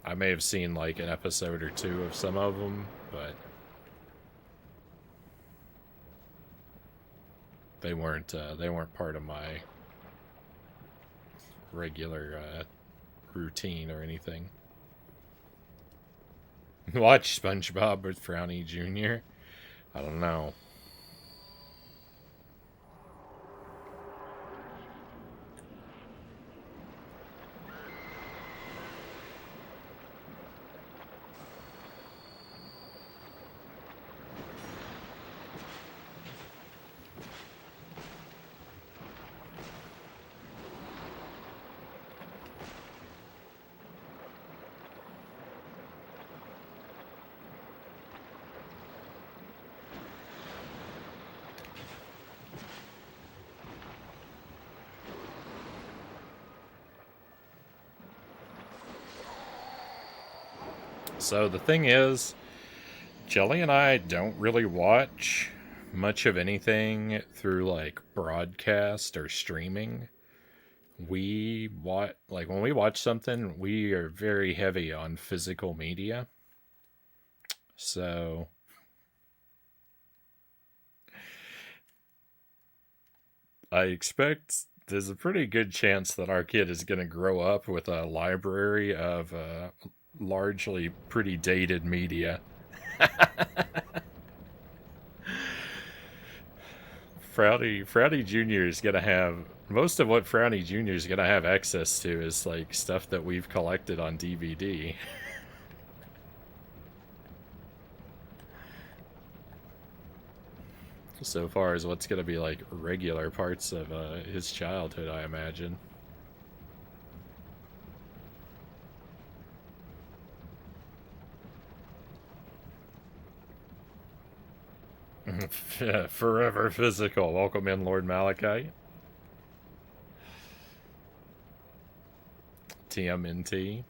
I may have seen like an episode or two of some of them, but they weren't part of my regular routine or anything. Watch SpongeBob with Frownie Jr.? I don't know. So the thing is, Jelly and I don't really watch much of anything through like broadcast or streaming. We watch, like when we watch something, we are very heavy on physical media. So I expect there's a pretty good chance that our kid is going to grow up with a library of largely pretty dated media. Frownie Jr. is gonna have most of what Frownie Jr. is gonna have access to is like stuff that we've collected on DVD. So far as what's going to be like regular parts of his childhood, I imagine. Forever physical. Welcome in, Lord Malachi. TMNT.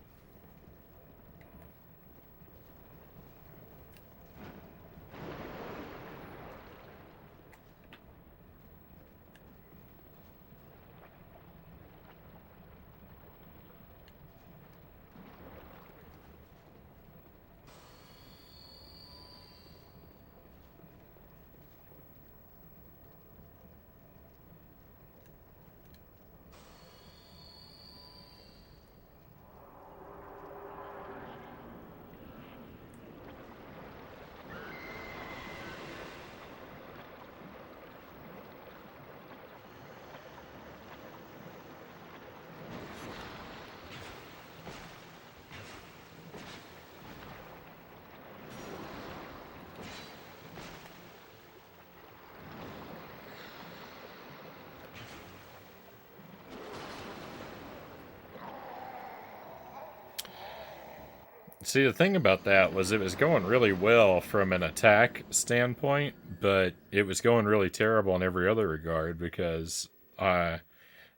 See, the thing about that was it was going really well from an attack standpoint, but it was going really terrible in every other regard because I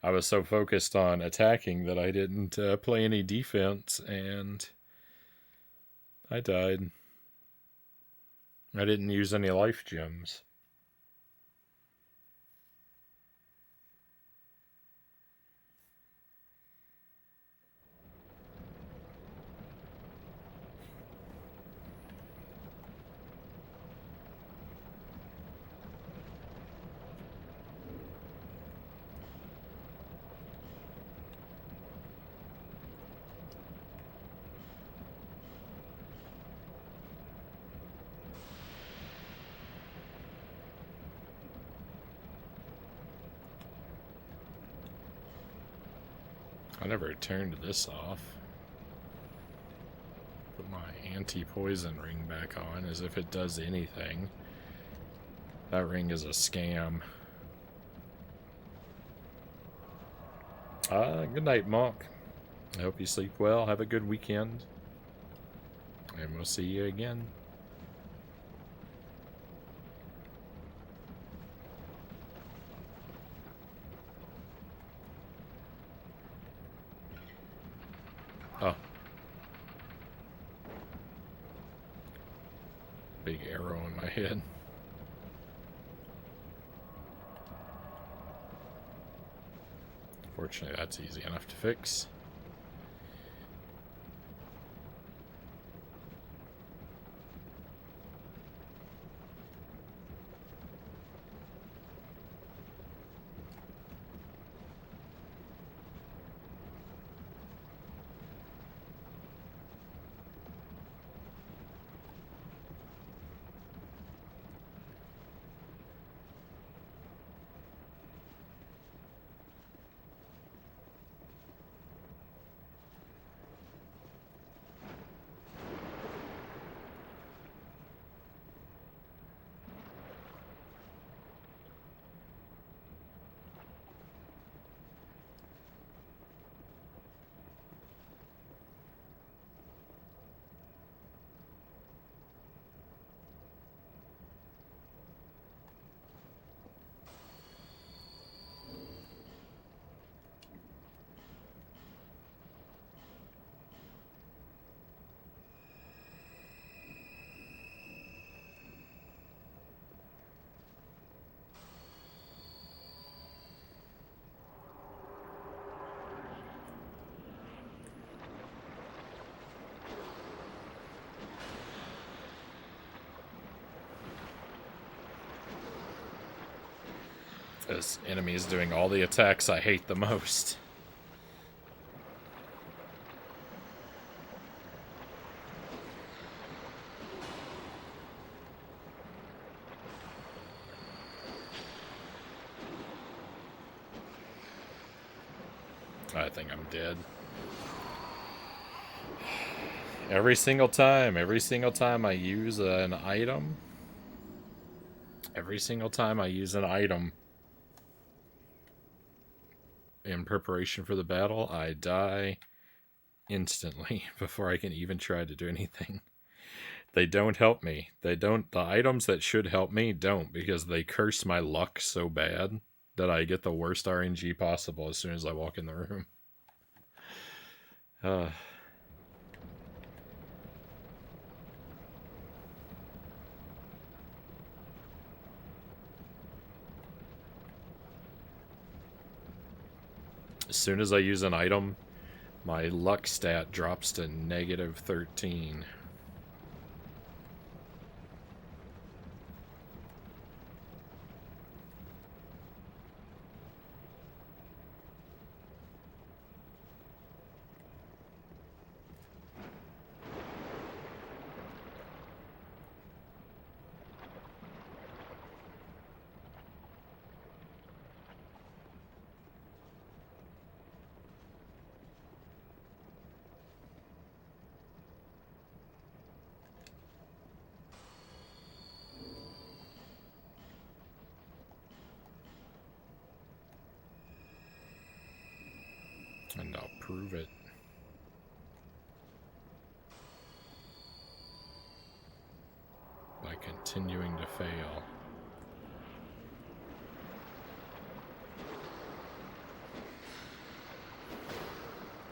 was so focused on attacking that I didn't play any defense, and I died. I didn't use any life gems. I never turned this off. Put my anti-poison ring back on as if it does anything. That ring is a scam. Good night, Monk. I hope you sleep well. Have a good weekend. And we'll see you again. Oh. Big arrow in my head. Fortunately, that's easy enough to fix. This enemy is doing all the attacks I hate the most. I think I'm dead. Every single time I use an item, Every single time I use an item in preparation for the battle, I die instantly before I can even try to do anything. They don't help me. They don't. The items that should help me don't, because they curse my luck so bad that I get the worst RNG possible as soon as I walk in the room. As soon as I use an item, my luck stat drops to negative 13. And I'll prove it. By continuing to fail.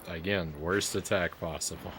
Again, worst attack possible.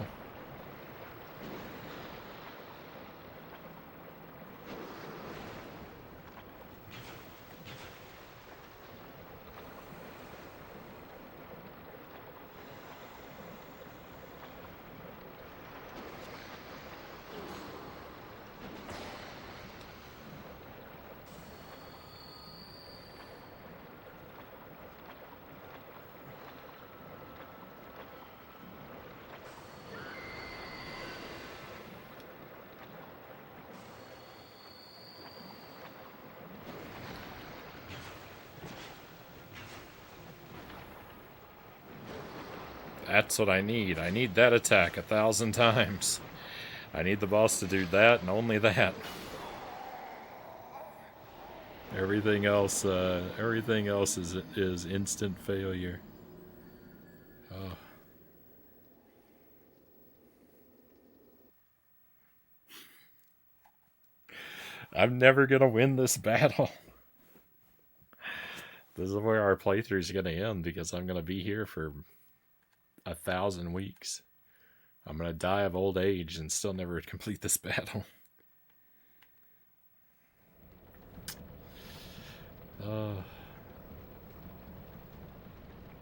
That's what I need. I need that attack 1,000 times. I need the boss to do that and only that. Everything else is instant failure. Oh. I'm never gonna win this battle. This is where our playthrough is gonna end, because I'm gonna be here for 1,000 weeks. I'm gonna die of old age and still never complete this battle.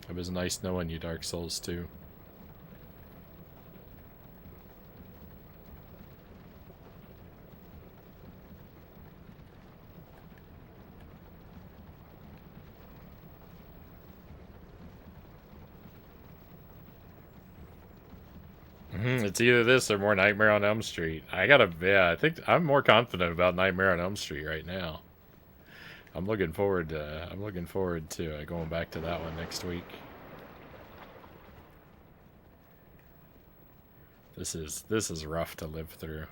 It was nice knowing you, Dark Souls 2. It's either this or more Nightmare on Elm Street. I think I'm more confident about Nightmare on Elm Street right now. I'm looking forward to going back to that one next week. This is rough to live through.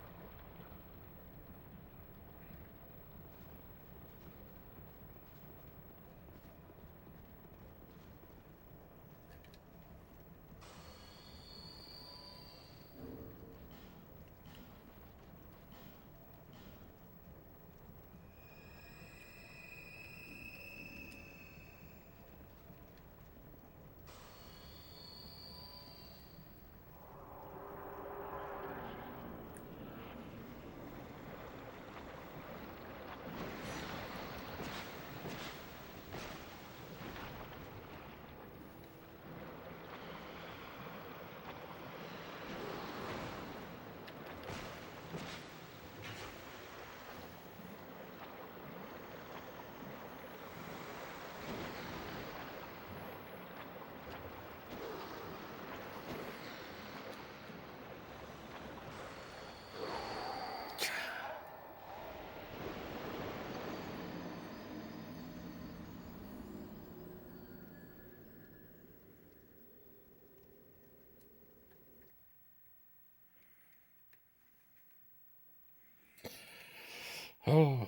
Oh,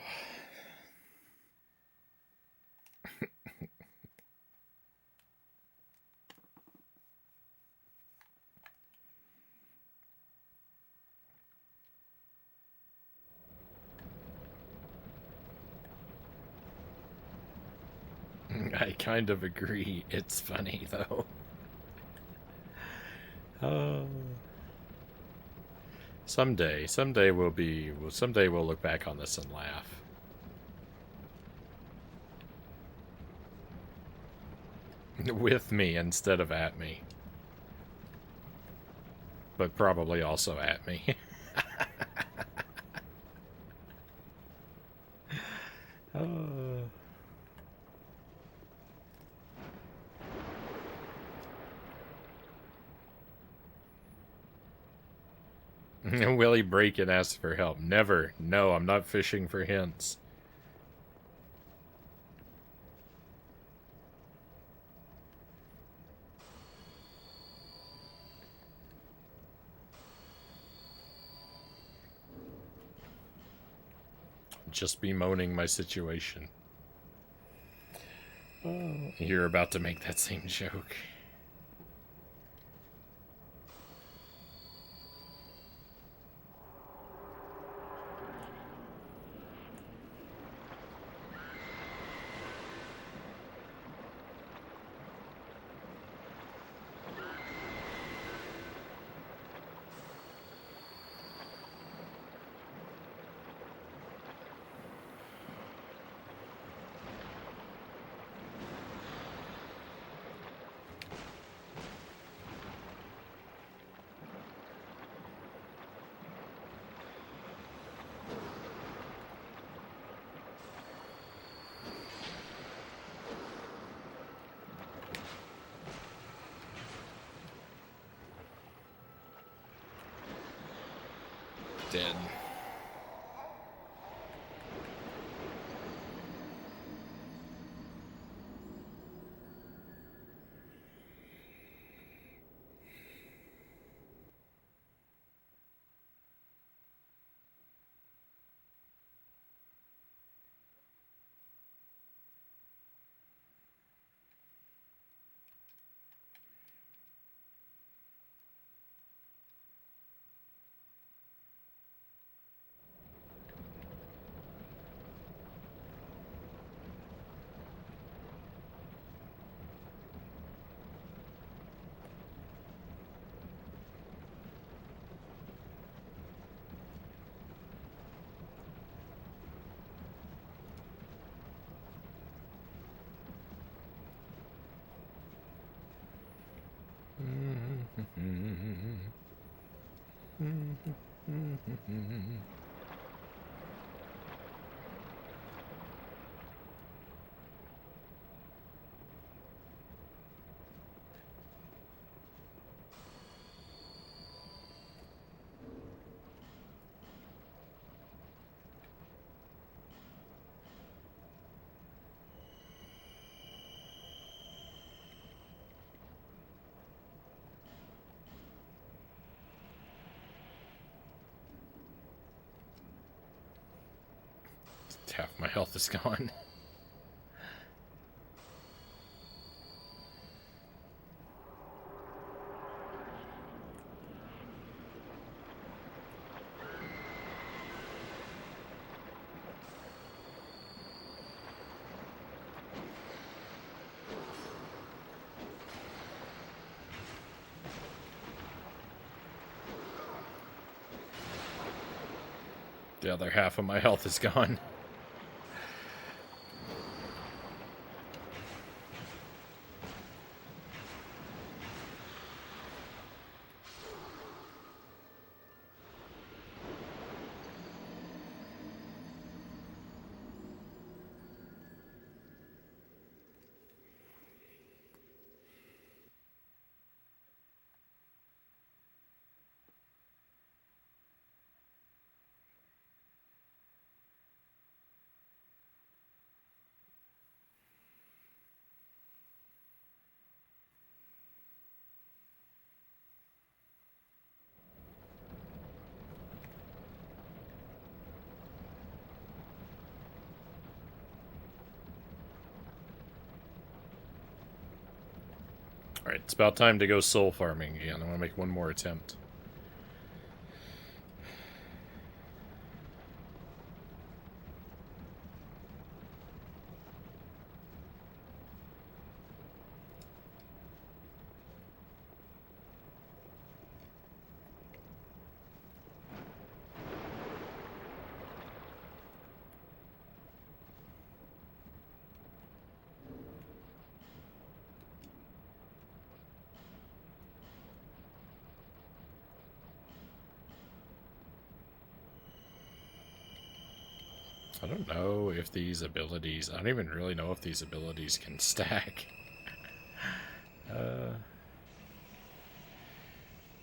I kind of agree. It's funny, though. Oh. Someday we'll look back on this and laugh. With me instead of at me. But probably also at me. Oh. Will he break and ask for help? Never. No, I'm not fishing for hints. Just bemoaning my situation. Oh, you're about to make that same joke. Dead. Half my health is gone. The other half of my health is gone. Alright, it's about time to go soul farming again. I want to make one more attempt. I don't know if these abilities... I don't even really know if these abilities can stack.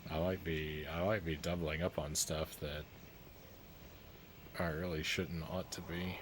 I might be doubling up on stuff that I really shouldn't ought to be.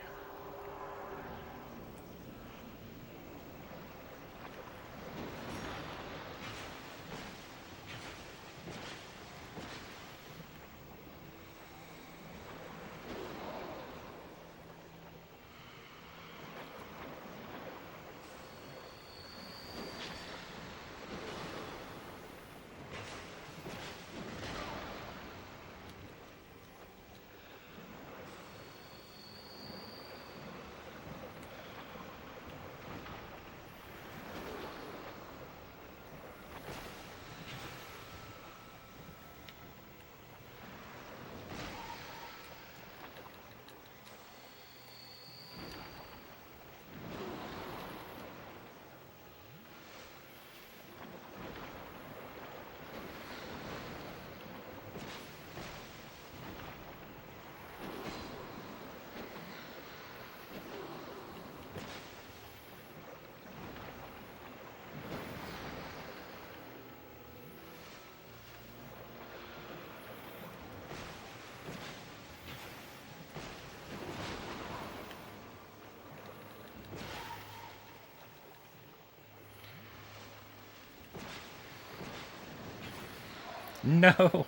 No!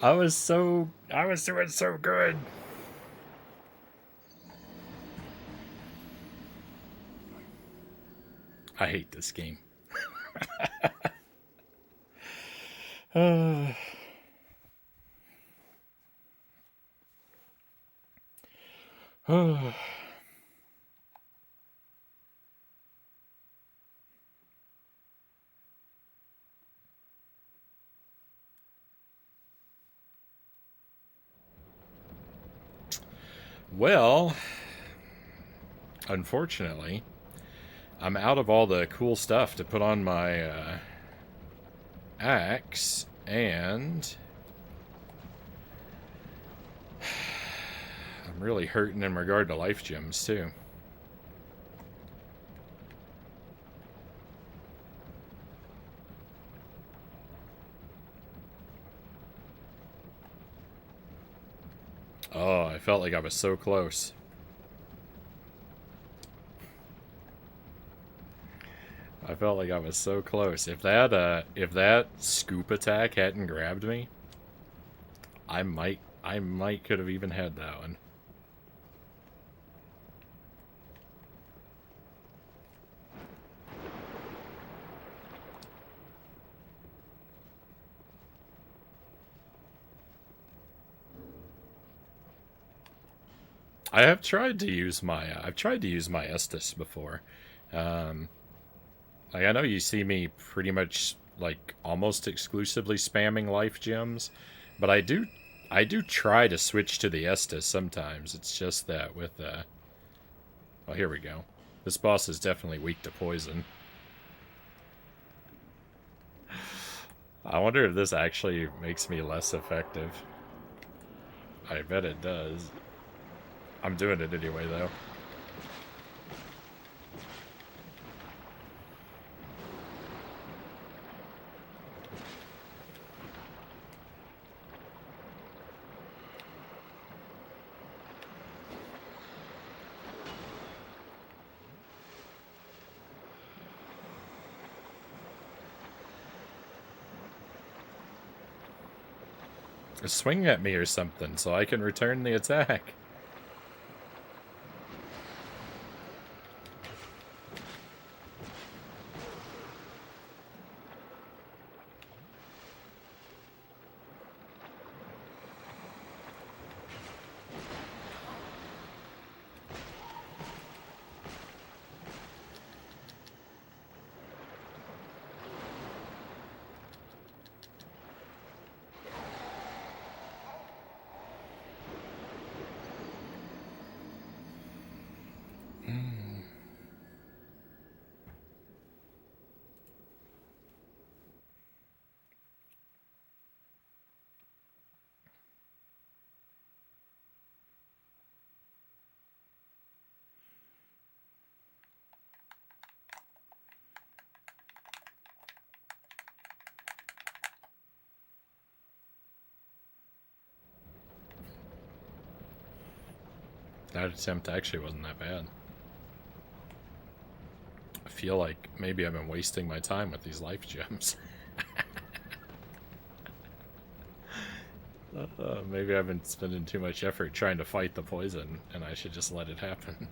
I was doing so good! I hate this game. Well, unfortunately, I'm out of all the cool stuff to put on my axe, and I'm really hurting in regard to life gems, too. Oh, I felt like I was so close. I felt like I was so close. If that scoop attack hadn't grabbed me, I might could have even had that one. I have tried to use my I've tried to use my Estus before. Like, I know you see me pretty much like almost exclusively spamming life gems, but I do try to switch to the Estus sometimes. It's just that with oh, here we go. This boss is definitely weak to poison. I wonder if this actually makes me less effective. I bet it does. I'm doing it anyway, though. Swing at me or something so I can return the attack. That attempt actually wasn't that bad. I feel like maybe I've been wasting my time with these life gems. Maybe I've been spending too much effort trying to fight the poison, and I should just let it happen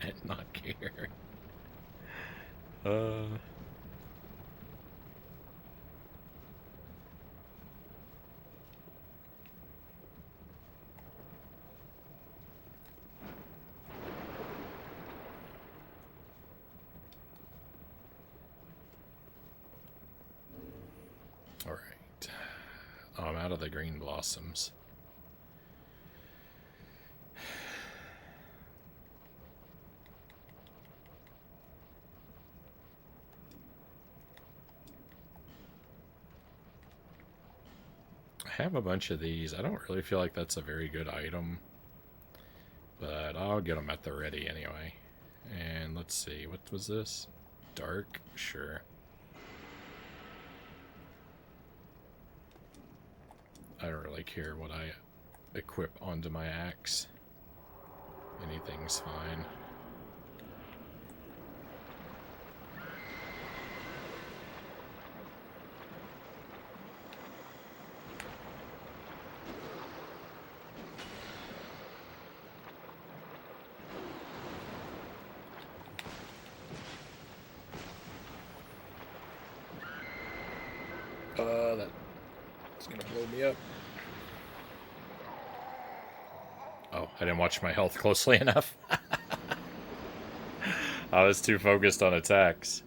and not care. Alright. Oh, I'm out of the green blossoms. I have a bunch of these. I don't really feel like that's a very good item, but I'll get them at the ready anyway. And let's see, what was this? Dark? Sure. I don't really care what I equip onto my axe. Anything's fine. That's gonna blow me up. Oh, I didn't watch my health closely enough. I was too focused on attacks.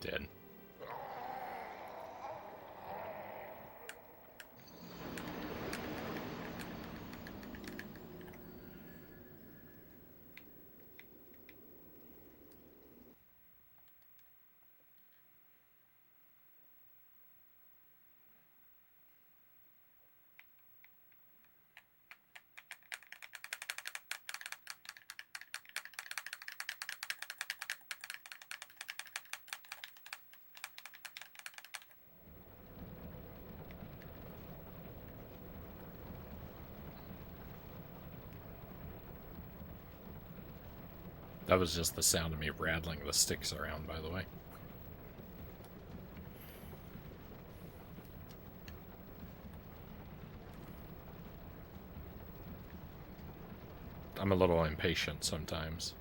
Dead. That was just the sound of me rattling the sticks around, by the way. I'm a little impatient sometimes.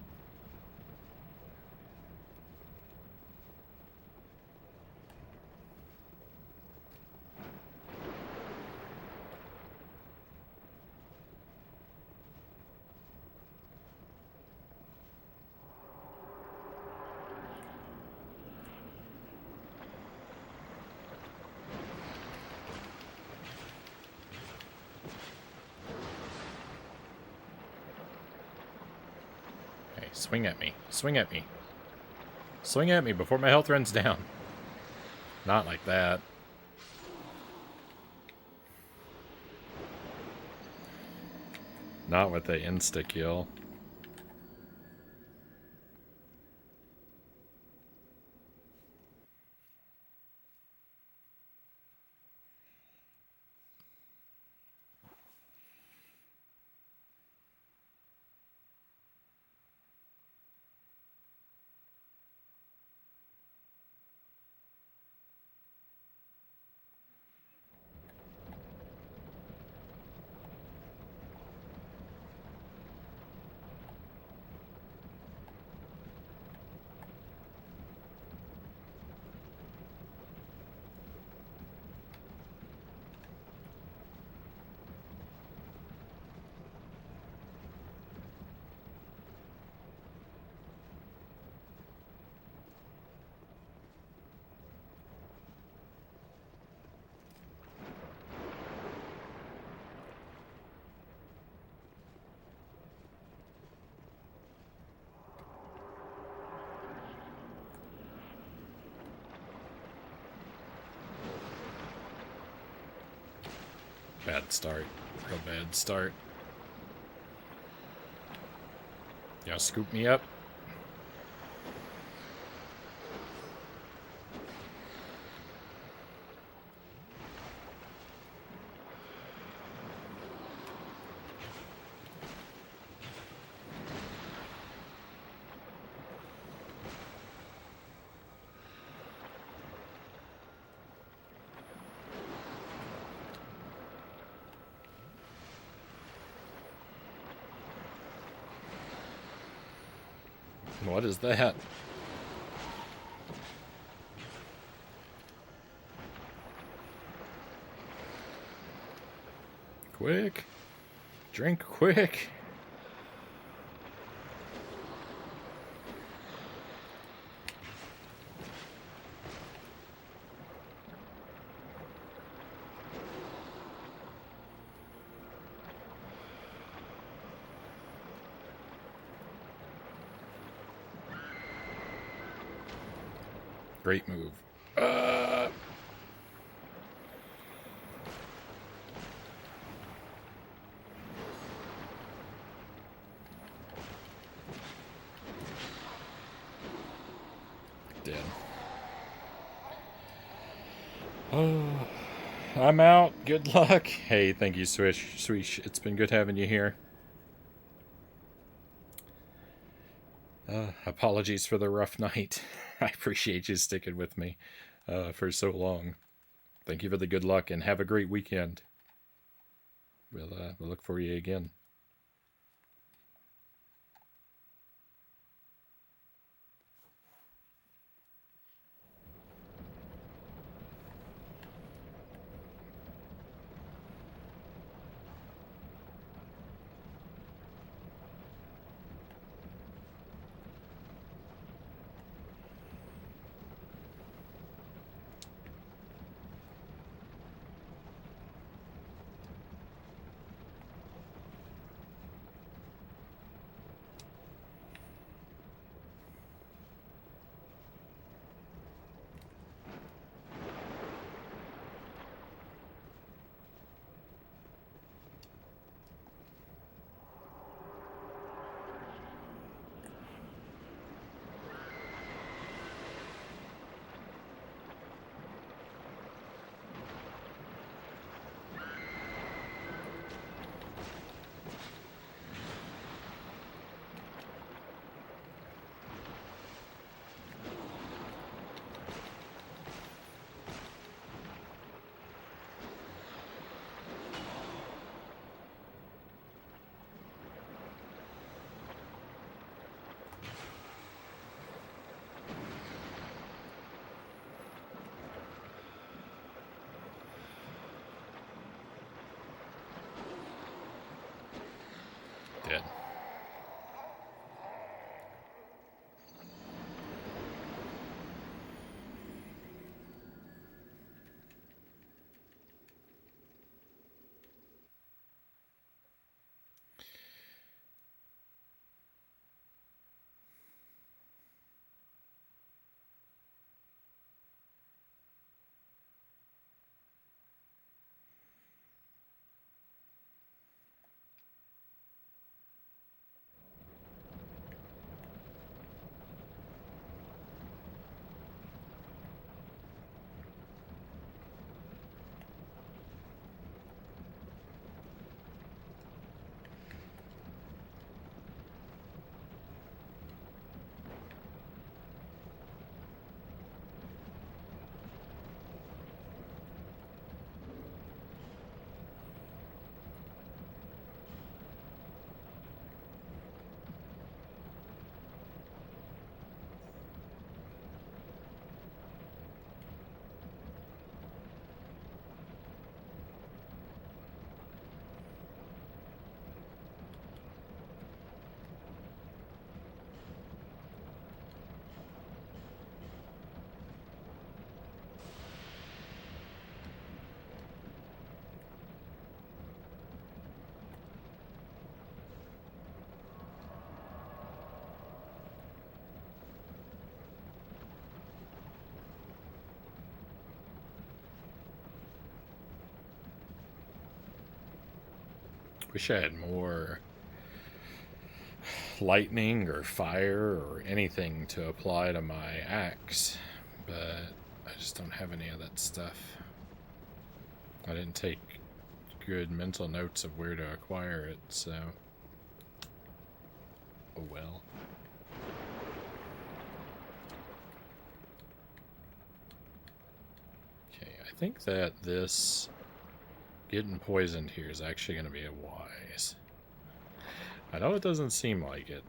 Swing at me. Swing at me. Swing at me before my health runs down. Not like that. Not with the insta kill. Bad start. Real bad start. Y'all scoop me up. What is that? Quick. Drink quick. Great move. Dead. Oh, I'm out. Good luck. Hey, thank you, Swish. It's been good having you here. Apologies for the rough night. I appreciate you sticking with me for so long. Thank you for the good luck, and have a great weekend. We'll look for you again. Dead. Wish I had more lightning or fire or anything to apply to my axe, but I just don't have any of that stuff. I didn't take good mental notes of where to acquire it, so oh well. Okay, I think that this getting poisoned here is actually going to be a wise. I know it doesn't seem like it.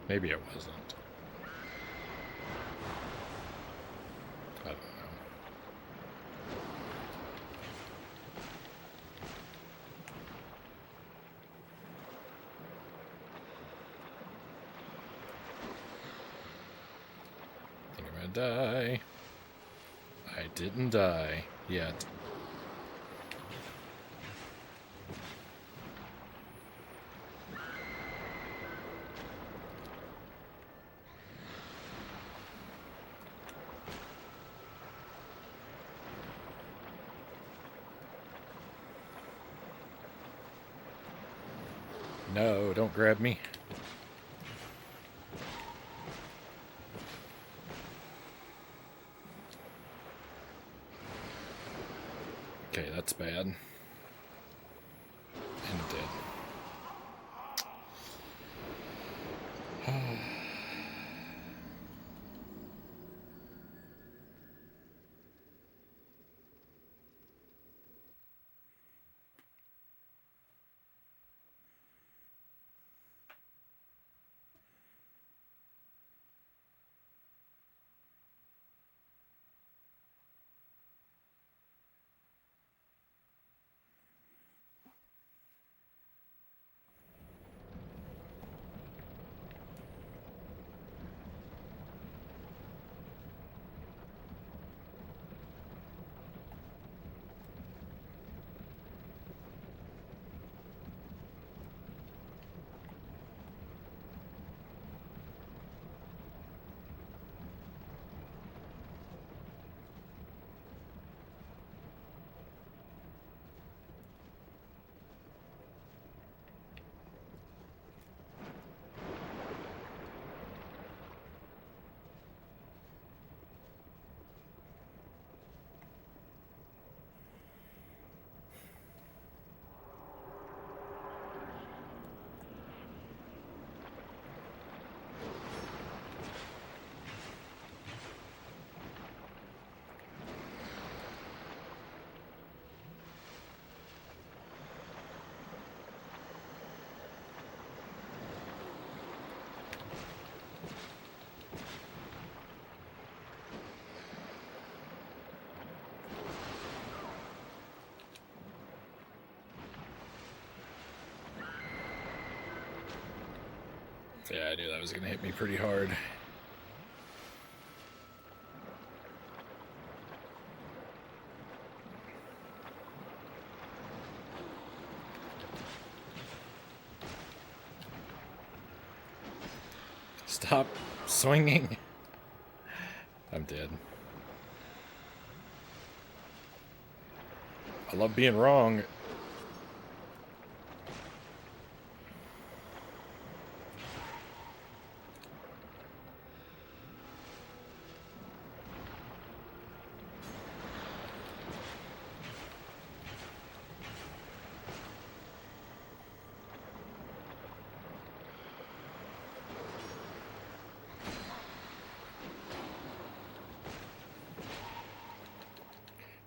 Maybe it wasn't. I don't know. I think I'm gonna die. I didn't die yet. No, don't grab me. Okay, that's bad. And dead. Yeah, I knew that was going to hit me pretty hard. Stop swinging. I'm dead. I love being wrong.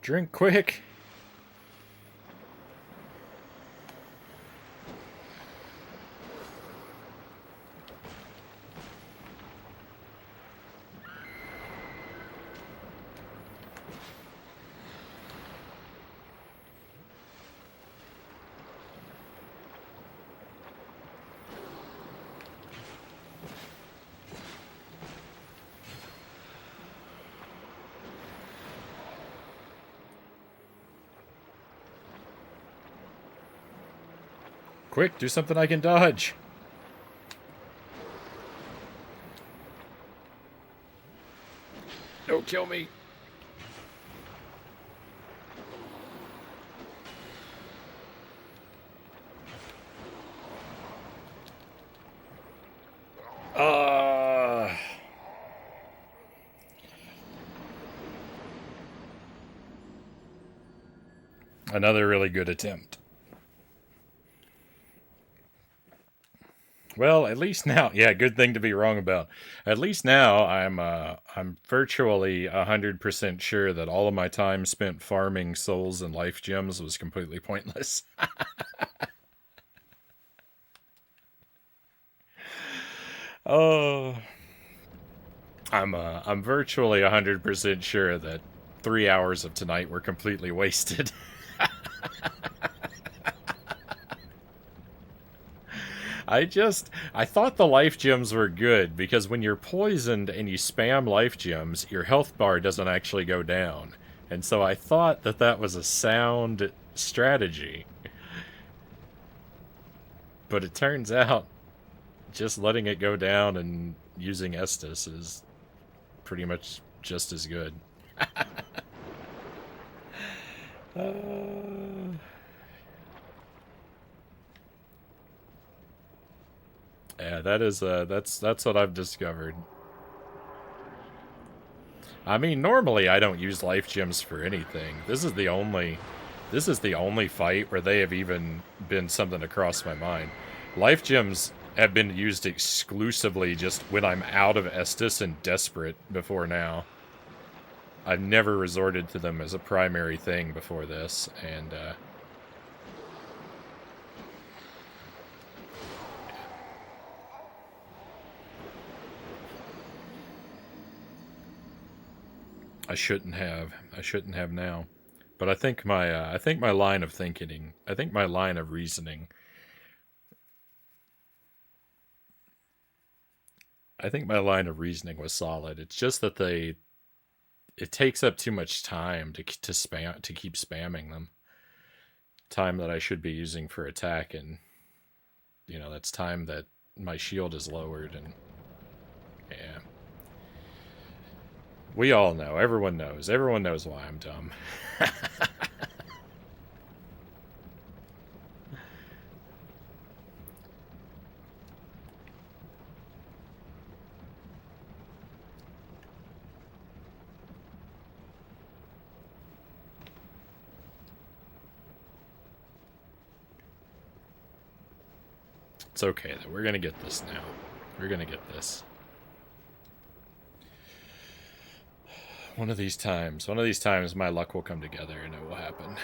Drink quick. Quick, do something I can dodge. Don't kill me. Another really good attempt. Well, at least now, yeah, good thing to be wrong about. At least now, I'm virtually 100% sure that all of my time spent farming souls and life gems was completely pointless. Oh, I'm virtually 100% sure that 3 hours of tonight were completely wasted. I thought the life gems were good because when you're poisoned and you spam life gems, your health bar doesn't actually go down. And so I thought that that was a sound strategy. But it turns out just letting it go down and using Estus is pretty much just as good. Yeah, that's what I've discovered. I mean, normally I don't use life gems for anything. This is the only fight where they have even been something to cross my mind. Life gems have been used exclusively just when I'm out of Estus and desperate before now. I've never resorted to them as a primary thing before this, and I shouldn't have. I shouldn't have now. But I think my line of thinking, I think my line of reasoning, I think my line of reasoning was solid. It's just that it takes up too much time to keep spamming them. Time that I should be using for attack, and that's time that my shield is lowered, and yeah. We all know. Everyone knows. Everyone knows why I'm dumb. It's okay, though. We're gonna get this now. We're gonna get this. One of these times, my luck will come together and it will happen.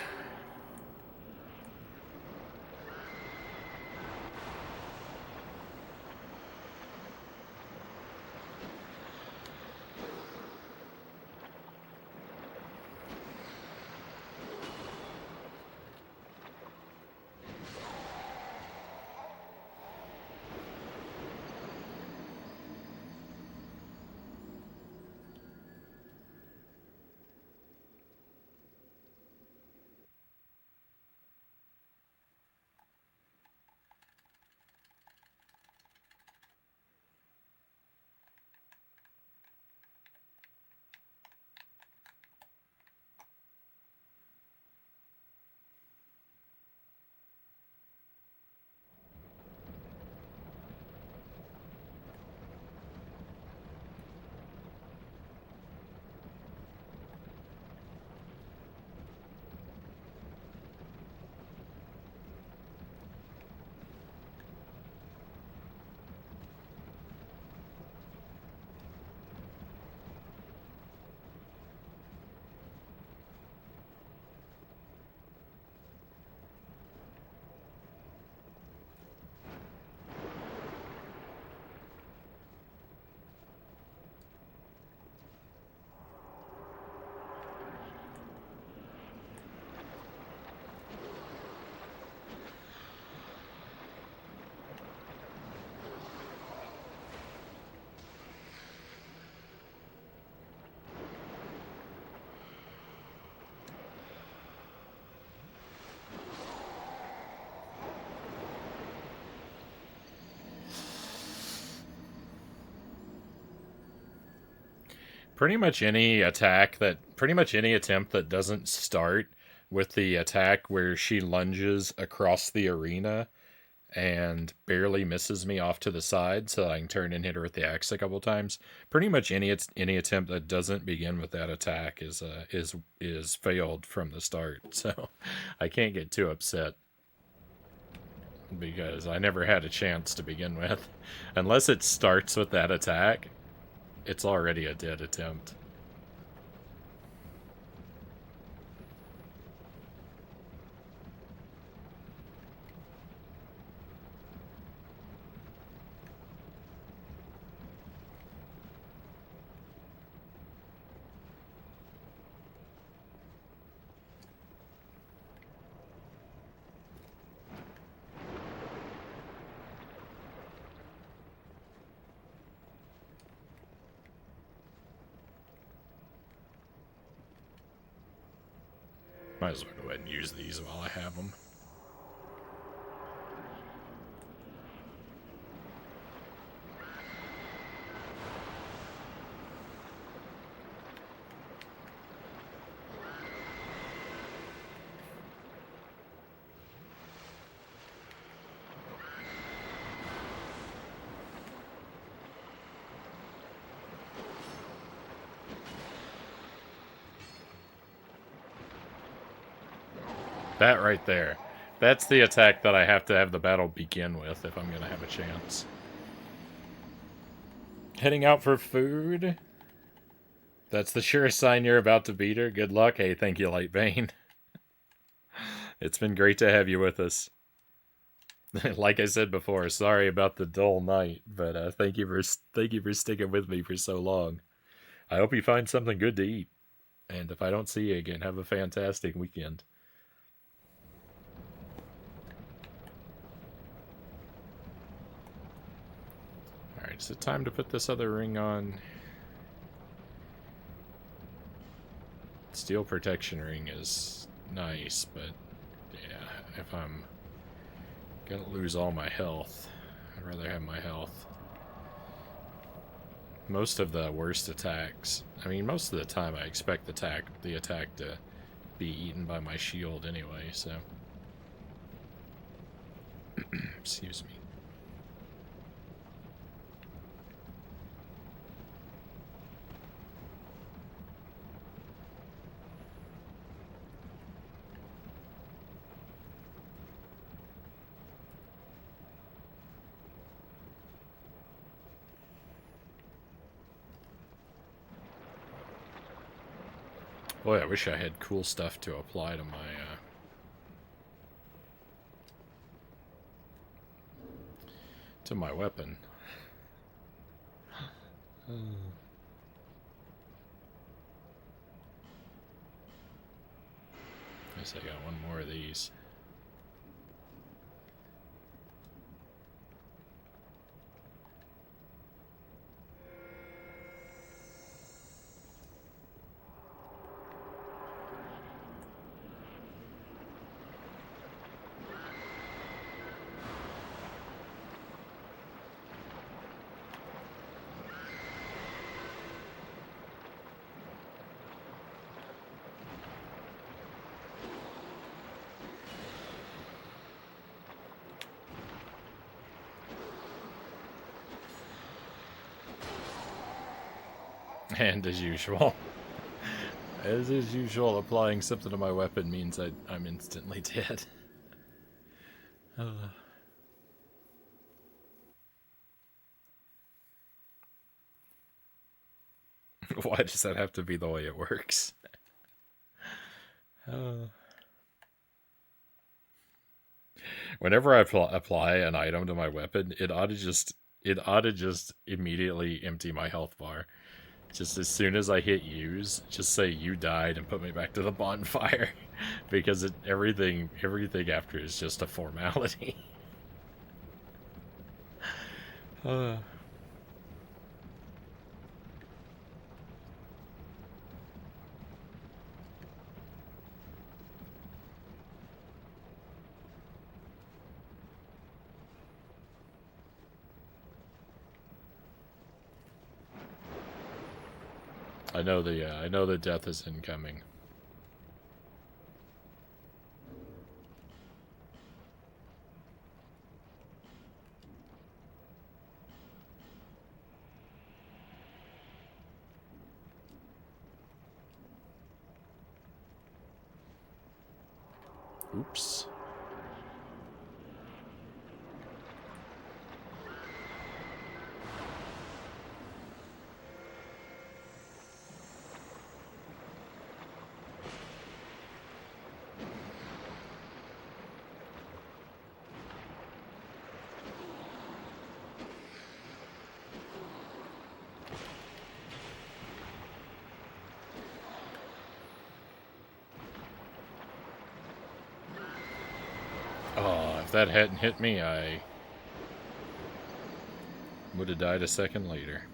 Pretty much any attempt that doesn't start with the attack where she lunges across the arena and barely misses me off to the side so I can turn and hit her with the axe a couple times. Pretty much any attempt that doesn't begin with that attack is failed from the start. So I can't get too upset because I never had a chance to begin with. Unless it starts with that attack, it's already a dead attempt. Might as well go ahead and use these while I have them. That right there. That's the attack that I have to have the battle begin with if I'm going to have a chance. Heading out for food? That's the surest sign you're about to beat her. Good luck. Hey, thank you, Lightbane. It's been great to have you with us. Like I said before, sorry about the dull night, but thank you for sticking with me for so long. I hope you find something good to eat. And if I don't see you again, have a fantastic weekend. Alright, is it time to put this other ring on? Steel protection ring is nice, but yeah, if I'm gonna lose all my health, I'd rather have my health. Most of the worst attacks, I mean, most of the time I expect the attack to be eaten by my shield anyway, so. Excuse me. Boy, I wish I had cool stuff to apply to my weapon. Guess I got one more of these. And as usual, as is usual, applying something to my weapon means I'm instantly dead. Why does that have to be the way it works? Whenever I apply an item to my weapon, it ought to just immediately empty my health bar. Just as soon as I hit use, just say you died and put me back to the bonfire, because everything after is just a formality. I know the death is incoming. Oops. Oh, if that hadn't hit me, I would have died a second later.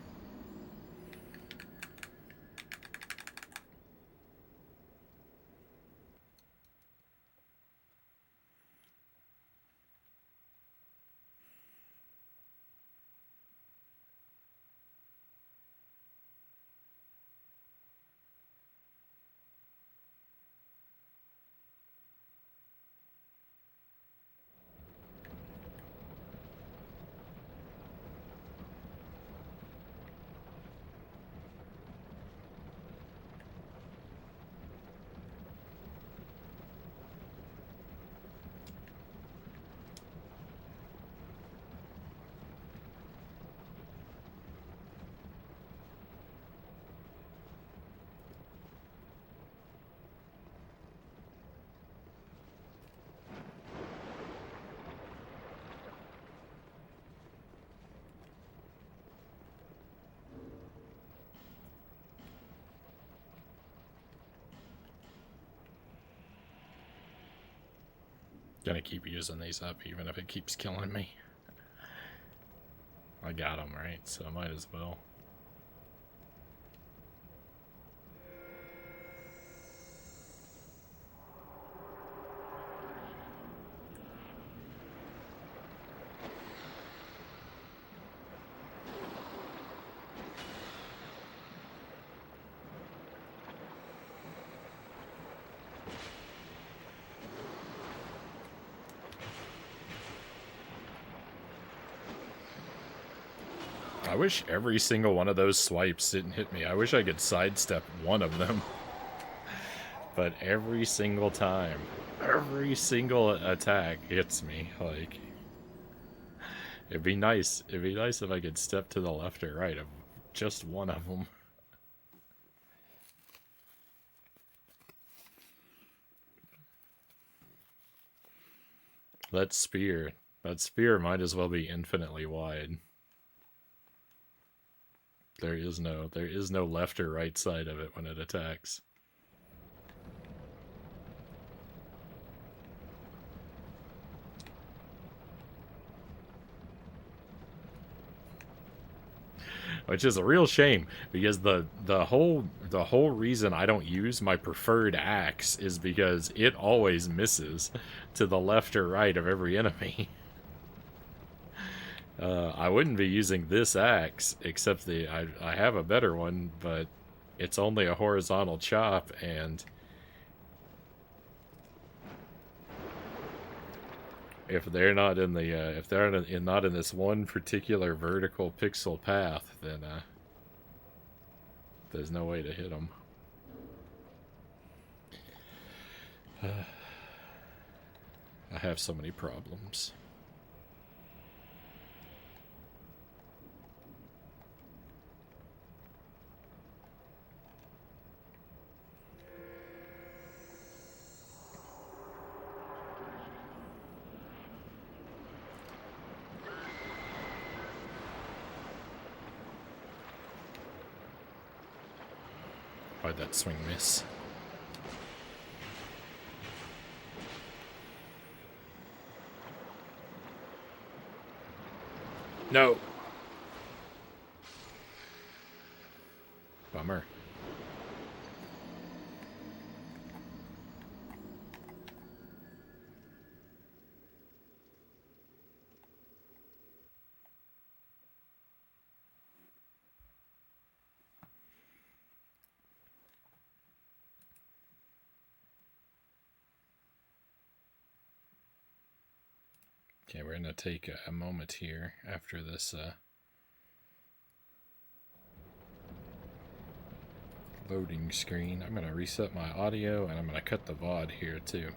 Gonna keep using these up even if it keeps killing me. I got them, right? So I might as well. I wish every single one of those swipes didn't hit me. I wish I could sidestep one of them. But every single time, every single attack hits me. Like, it'd be nice. It'd be nice if I could step to the left or right of just one of them. That spear might as well be infinitely wide. There is no left or right side of it when it attacks. Which is a real shame because the whole reason I don't use my preferred axe is because it always misses to the left or right of every enemy. I wouldn't be using this axe, except I have a better one, but it's only a horizontal chop, and if they're not in the if they're not in this one particular vertical pixel path, then there's no way to hit them. I have so many problems. Why'd that swing miss? No. Bummer. Okay, we're gonna take a moment here after this loading screen. I'm gonna reset my audio and I'm gonna cut the VOD here too.